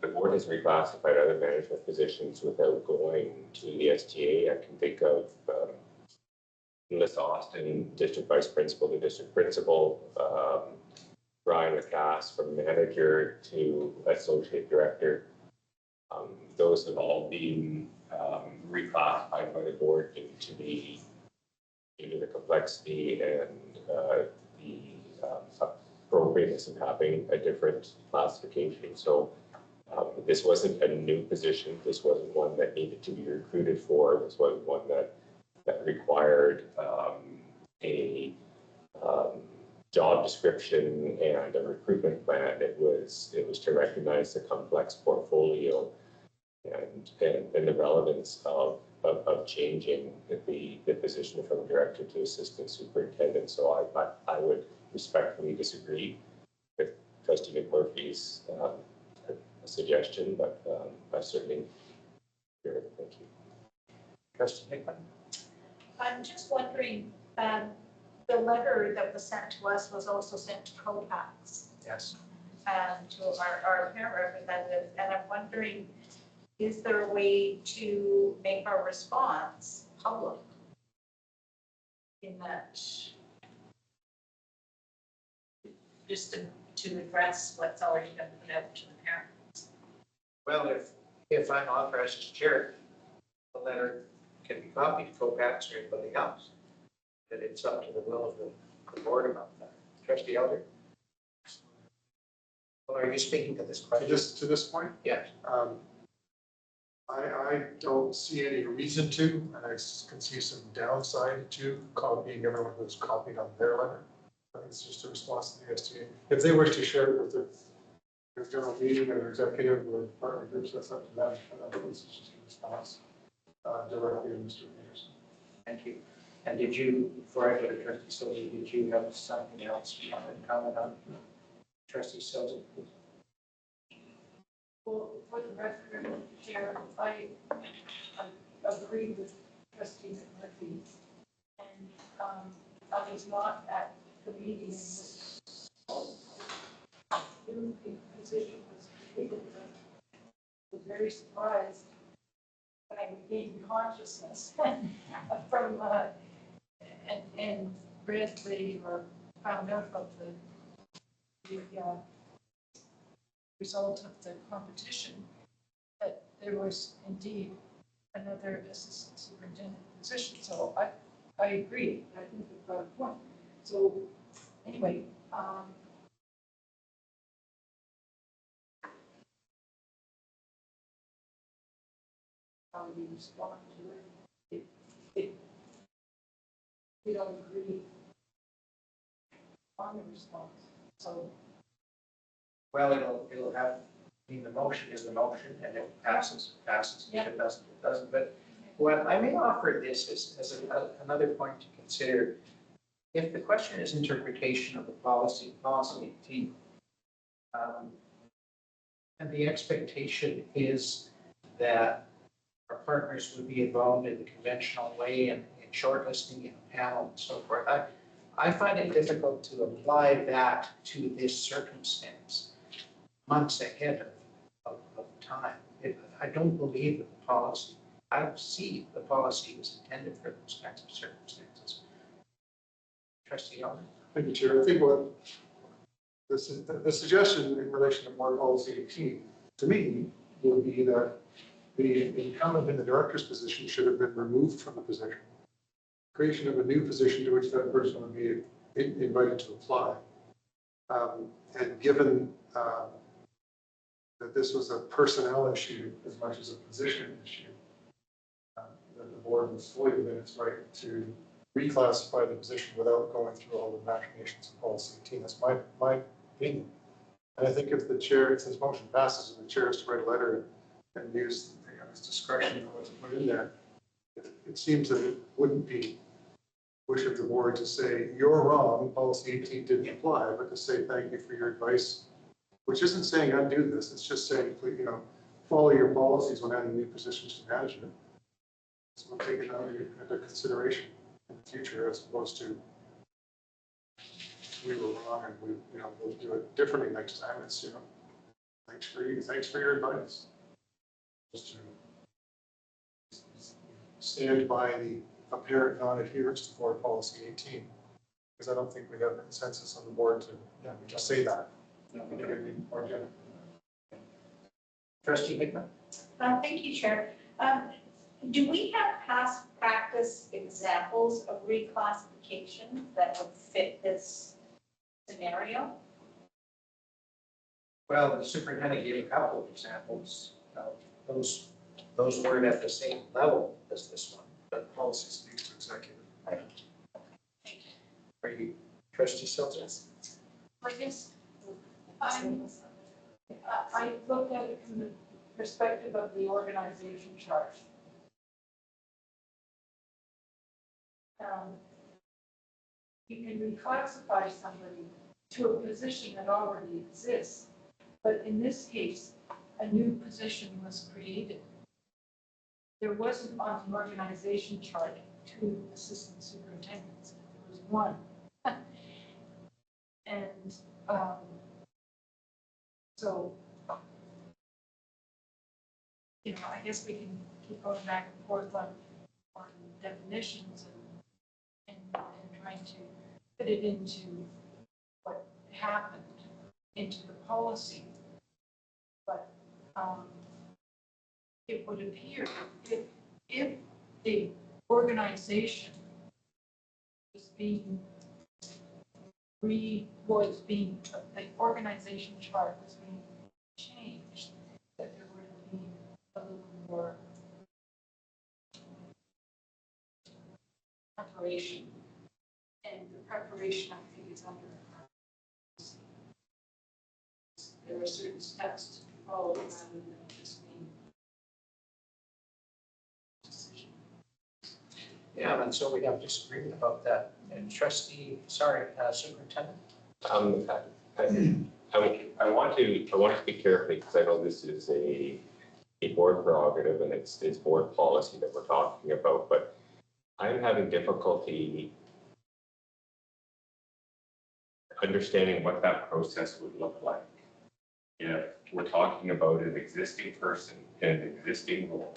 Speaker 15: the board has reclassified other management positions without going to the STA. I can think of, Melissa Austin, district vice principal to district principal, Brian McCass from manager to associate director. Those have all been, reclassified by the board due to the complexity and, the, appropriateness of having a different classification. So this wasn't a new position. This wasn't one that needed to be recruited for. This wasn't one that required a job description and a recruitment plan. It was to recognize the complex portfolio and the relevance of changing the position from director to assistant superintendent. So I would respectfully disagree with Trustee McMurphy's suggestion, but I certainly hear it. Thank you.
Speaker 1: Trustee Hickman?
Speaker 3: I'm just wondering, the letter that was sent to us was also sent to COPAX
Speaker 1: Yes.
Speaker 3: and to our parent representative, and I'm wondering, is there a way to make our response public in that, just to address what's already been put out to the parents?
Speaker 1: Well, if I'm authorized as chair, the letter can be copied to COPAX or anybody else. But it's up to the will of the board about that. Trustee Elder? Well, are you speaking to this question?
Speaker 7: To this point?
Speaker 1: Yes.
Speaker 7: I don't see any reason to, and I can see some downside to copying everyone who's copied on their letter. I think it's just a response to the STA. If they wish to share it with their general meeting or executive or partner groups, that's up to them. But I think it's just a response directly to Mr. Peterson.
Speaker 1: Thank you. And did you, before I go to Trustee Silva, did you have something else you wanted to comment on? Trustee Silva?
Speaker 5: Well, for the record, Chair, I agree with Trustee McMurphy. And I was not at the meeting in which the new position was created. I was very surprised when I regained consciousness from and read or found out about the result of the competition, that there was indeed another assistant superintendent position. So I agree. I think you've got a point. So anyway, how do you respond to it? If we don't agree on the response, so.
Speaker 1: Well, it'll have, I mean, the motion is the motion, and if it passes, it passes. If it doesn't, it doesn't. But what I may offer this as another point to consider. If the question is interpretation of the policy team, and the expectation is that our partners would be involved in the conventional way and in shortlisting in a panel and so forth, I find it difficult to apply that to this circumstance months ahead of time. I don't believe that the policy, I don't see the policy was intended for those kinds of circumstances. Trustee Elder?
Speaker 7: Thank you, Chair. I think what the suggestion in relation to board policy 18, to me, would be that the incumbent in the director's position should have been removed from the position. Creation of a new position to which that person would be invited to apply. And given that this was a personnel issue as much as a position issue, that the board was fully within its right to reclassify the position without going through all the machinations of policy 18. That's my opinion. And I think if the chair, if this motion passes and the chair has to write a letter and use his discretion on what to put in there, it seems that it wouldn't be wish of the board to say, you're wrong, policy 18 didn't apply, but to say thank you for your advice, which isn't saying undo this, it's just saying, please, follow your policies when adding new positions to management. So we'll take it under consideration in the future as opposed to we were wrong and we, we'll do it differently next time. It's, thanks for your advice. Just to stand by the apparent non-adherence to board policy 18, because I don't think we have a consensus on the board to just say that. We need to be more general.
Speaker 1: Trustee Hickman?
Speaker 3: Thank you, Chair. Do we have past practice examples of reclassification that would fit this scenario?
Speaker 1: Well, the superintendent gave a couple of examples. Those weren't at the same level as this one.
Speaker 7: That policy speaks to executive.
Speaker 1: Are you, Trustee Silter?
Speaker 5: I guess I looked at it from the perspective of the organization chart. You can reclassify somebody to a position that already exists, but in this case, a new position was created. There wasn't on the organization chart 2 assistant superintendents, there was 1. And so, I guess we can keep going back and forth on definitions and trying to fit it into what happened into the policy. But it would appear if the organization was being the organization chart was being changed, that there would have been a little more preparation. And the preparation, I think, is under. There are certain steps to be followed rather than just being decision.
Speaker 1: Yeah, and so we have disagreement about that. And superintendent?
Speaker 15: I want to speak carefully because I know this is a board prerogative and it's board policy that we're talking about, but I'm having difficulty understanding what that process would look like. If we're talking about an existing person in an existing role,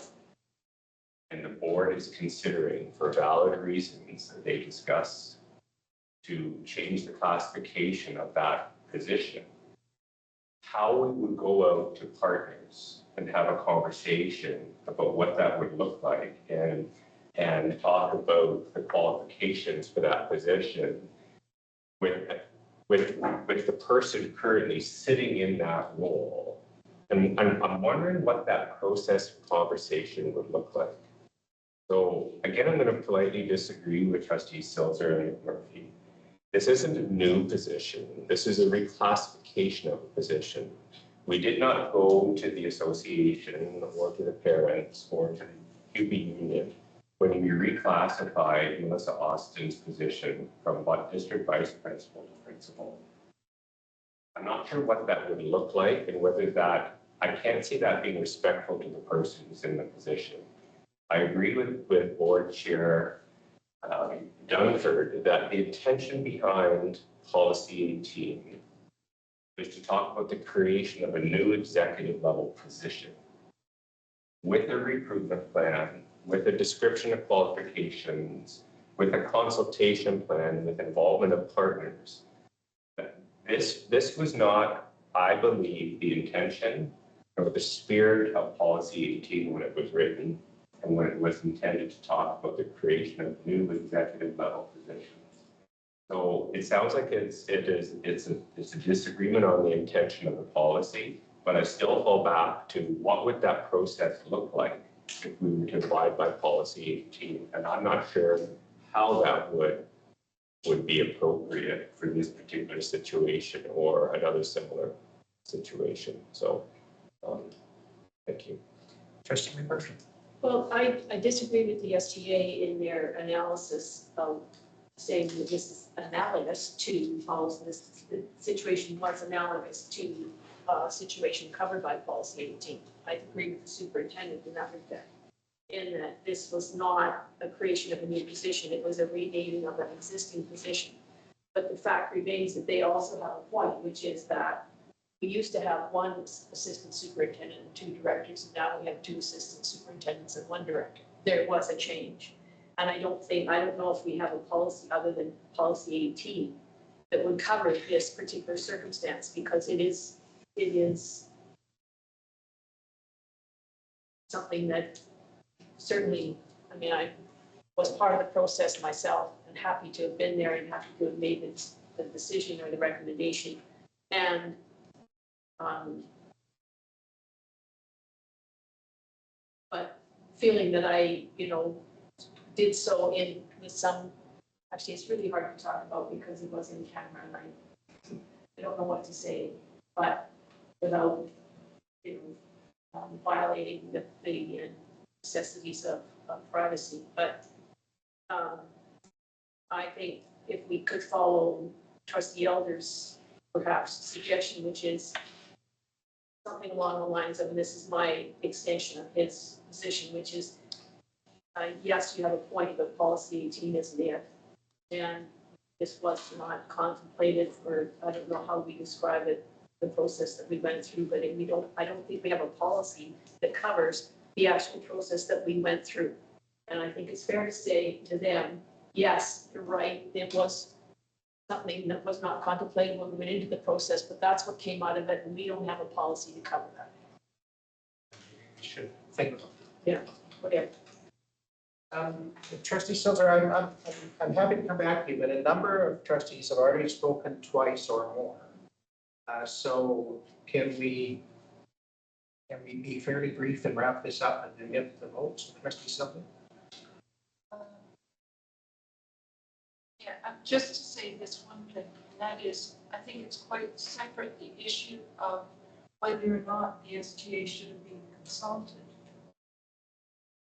Speaker 15: and the board is considering, for valid reasons that they discuss, to change the classification of that position, how we would go out to partners and have a conversation about what that would look like and talk about the qualifications for that position with the person currently sitting in that role. And I'm wondering what that process conversation would look like. So again, I'm going to politely disagree with Trustees Silter and Murphy. This isn't a new position. This is a reclassification of a position. We did not go to the association or to the parents or to the QB union when we reclassified Melissa Austin's position from district vice principal to principal. I'm not sure what that would look like and whether that, I can't see that being respectful to the person who's in the position. I agree with board chair Dunford that the intention behind policy 18 is to talk about the creation of a new executive level position with a recruitment plan, with a description of qualifications, with a consultation plan, with involvement of partners. This was not, I believe, the intention or the spirit of policy 18 when it was written and when it was intended to talk about the creation of new executive level positions. So it sounds like it's a disagreement on the intention of the policy, but I still fall back to what would that process look like if we were to abide by policy 18, and I'm not sure how that would be appropriate for this particular situation or another similar situation. So, thank you.
Speaker 1: Trustee McPherson?
Speaker 17: Well, I disagree with the STA in their analysis of saying that this is analogous to policy. This situation was analogous to a situation covered by policy 18. I agree with the superintendent in that respect, in that this was not a creation of a new position. It was a renaming of an existing position. But the fact remains that they also have a point, which is that we used to have one assistant superintendent and two directors, and now we have two assistant superintendents and one director. There was a change. And I don't know if we have a policy other than policy 18 that would cover this particular circumstance, because it is something that certainly, I mean, I was part of the process myself and happy to have been there and happy to have made the decision or the recommendation. And but feeling that I, did so with some, actually, it's really hard to talk about because it was in camera and I don't know what to say, but without, violating the necessities of privacy. But I think if we could follow Trustee Elder's perhaps suggestion, which is something along the lines of, and this is my extension of his position, which is, yes, you have a point, but policy 18 isn't it. And this was not contemplated for, I don't know how we describe it, the process that we went through, but I don't think we have a policy that covers the actual process that we went through. And I think it's fair to say to them, yes, you're right, it was something that was not contemplated when we went into the process, but that's what came out of it, and we don't have a policy to cover that.
Speaker 1: Should think,
Speaker 17: Yeah, whatever.
Speaker 1: Trustee Silver, I'm happy to come back to you, but a number of trustees have already spoken twice or more. So can we be fairly brief and wrap this up and then get the votes? Trustee Silver?
Speaker 5: Yeah, just to say this one thing, and that is, I think it's quite separate, the issue of whether or not the STA should have been consulted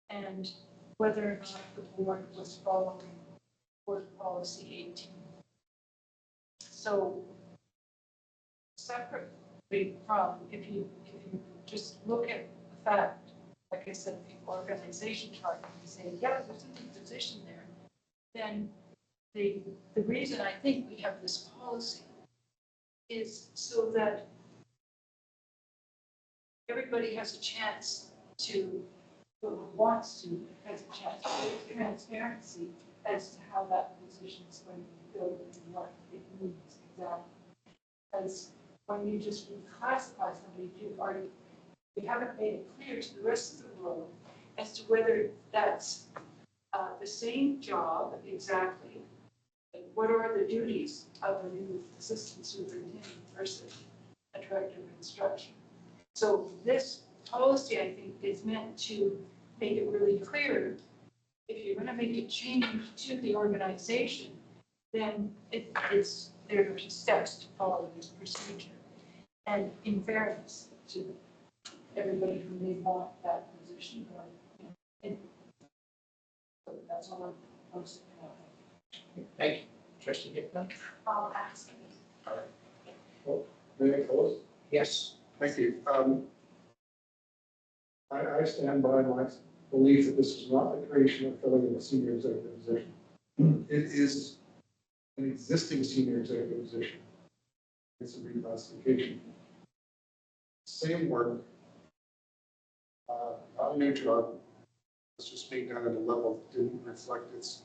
Speaker 5: and whether or not the board was following board policy 18. So separately from, if you just look at the fact, like I said, the organization chart, and you say, yeah, there's a new position there, then the reason I think we have this policy is so that everybody has a chance to, who wants to, has a chance to get transparency as to how that position is going to be filled and what it means exactly. Because when you just reclassify somebody, you haven't made it clear to the rest of the world as to whether that's the same job exactly. What are the duties of a new assistant superintendent versus a director of instruction? So this policy, I think, is meant to make it really clear. If you're going to make a change to the organization, then there are steps to follow this procedure. And in fairness to everybody who may want that position, so that's all I'm saying.
Speaker 1: Thank you. Trustee Hickman?
Speaker 3: I'll ask.
Speaker 7: May I close?
Speaker 1: Yes.
Speaker 7: Thank you. I stand by my belief that this is not the creation of filling in a senior executive position. It is an existing senior executive position. It's a reclassification. Same work, not a new job. It's just being done at a level that didn't reflect its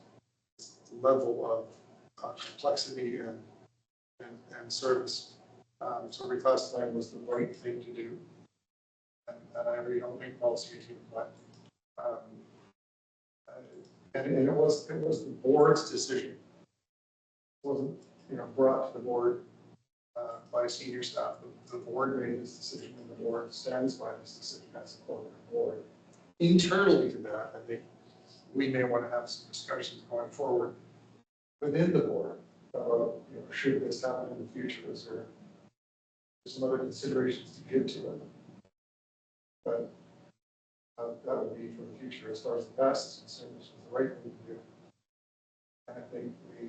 Speaker 7: level of complexity and service. So reclassifying was the right thing to do. And I really don't think policy 18 but and it was the board's decision. It wasn't brought to the board by senior staff. The board made this decision, and the board stands by this decision as a corporate board. Internally to that, I think we may want to have some discussions going forward within the board about should this happen in the future? Is there some other considerations to give to it? But that would be for the future. As far as the past is concerned, this was the right thing to do. And I think the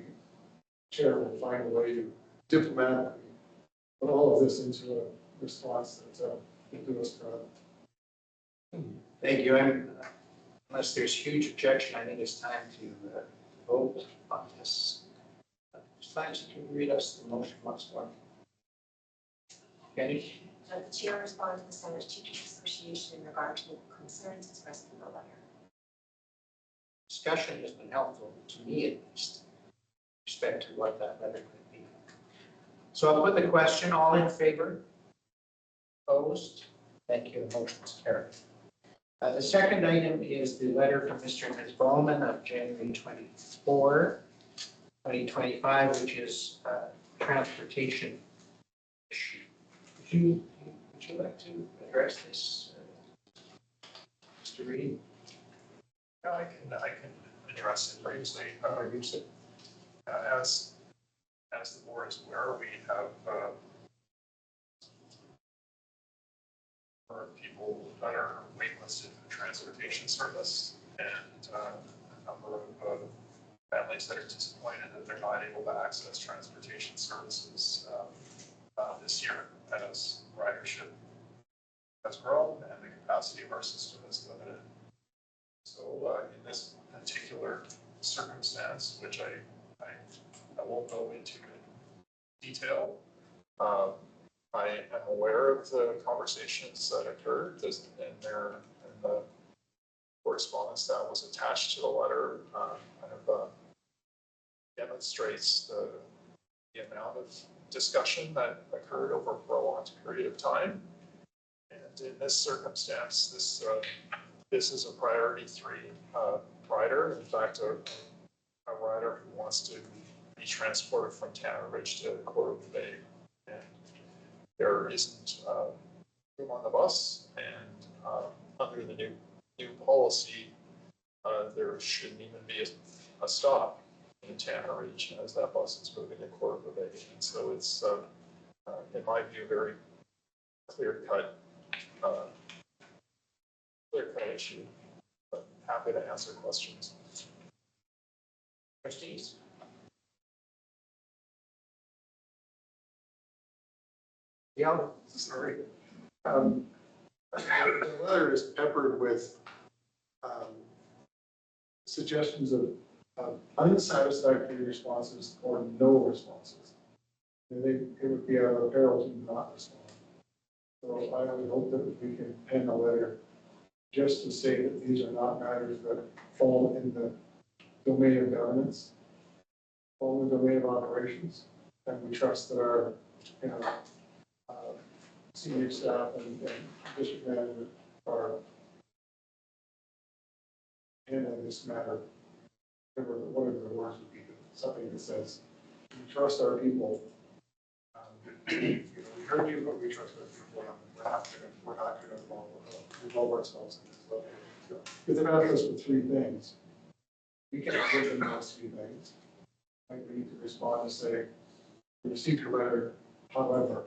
Speaker 7: chair will find a way to diplomatically put all of this into a response that will do us proud.
Speaker 1: Thank you. Unless there's huge objection, I think it's time to vote on this. Clancy, can you read us the motion once more? Kenny?
Speaker 3: The chair responds to the Centers Teachers Association in regard to the concerns expressed in the letter.
Speaker 1: Discussion has been helpful, to me at least, with respect to what that letter could be. So I'll put the question, all in favor? Opposed? Thank you, the motion is carried. The second item is the letter from Mr. and Ms. Bowman of January 24, 2025, which is transportation issue. Would you like to address this, Mr. Reed?
Speaker 2: Yeah, I can address it briefly. As the board is aware, we have people that are waitlisted for transportation service, and a number of families that are disappointed that they're not able to access transportation services this year as ridership has grown and the capacity of our system is limited. So in this particular circumstance, which I won't go into in detail, I am aware of the conversations that occurred and the correspondence that was attached to the letter demonstrates the amount of discussion that occurred over a prolonged period of time. And in this circumstance, this is a priority 3 rider. In fact, a rider who wants to be transported from Tanner Ridge to Cordoba Bay. And there isn't room on the bus, and under the new policy, there shouldn't even be a stop in Tanner Ridge as that bus is moving to Cordoba Bay. And so it's, in my view, very clear-cut issue, but happy to answer questions.
Speaker 1: Trustees? Yeah.
Speaker 7: Sorry. The letter is peppered with suggestions of unsatisfactory responses or no responses. It would be out of peril to not respond. So I would hope that we can pen a letter just to say that these are not matters that fall in the domain of governance, fall in the domain of operations, and we trust that our, senior staff and district management are handling this matter. Whatever the words would be, something that says we trust our people. We heard you, but we trust our people. We're not going to involve ourselves in this. So, if they've asked us for 3 things, we can give them those 3 things. Like we need to respond and say, we received your letter, however.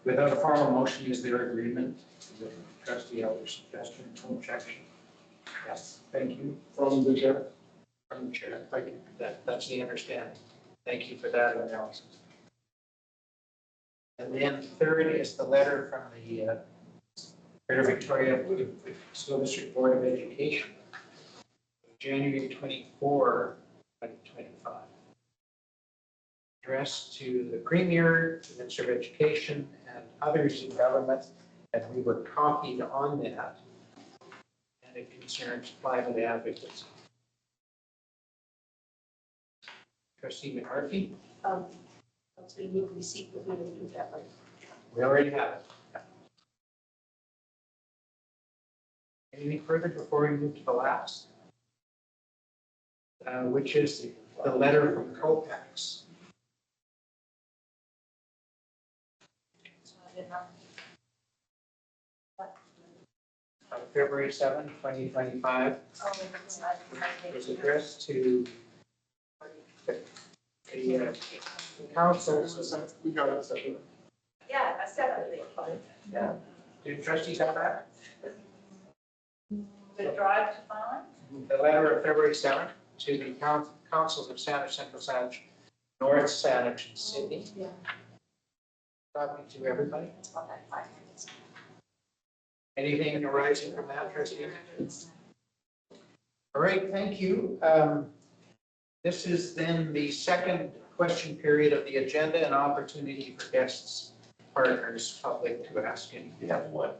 Speaker 1: Without a formal motion, is there agreement? Is it trustee Elder's suggestion, no objection? Yes, thank you.
Speaker 7: From the chair?
Speaker 1: From the chair, thank you. That's the understanding. Thank you for that analysis. And then third is the letter from the Greater Victoria School District Board of Education, January 24, 2025. Addressed to the Premier, the Minister of Education, and others in government, and we were copied on that. And it concerns climate advocacy. Trustee McCarthy?
Speaker 17: So you need to be seated, we're going to do that right.
Speaker 1: We already have it. Yeah. Anything further before we move to the last? Which is the letter from COPAX. February 7, 2025. Was addressed to the councils.
Speaker 7: We got it separately.
Speaker 3: Yeah, I separately.
Speaker 1: Yeah. Do trustees have that?
Speaker 3: The drive to find?
Speaker 1: The letter of February 7th to the councils of Saanich, Central Saanich, North Saanich, and Sydney.
Speaker 3: Yeah.
Speaker 1: Copy to everybody.
Speaker 3: It's about that 5 minutes.
Speaker 1: Anything arising from that, trustee? All right, thank you. This is then the second question period of the agenda, an opportunity for guests, partners, public to ask any.
Speaker 15: We have one.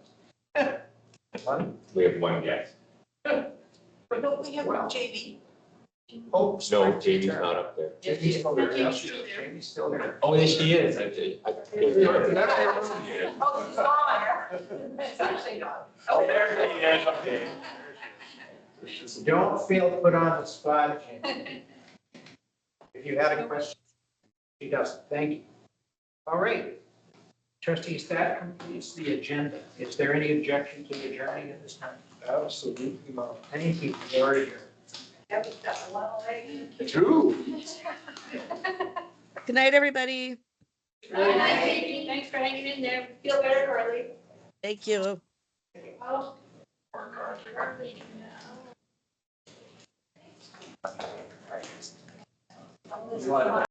Speaker 1: One?
Speaker 15: We have one guest.
Speaker 16: But don't we have
Speaker 1: Well.
Speaker 16: JV?
Speaker 1: Oh,
Speaker 15: No, Jamie's not up there.
Speaker 1: Jamie's still there. Jamie's still there.
Speaker 15: Oh, yes, she is.
Speaker 3: Oh, she's on. It's actually not.
Speaker 15: Oh, there she is. Okay.
Speaker 1: Don't feel put on the spot, Jamie. If you had a question, she doesn't. Thank you. All right. Trustees, that completes the agenda. Is there any objection to adjourning at this time?
Speaker 6: Absolutely not.
Speaker 1: Thank you. You're here.
Speaker 15: True.
Speaker 10: Good night, everybody.
Speaker 17: Thanks for hanging in there. Feel better, Carly.
Speaker 10: Thank you.
Speaker 17: Oh. We're leaving now.